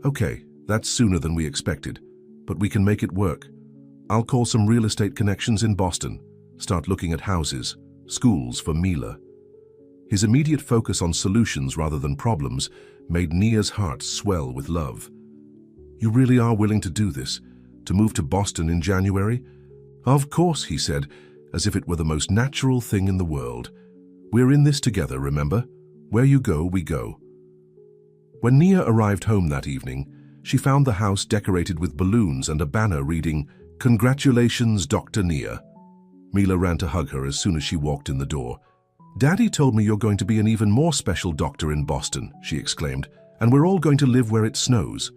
Okay, that's sooner than we expected, but we can make it work. I'll call some real estate connections in Boston, start looking at houses, schools for Mila. His immediate focus on solutions rather than problems made Nia's heart swell with love. You really are willing to do this, to move to Boston in January? Of course, he said, as if it were the most natural thing in the world. We're in this together, remember? Where you go, we go. When Nia arrived home that evening, she found the house decorated with balloons and a banner reading, Congratulations, Dr. Nia. Mila ran to hug her as soon as she walked in the door. Daddy told me you're going to be an even more special doctor in Boston, she exclaimed, and we're all going to live where it snows.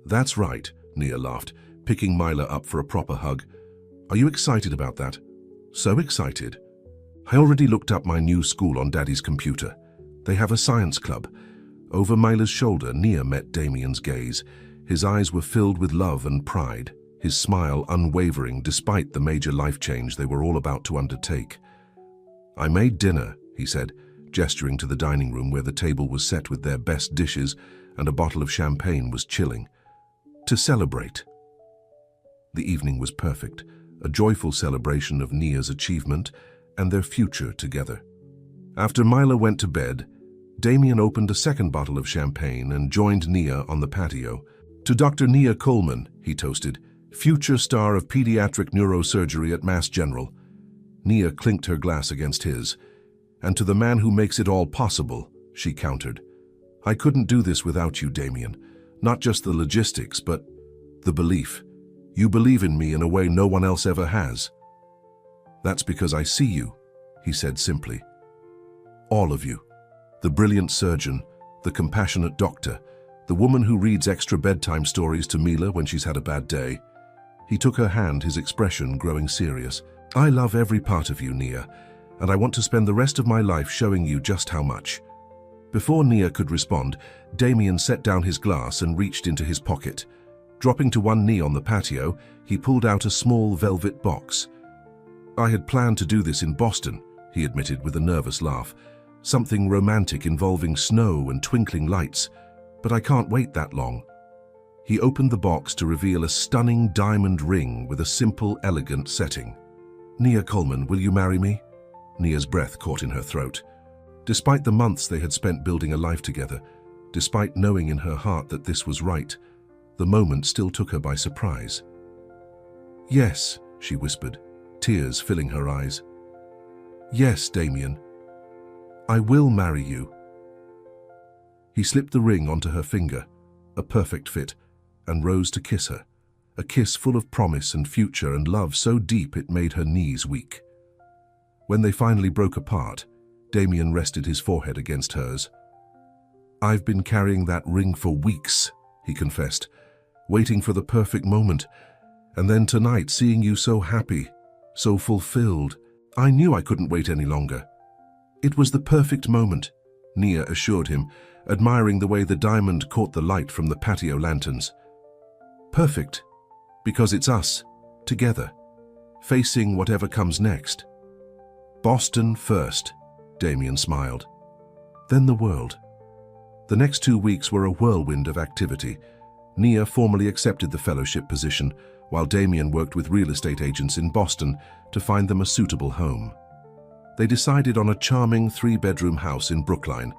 That's right, Nia laughed, picking Mila up for a proper hug. Are you excited about that? So excited. I already looked up my new school on Daddy's computer. They have a science club. Over Mila's shoulder, Nia met Damien's gaze. His eyes were filled with love and pride, his smile unwavering despite the major life change they were all about to undertake. I made dinner, he said, gesturing to the dining room where the table was set with their best dishes and a bottle of champagne was chilling. To celebrate. The evening was perfect, a joyful celebration of Nia's achievement and their future together. After Mila went to bed, Damien opened a second bottle of champagne and joined Nia on the patio. To Dr. Nia Coleman, he toasted, future star of pediatric neurosurgery at Mass General. Nia clinked her glass against his. And to the man who makes it all possible, she countered. I couldn't do this without you, Damien. Not just the logistics, but the belief. You believe in me in a way no one else ever has. That's because I see you, he said simply. All of you. The brilliant surgeon, the compassionate doctor, the woman who reads extra bedtime stories to Mila when she's had a bad day. He took her hand, his expression growing serious. I love every part of you, Nia, and I want to spend the rest of my life showing you just how much. Before Nia could respond, Damien set down his glass and reached into his pocket. Dropping to one knee on the patio, he pulled out a small velvet box. I had planned to do this in Boston, he admitted with a nervous laugh. Something romantic involving snow and twinkling lights, but I can't wait that long. He opened the box to reveal a stunning diamond ring with a simple, elegant setting. Nia Coleman, will you marry me? Nia's breath caught in her throat. Despite the months they had spent building a life together, despite knowing in her heart that this was right, the moment still took her by surprise. Yes, she whispered, tears filling her eyes. Yes, Damien. I will marry you. He slipped the ring onto her finger, a perfect fit, and rose to kiss her, a kiss full of promise and future and love so deep it made her knees weak. When they finally broke apart, Damien rested his forehead against hers. I've been carrying that ring for weeks, he confessed, waiting for the perfect moment, and then tonight seeing you so happy, so fulfilled, I knew I couldn't wait any longer. It was the perfect moment, Nia assured him, admiring the way the diamond caught the light from the patio lanterns. Perfect, because it's us, together, facing whatever comes next. Boston first, Damien smiled. Then the world. The next 2 weeks were a whirlwind of activity. Nia formally accepted the fellowship position, while Damien worked with real estate agents in Boston to find them a suitable home. They decided on a charming 3-bedroom house in Brookline,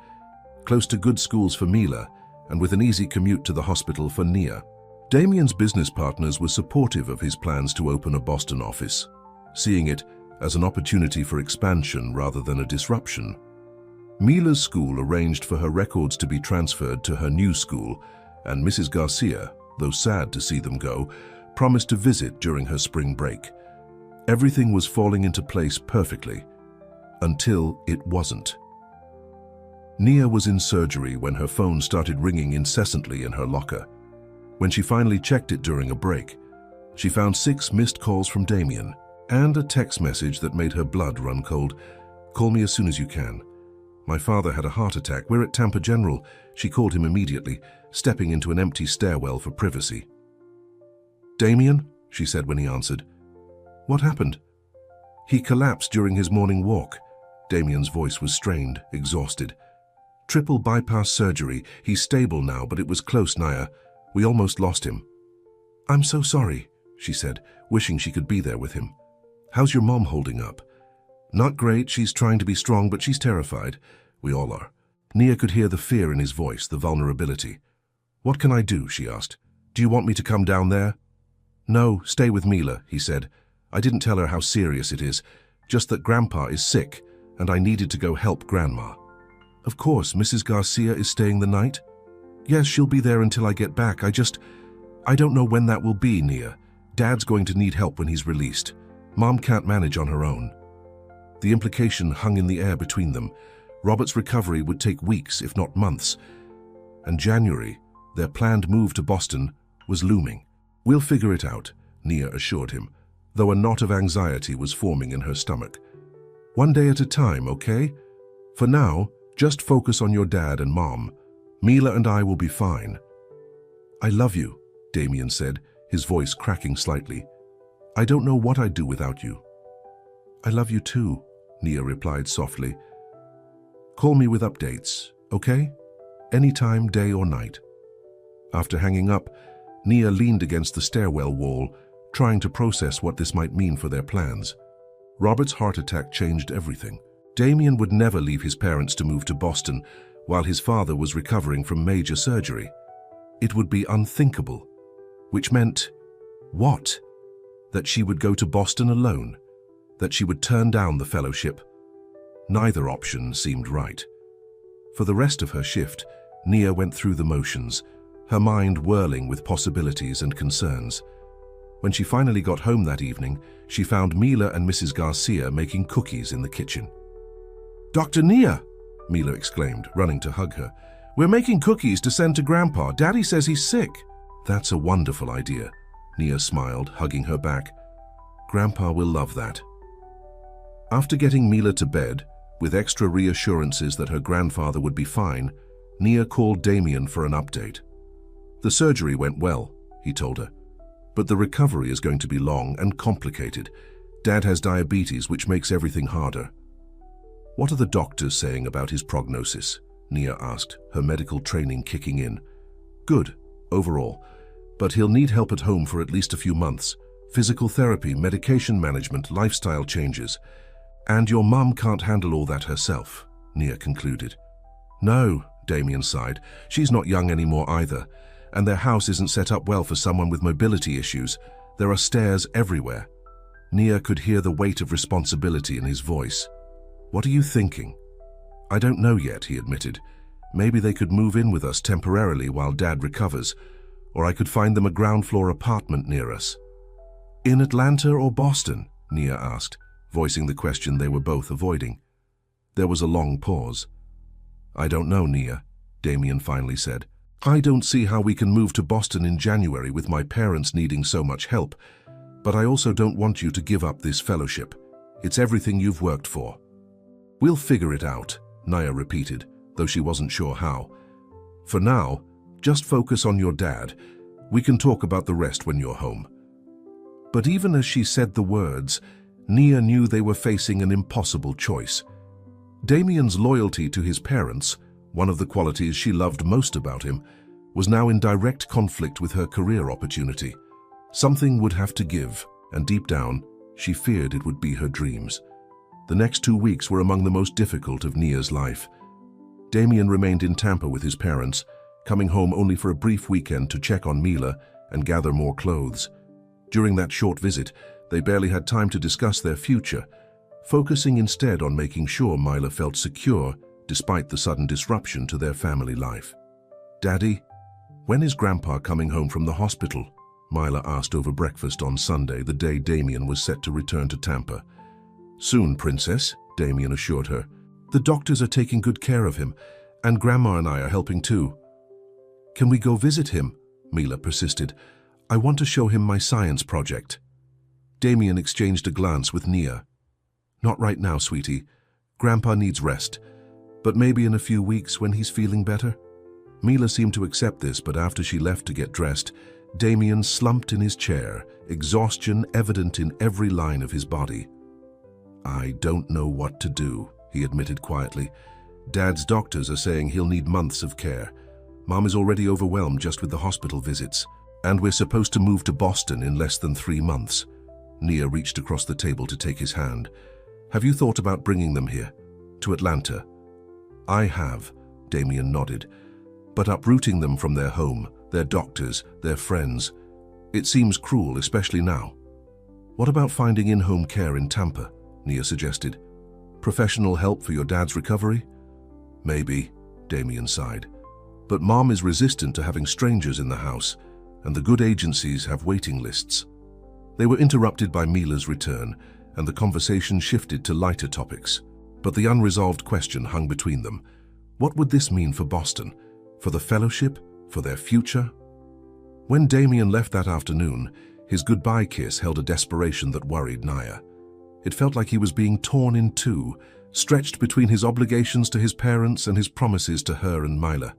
close to good schools for Mila and with an easy commute to the hospital for Nia. Damien's business partners were supportive of his plans to open a Boston office, seeing it as an opportunity for expansion rather than a disruption. Mila's school arranged for her records to be transferred to her new school, and Mrs. Garcia, though sad to see them go, promised to visit during her spring break. Everything was falling into place perfectly, until it wasn't. Nia was in surgery when her phone started ringing incessantly in her locker. When she finally checked it during a break, she found 6 missed calls from Damien and a text message that made her blood run cold. Call me as soon as you can. My father had a heart attack. We're at Tampa General. She called him immediately, stepping into an empty stairwell for privacy. Damien, she said when he answered. What happened? He collapsed during his morning walk. Damien's voice was strained, exhausted. Triple bypass surgery. He's stable now, but it was close, Nia. We almost lost him. I'm so sorry, she said, wishing she could be there with him. How's your mom holding up? Not great. She's trying to be strong, but she's terrified. We all are. Nia could hear the fear in his voice, the vulnerability. What can I do? She asked. Do you want me to come down there? No, stay with Mila, he said. I didn't tell her how serious it is, just that Grandpa is sick, and I needed to go help Grandma. Of course, Mrs. Garcia is staying the night? Yes, she'll be there until I get back. I don't know when that will be, Nia. Dad's going to need help when he's released. Mom can't manage on her own. The implication hung in the air between them. Robert's recovery would take weeks, if not months. And January, their planned move to Boston, was looming. We'll figure it out, Nia assured him, though a knot of anxiety was forming in her stomach. One day at a time, okay? For now, just focus on your dad and Mom. Mila and I will be fine. I love you, Damien said, his voice cracking slightly. I don't know what I'd do without you. I love you too, Nia replied softly. Call me with updates, okay? Anytime, day or night. After hanging up, Nia leaned against the stairwell wall, trying to process what this might mean for their plans. Robert's heart attack changed everything. Damien would never leave his parents to move to Boston while his father was recovering from major surgery. It would be unthinkable, which meant, what? That she would go to Boston alone, that she would turn down the fellowship. Neither option seemed right. For the rest of her shift, Nia went through the motions, her mind whirling with possibilities and concerns. When she finally got home that evening, she found Mila and Mrs. Garcia making cookies in the kitchen. "Dr. Nia," Mila exclaimed, running to hug her. "We're making cookies to send to Grandpa. Daddy says he's sick." "That's a wonderful idea," Nia smiled, hugging her back. "Grandpa will love that." After getting Mila to bed, with extra reassurances that her grandfather would be fine, Nia called Damien for an update. "The surgery went well," he told her, "but the recovery is going to be long and complicated. Dad has diabetes, which makes everything harder." "What are the doctors saying about his prognosis?" Nia asked, her medical training kicking in. "Good, overall, but he'll need help at home for at least a few months. Physical therapy, medication management, lifestyle changes. And your mum can't handle all that herself," Nia concluded. "No," Damien sighed. "She's not young anymore either, and their house isn't set up well for someone with mobility issues. There are stairs everywhere." Nia could hear the weight of responsibility in his voice. "What are you thinking?" "I don't know yet," he admitted. "Maybe they could move in with us temporarily while Dad recovers, or I could find them a ground-floor apartment near us." "In Atlanta or Boston?" Nia asked, voicing the question they were both avoiding. There was a long pause. "I don't know, Nia," Damien finally said. "I don't see how we can move to Boston in January with my parents needing so much help, but I also don't want you to give up this fellowship. It's everything you've worked for." "We'll figure it out," Nia repeated, though she wasn't sure how. "For now, just focus on your dad. We can talk about the rest when you're home." But even as she said the words, Nia knew they were facing an impossible choice. Damien's loyalty to his parents, one of the qualities she loved most about him, was now in direct conflict with her career opportunity. Something would have to give, and deep down, she feared it would be her dreams. The next 2 weeks were among the most difficult of Nia's life. Damien remained in Tampa with his parents, coming home only for a brief weekend to check on Mila and gather more clothes. During that short visit, they barely had time to discuss their future, focusing instead on making sure Mila felt secure despite the sudden disruption to their family life. "Daddy, when is Grandpa coming home from the hospital?" Mila asked over breakfast on Sunday, the day Damien was set to return to Tampa. "Soon, Princess," Damien assured her. "The doctors are taking good care of him, and Grandma and I are helping too." "Can we go visit him?" Mila persisted. "I want to show him my science project." Damien exchanged a glance with Nia. "Not right now, sweetie. Grandpa needs rest, but maybe in a few weeks when he's feeling better." Mila seemed to accept this, but after she left to get dressed, Damien slumped in his chair, exhaustion evident in every line of his body. "I don't know what to do," he admitted quietly. "Dad's doctors are saying he'll need months of care. Mom is already overwhelmed just with the hospital visits, and we're supposed to move to Boston in less than 3 months. Nia reached across the table to take his hand. "Have you thought about bringing them here, to Atlanta?" "I have," Damien nodded. "But uprooting them from their home, their doctors, their friends, it seems cruel, especially now." "What about finding in-home care in Tampa?" Nia suggested. "Professional help for your dad's recovery?" "Maybe," Damien sighed. "But Mom is resistant to having strangers in the house, and the good agencies have waiting lists." They were interrupted by Mila's return, and the conversation shifted to lighter topics. But the unresolved question hung between them. What would this mean for Boston? For the fellowship? For their future? When Damien left that afternoon, his goodbye kiss held a desperation that worried Nia. It felt like he was being torn in two, stretched between his obligations to his parents and his promises to her and Mila.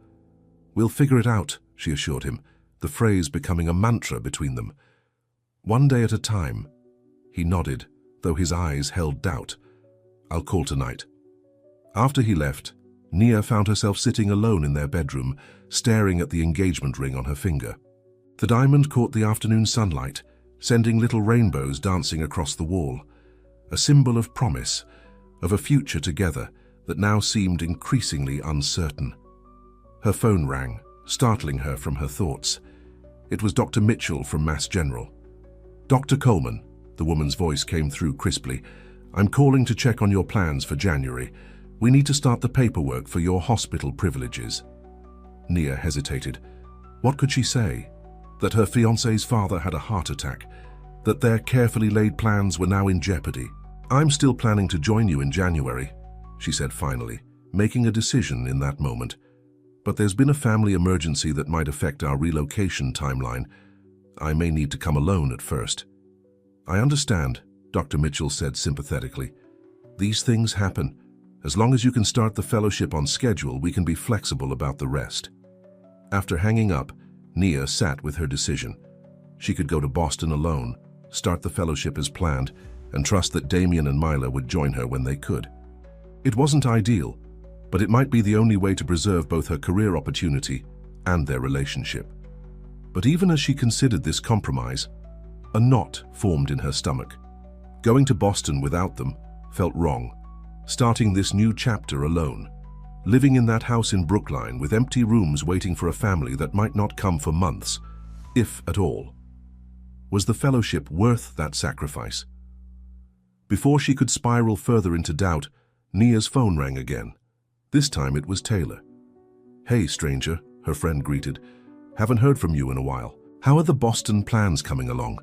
"We'll figure it out," she assured him, the phrase becoming a mantra between them. "One day at a time." He nodded, though his eyes held doubt. "I'll call tonight." After he left, Nia found herself sitting alone in their bedroom, staring at the engagement ring on her finger. The diamond caught the afternoon sunlight, sending little rainbows dancing across the wall, a symbol of promise, of a future together that now seemed increasingly uncertain. Her phone rang, startling her from her thoughts. It was Dr. Mitchell from Mass General. "Dr. Coleman," the woman's voice came through crisply, "I'm calling to check on your plans for January. We need to start the paperwork for your hospital privileges." Nia hesitated. What could she say? That her fiancé's father had a heart attack, that their carefully laid plans were now in jeopardy. "I'm still planning to join you in January," she said finally, making a decision in that moment. "But there's been a family emergency that might affect our relocation timeline. I may need to come alone at first." "I understand," Dr. Mitchell said sympathetically. "These things happen. As long as you can start the fellowship on schedule, we can be flexible about the rest." After hanging up, Nia sat with her decision. She could go to Boston alone, start the fellowship as planned, and trust that Damien and Mila would join her when they could. It wasn't ideal, but it might be the only way to preserve both her career opportunity and their relationship. But even as she considered this compromise, a knot formed in her stomach. Going to Boston without them felt wrong. Starting this new chapter alone, living in that house in Brookline with empty rooms waiting for a family that might not come for months, if at all. Was the fellowship worth that sacrifice? Before she could spiral further into doubt, Nia's phone rang again. This time it was Taylor. "Hey, stranger," her friend greeted. "Haven't heard from you in a while. How are the Boston plans coming along?"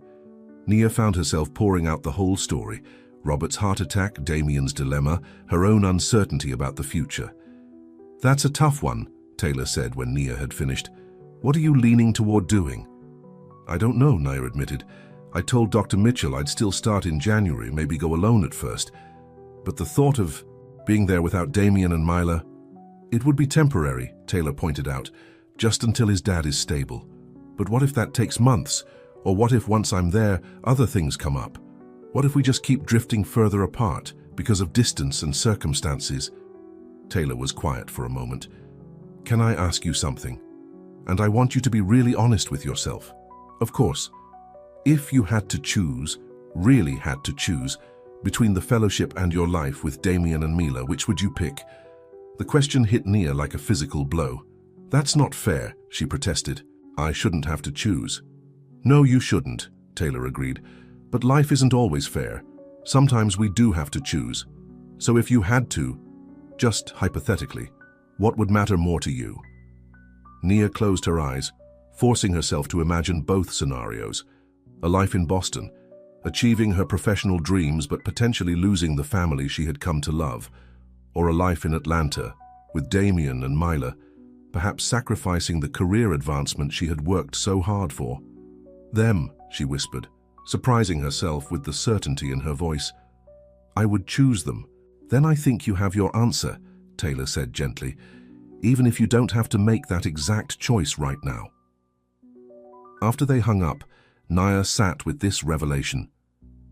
Nia found herself pouring out the whole story. Robert's heart attack, Damien's dilemma, her own uncertainty about the future. "That's a tough one," Taylor said when Nia had finished. "What are you leaning toward doing?" "I don't know," Nia admitted. "I told Dr. Mitchell I'd still start in January, maybe go alone at first. But the thought of being there without Damien and Mila—" "It would be temporary," Taylor pointed out, "just until his dad is stable. But what if that takes months? Or what if once I'm there, other things come up? What if we just keep drifting further apart because of distance and circumstances?" Taylor was quiet for a moment. "Can I ask you something? And I want you to be really honest with yourself. Of course, if you had to choose, really had to choose, between the fellowship and your life with Damien and Mila, which would you pick?" The question hit Nia like a physical blow. "That's not fair," she protested. "I shouldn't have to choose." "No, you shouldn't," Taylor agreed. "But life isn't always fair. Sometimes we do have to choose. So if you had to, just hypothetically, what would matter more to you?" Nia closed her eyes, forcing herself to imagine both scenarios. A life in Boston, achieving her professional dreams but potentially losing the family she had come to love. Or a life in Atlanta, with Damien and Mila, perhaps sacrificing the career advancement she had worked so hard for. "Them," she whispered, surprising herself with the certainty in her voice. "I would choose them." "Then I think you have your answer," Taylor said gently, "even if you don't have to make that exact choice right now." After they hung up, Nia sat with this revelation.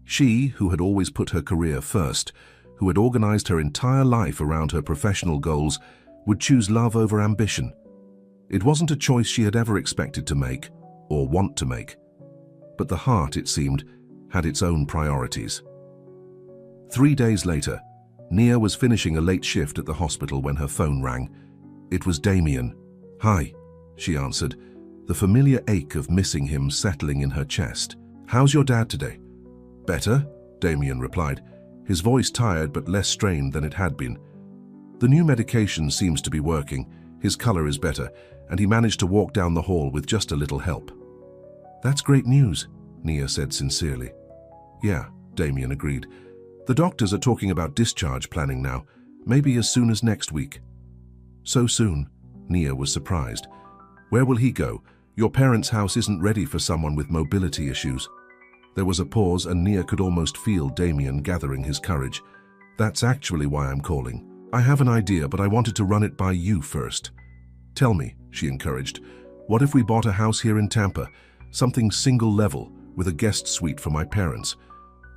She, who had always put her career first, who had organized her entire life around her professional goals, would choose love over ambition. It wasn't a choice she had ever expected to make, or want to make. But the heart, it seemed, had its own priorities. 3 days later, Nia was finishing a late shift at the hospital when her phone rang. It was Damien. "Hi," she answered, the familiar ache of missing him settling in her chest. "How's your dad today?" "Better," Damien replied, his voice tired but less strained than it had been. "The new medication seems to be working, his color is better, and he managed to walk down the hall with just a little help." "That's great news," Nia said sincerely. "Yeah," Damien agreed. "The doctors are talking about discharge planning now, maybe as soon as next week." "So soon?" Nia was surprised. "Where will he go? Your parents' house isn't ready for someone with mobility issues." There was a pause, and Nia could almost feel Damien gathering his courage. "That's actually why I'm calling. I have an idea, but I wanted to run it by you first." "Tell me," she encouraged. "What if we bought a house here in Tampa, something single level, with a guest suite for my parents?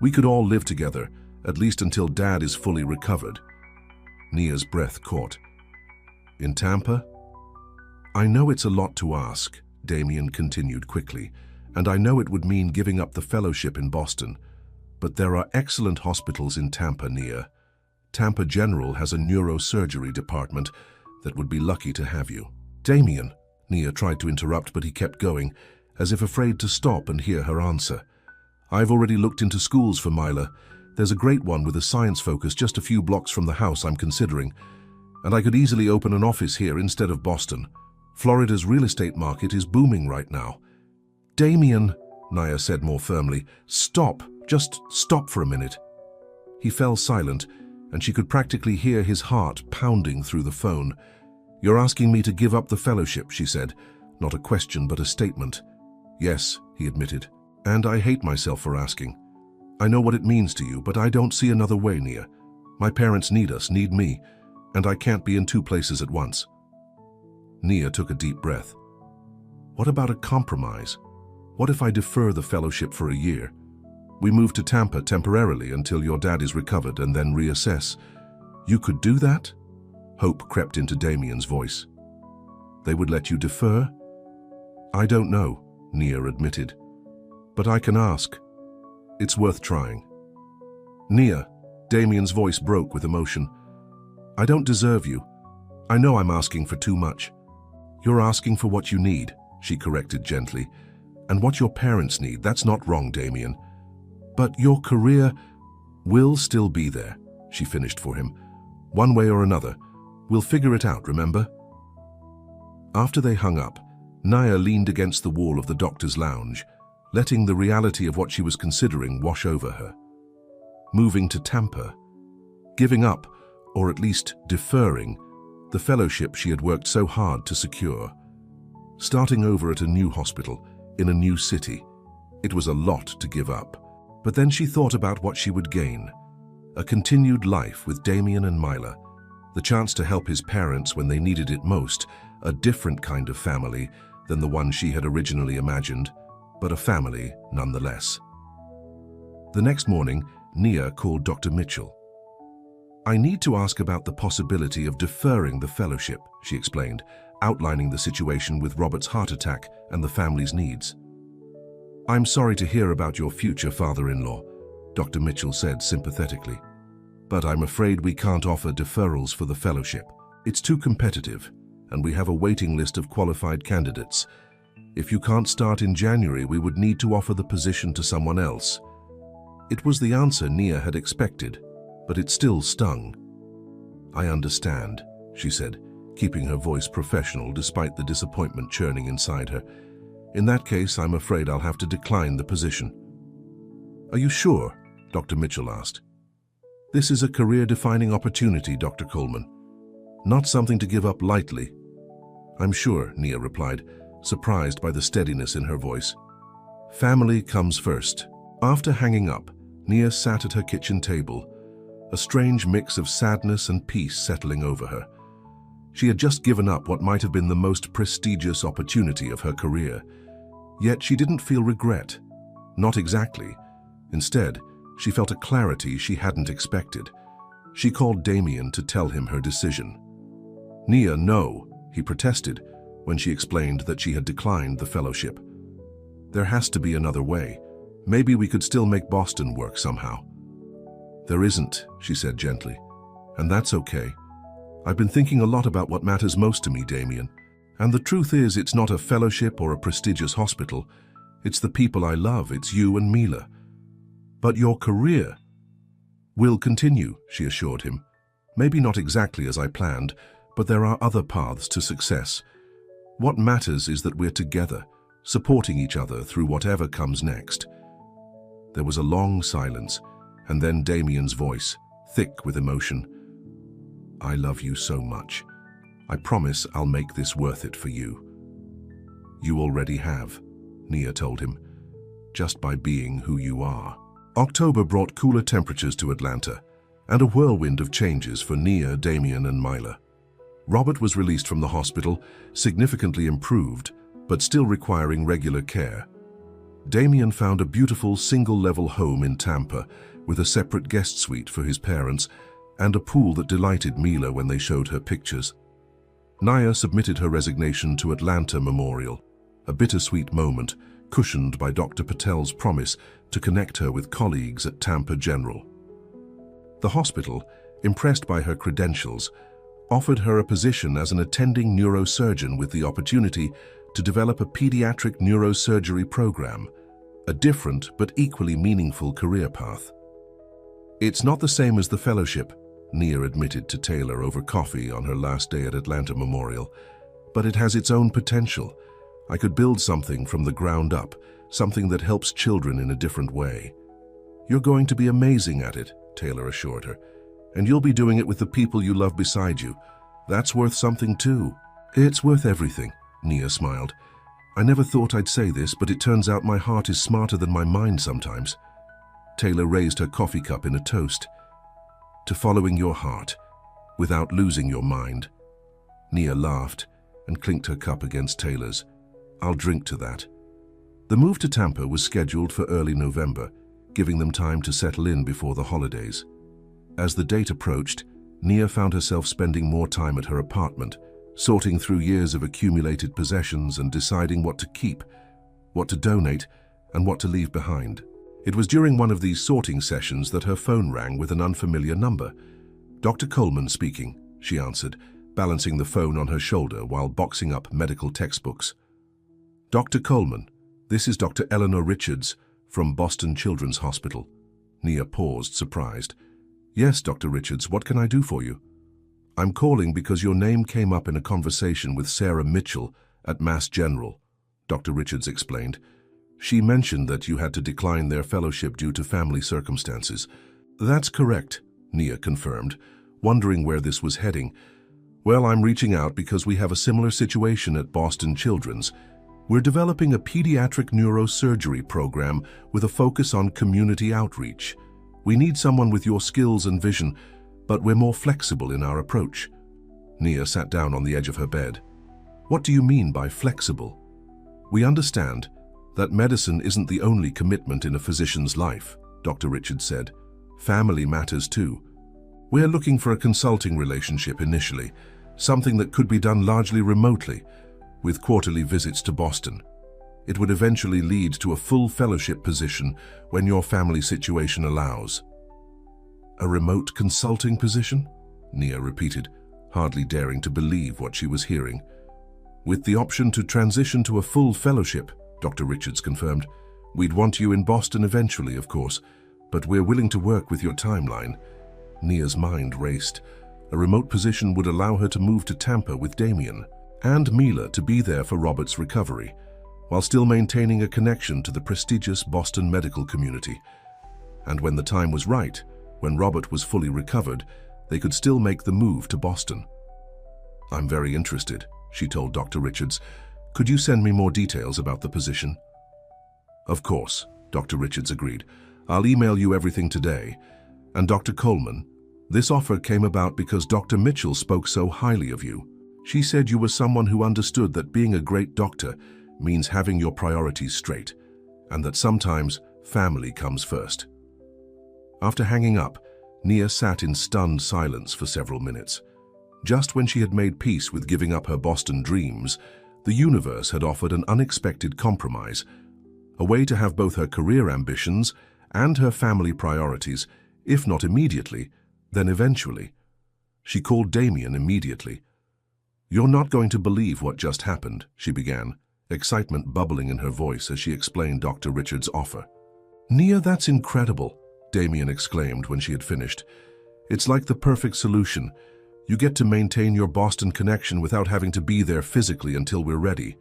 We could all live together, at least until Dad is fully recovered." Nia's breath caught. "In Tampa?" "I know it's a lot to ask," Damien continued quickly, "and I know it would mean giving up the fellowship in Boston. But there are excellent hospitals in Tampa, Nia. Tampa General has a neurosurgery department that would be lucky to have you." "Damien," Nia tried to interrupt, but he kept going, as if afraid to stop and hear her answer. "I've already looked into schools for Mila. There's a great one with a science focus just a few blocks from the house I'm considering. And I could easily open an office here instead of Boston. Florida's real estate market is booming right now." "Damien," Nia said more firmly. Stop, just stop for a minute. He fell silent, and she could practically hear his heart pounding through the phone. You're asking me to give up the fellowship, she said. Not a question, but a statement. Yes, he admitted, and I hate myself for asking. I know what it means to you, but I don't see another way, Nia. My parents need us, need me, and I can't be in two places at once. Nia took a deep breath. What about a compromise? What if I defer the fellowship for a year? We move to Tampa temporarily until your dad is recovered and then reassess. You could do that? Hope crept into Damien's voice. They would let you defer? I don't know, Nia admitted. But I can ask. It's worth trying. Nia, Damien's voice broke with emotion. I don't deserve you. I know I'm asking for too much. You're asking for what you need, she corrected gently. And what your parents need, that's not wrong, Damien. But your career will still be there, she finished for him. One way or another. We'll figure it out, remember? After they hung up, Nia leaned against the wall of the doctor's lounge, letting the reality of what she was considering wash over her. Moving to Tampa, giving up, or at least deferring, the fellowship she had worked so hard to secure. Starting over at a new hospital, in a new city. It was a lot to give up. But then she thought about what she would gain. A continued life with Damien and Mila, the chance to help his parents when they needed it most, a different kind of family than the one she had originally imagined, but a family nonetheless. The next morning, Nia called Dr. Mitchell. I need to ask about the possibility of deferring the fellowship, she explained, outlining the situation with Robert's heart attack and the family's needs. I'm sorry to hear about your future father-in-law, Dr. Mitchell said sympathetically. But I'm afraid we can't offer deferrals for the fellowship. It's too competitive, and we have a waiting list of qualified candidates. If you can't start in January, we would need to offer the position to someone else. It was the answer Nia had expected, but it still stung. I understand, she said, keeping her voice professional despite the disappointment churning inside her. In that case, I'm afraid I'll have to decline the position. Are you sure? Dr. Mitchell asked. This is a career-defining opportunity, Dr. Coleman. Not something to give up lightly. I'm sure, Nia replied, surprised by the steadiness in her voice. Family comes first. After hanging up, Nia sat at her kitchen table, a strange mix of sadness and peace settling over her. She had just given up what might have been the most prestigious opportunity of her career. Yet she didn't feel regret. Not exactly. Instead, she felt a clarity she hadn't expected. She called Damien to tell him her decision. Nia, no, he protested when she explained that she had declined the fellowship. There has to be another way. Maybe we could still make Boston work somehow. There isn't, she said gently, and that's okay. I've been thinking a lot about what matters most to me, Damien, and the truth is it's not a fellowship or a prestigious hospital. It's the people I love, it's you and Mila. But your career will continue, she assured him. Maybe not exactly as I planned, but there are other paths to success. What matters is that we're together, supporting each other through whatever comes next. There was a long silence, and then Damien's voice, thick with emotion. I love you so much. I promise I'll make this worth it for you. You already have, Nia told him, just by being who you are. October brought cooler temperatures to Atlanta, and a whirlwind of changes for Nia, Damien, and Mila. Robert was released from the hospital, significantly improved, but still requiring regular care. Damien found a beautiful single-level home in Tampa with a separate guest suite for his parents and a pool that delighted Mila when they showed her pictures. Nia submitted her resignation to Atlanta Memorial, a bittersweet moment cushioned by Dr. Patel's promise to connect her with colleagues at Tampa General. The hospital, impressed by her credentials, offered her a position as an attending neurosurgeon with the opportunity to develop a pediatric neurosurgery program, a different but equally meaningful career path. It's not the same as the fellowship, Nia admitted to Taylor over coffee on her last day at Atlanta Memorial, but it has its own potential. I could build something from the ground up, something that helps children in a different way. You're going to be amazing at it, Taylor assured her. And you'll be doing it with the people you love beside you. That's worth something too. It's worth everything, Nia smiled. I never thought I'd say this, but it turns out my heart is smarter than my mind sometimes. Taylor raised her coffee cup in a toast. To following your heart, without losing your mind. Nia laughed and clinked her cup against Taylor's. I'll drink to that. The move to Tampa was scheduled for early November, giving them time to settle in before the holidays. As the date approached, Nia found herself spending more time at her apartment, sorting through years of accumulated possessions and deciding what to keep, what to donate, and what to leave behind. It was during one of these sorting sessions that her phone rang with an unfamiliar number. Dr. Coleman speaking, she answered, balancing the phone on her shoulder while boxing up medical textbooks. Dr. Coleman, this is Dr. Eleanor Richards from Boston Children's Hospital. Nia paused, surprised. Yes, Dr. Richards, what can I do for you? I'm calling because your name came up in a conversation with Sarah Mitchell at Mass General, Dr. Richards explained. She mentioned that you had to decline their fellowship due to family circumstances. That's correct, Nia confirmed, wondering where this was heading. Well, I'm reaching out because we have a similar situation at Boston Children's. We're developing a pediatric neurosurgery program with a focus on community outreach. We need someone with your skills and vision, but we're more flexible in our approach. Nia sat down on the edge of her bed. What do you mean by flexible? We understand that medicine isn't the only commitment in a physician's life, Dr. Richards said. Family matters too. We're looking for a consulting relationship initially, something that could be done largely remotely, with quarterly visits to Boston. It would eventually lead to a full fellowship position when your family situation allows. A remote consulting position? Nia repeated, hardly daring to believe what she was hearing. With the option to transition to a full fellowship, Dr. Richards confirmed. We'd want you in Boston eventually, of course, but we're willing to work with your timeline. Nia's mind raced. A remote position would allow her to move to Tampa with Damien and Mila to be there for Robert's recovery, while still maintaining a connection to the prestigious Boston medical community. And when the time was right, when Robert was fully recovered, they could still make the move to Boston. I'm very interested, she told Dr. Richards. Could you send me more details about the position? Of course, Dr. Richards agreed. I'll email you everything today. And Dr. Coleman, this offer came about because Dr. Mitchell spoke so highly of you. She said you were someone who understood that being a great doctor means having your priorities straight, and that sometimes family comes first. After hanging up, Nia sat in stunned silence for several minutes. Just when she had made peace with giving up her Boston dreams, the universe had offered an unexpected compromise, a way to have both her career ambitions and her family priorities, if not immediately, then eventually. She called Damien immediately. You're not going to believe what just happened, she began, excitement bubbling in her voice as she explained Dr. Richards' offer. Nia, that's incredible, Damien exclaimed when she had finished. It's like the perfect solution. You get to maintain your Boston connection without having to be there physically until we're ready.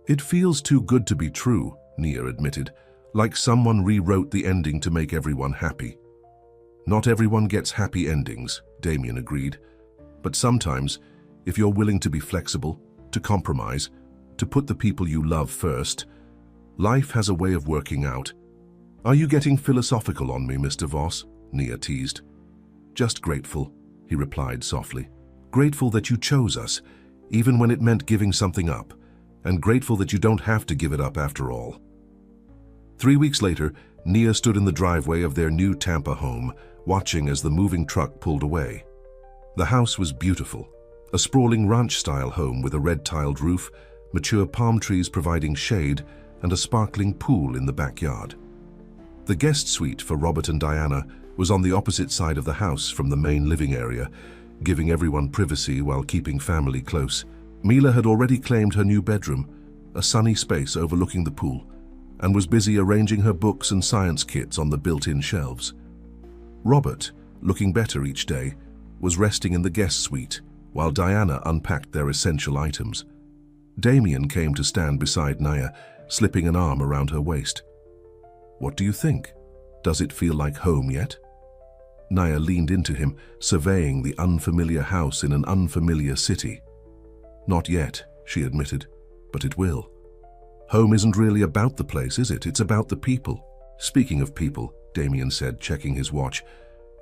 It feels too good to be true, Nia admitted, like someone rewrote the ending to make everyone happy. Not everyone gets happy endings, Damien agreed. But sometimes, if you're willing to be flexible, to compromise, to put the people you love first, life has a way of working out. Are you getting philosophical on me, Mr. Voss? Nia teased. Just grateful, he replied softly. Grateful that you chose us, even when it meant giving something up, and grateful that you don't have to give it up after all. 3 weeks later, Nia stood in the driveway of their new Tampa home, watching as the moving truck pulled away. The house was beautiful, a sprawling ranch-style home with a red-tiled roof, mature palm trees providing shade, and a sparkling pool in the backyard. The guest suite for Robert and Diana was on the opposite side of the house from the main living area, giving everyone privacy while keeping family close. Mila had already claimed her new bedroom, a sunny space overlooking the pool, and was busy arranging her books and science kits on the built-in shelves. Robert, looking better each day, was resting in the guest suite, while Diana unpacked their essential items. Damien came to stand beside Nia, slipping an arm around her waist. "What do you think? Does it feel like home yet?" Naya leaned into him, surveying the unfamiliar house in an unfamiliar city. "Not yet," she admitted, "but it will. Home isn't really about the place, is it? It's about the people." "Speaking of people," Damien said, checking his watch,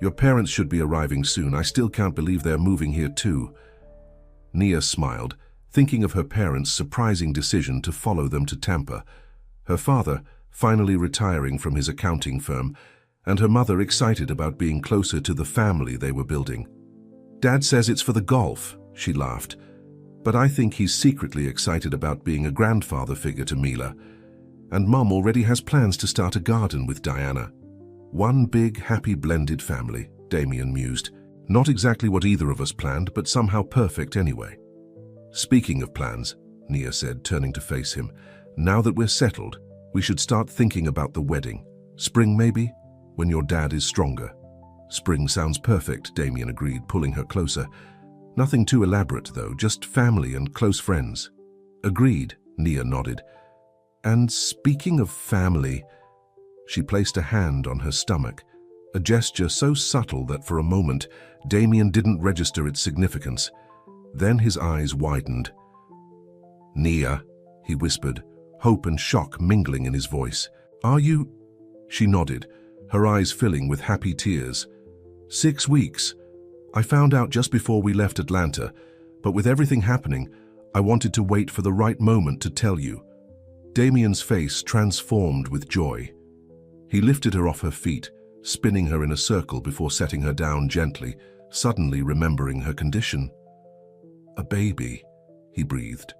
"your parents should be arriving soon. I still can't believe they're moving here too." Nia smiled, thinking of her parents' surprising decision to follow them to Tampa, her father finally retiring from his accounting firm, and her mother excited about being closer to the family they were building. "Dad says it's for the golf," she laughed, "but I think he's secretly excited about being a grandfather figure to Mila. And Mom already has plans to start a garden with Diana." "One big, happy, blended family," Damien mused. "Not exactly what either of us planned, but somehow perfect anyway." "Speaking of plans," Nia said, turning to face him, "now that we're settled, we should start thinking about the wedding. Spring maybe, when your dad is stronger." "Spring sounds perfect," Damien agreed, pulling her closer. "Nothing too elaborate though, just family and close friends." "Agreed," Nia nodded. "And speaking of family," she placed a hand on her stomach, a gesture so subtle that for a moment Damien didn't register its significance. Then his eyes widened. "Nia," he whispered, hope and shock mingling in his voice. "Are you—" She nodded, her eyes filling with happy tears. 6 weeks. I found out just before we left Atlanta, but with everything happening, I wanted to wait for the right moment to tell you." Damien's face transformed with joy. He lifted her off her feet, spinning her in a circle before setting her down gently, suddenly remembering her condition. "A baby," he breathed.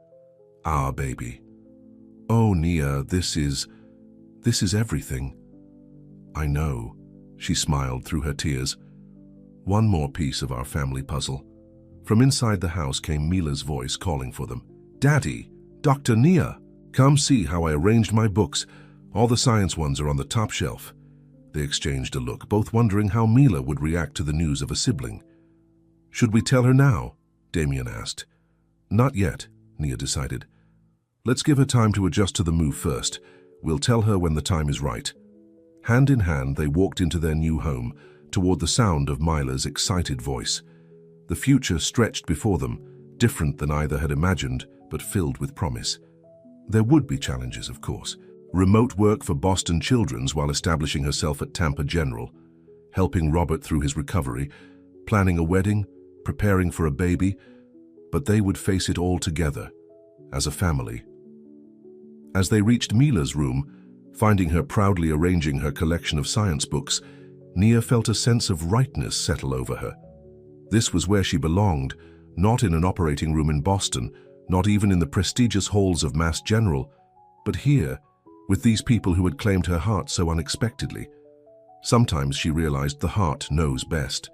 "Our baby. Oh, Nia, this is everything." "I know," she smiled through her tears. "One more piece of our family puzzle." From inside the house came Mila's voice calling for them. "Daddy, Dr. Nia, come see how I arranged my books. All the science ones are on the top shelf." They exchanged a look, both wondering how Mila would react to the news of a sibling. "Should we tell her now?" Damien asked. "Not yet," Nia decided. "Let's give her time to adjust to the move first. We'll tell her when the time is right." Hand in hand, they walked into their new home, toward the sound of Mila's excited voice. The future stretched before them, different than either had imagined, but filled with promise. There would be challenges, of course. Remote work for Boston Children's while establishing herself at Tampa General, helping Robert through his recovery, planning a wedding, preparing for a baby, but they would face it all together, as a family. As they reached Mila's room, finding her proudly arranging her collection of science books, Nia felt a sense of rightness settle over her. This was where she belonged, not in an operating room in Boston, not even in the prestigious halls of Mass General, but here, with these people who had claimed her heart so unexpectedly. Sometimes she realized the heart knows best,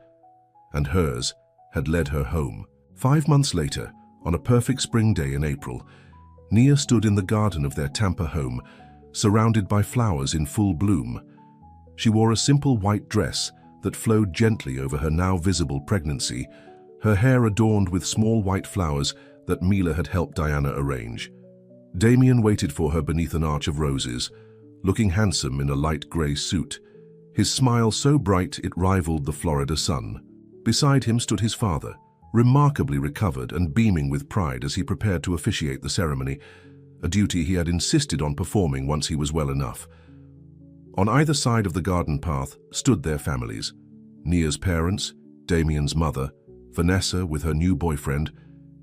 and hers had led her home. 5 months later, on a perfect spring day in April, Nia stood in the garden of their Tampa home, surrounded by flowers in full bloom. She wore a simple white dress that flowed gently over her now visible pregnancy, her hair adorned with small white flowers that Mila had helped Diana arrange. Damien waited for her beneath an arch of roses, looking handsome in a light grey suit, his smile so bright it rivaled the Florida sun. Beside him stood his father, remarkably recovered and beaming with pride as he prepared to officiate the ceremony, a duty he had insisted on performing once he was well enough. On either side of the garden path stood their families: Nia's parents, Damien's mother, Vanessa with her new boyfriend,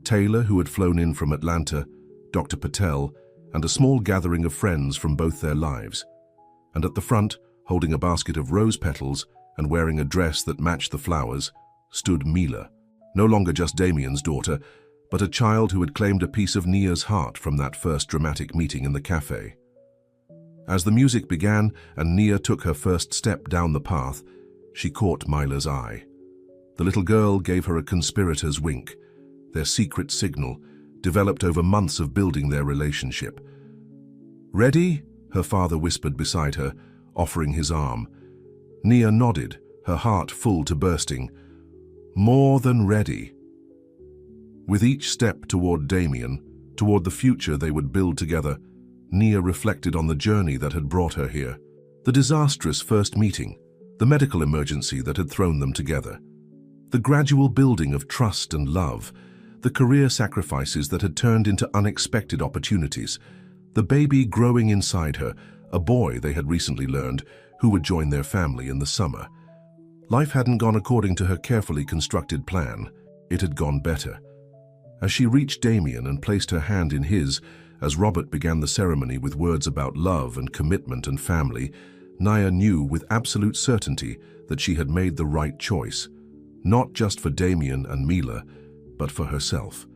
Taylor, who had flown in from Atlanta, Dr. Patel, and a small gathering of friends from both their lives. And at the front, holding a basket of rose petals and wearing a dress that matched the flowers, stood Mila, no longer just Damien's daughter, but a child who had claimed a piece of Nia's heart from that first dramatic meeting in the cafe. As the music began and Nia took her first step down the path, she caught Mila's eye. The little girl gave her a conspirator's wink, their secret signal, developed over months of building their relationship. "Ready?" her father whispered beside her, offering his arm. Nia nodded, her heart full to bursting. More than ready. With each step toward Damien, toward the future they would build together, Nia reflected on the journey that had brought her here. The disastrous first meeting, the medical emergency that had thrown them together, the gradual building of trust and love, the career sacrifices that had turned into unexpected opportunities, the baby growing inside her, a boy they had recently learned who would join their family in the summer. Life hadn't gone according to her carefully constructed plan. It had gone better. As she reached Damien and placed her hand in his, as Robert began the ceremony with words about love and commitment and family, Nia knew with absolute certainty that she had made the right choice, not just for Damien and Mila, but for herself.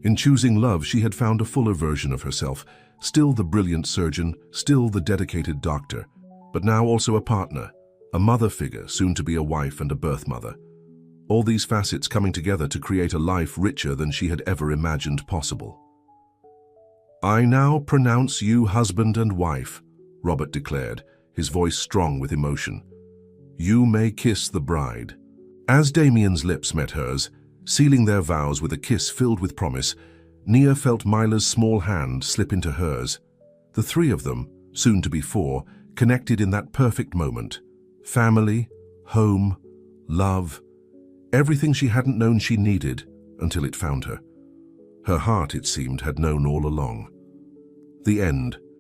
In choosing love, she had found a fuller version of herself, still the brilliant surgeon, still the dedicated doctor, but now also a partner, a mother figure, soon to be a wife and a birth mother. All these facets coming together to create a life richer than she had ever imagined possible. "I now pronounce you husband and wife," Robert declared, his voice strong with emotion. "You may kiss the bride." As Damien's lips met hers, sealing their vows with a kiss filled with promise, Nia felt Mila's small hand slip into hers. The three of them, soon to be four, connected in that perfect moment. Family, home, love, everything she hadn't known she needed until it found her. Her heart, it seemed, had known all along. The end,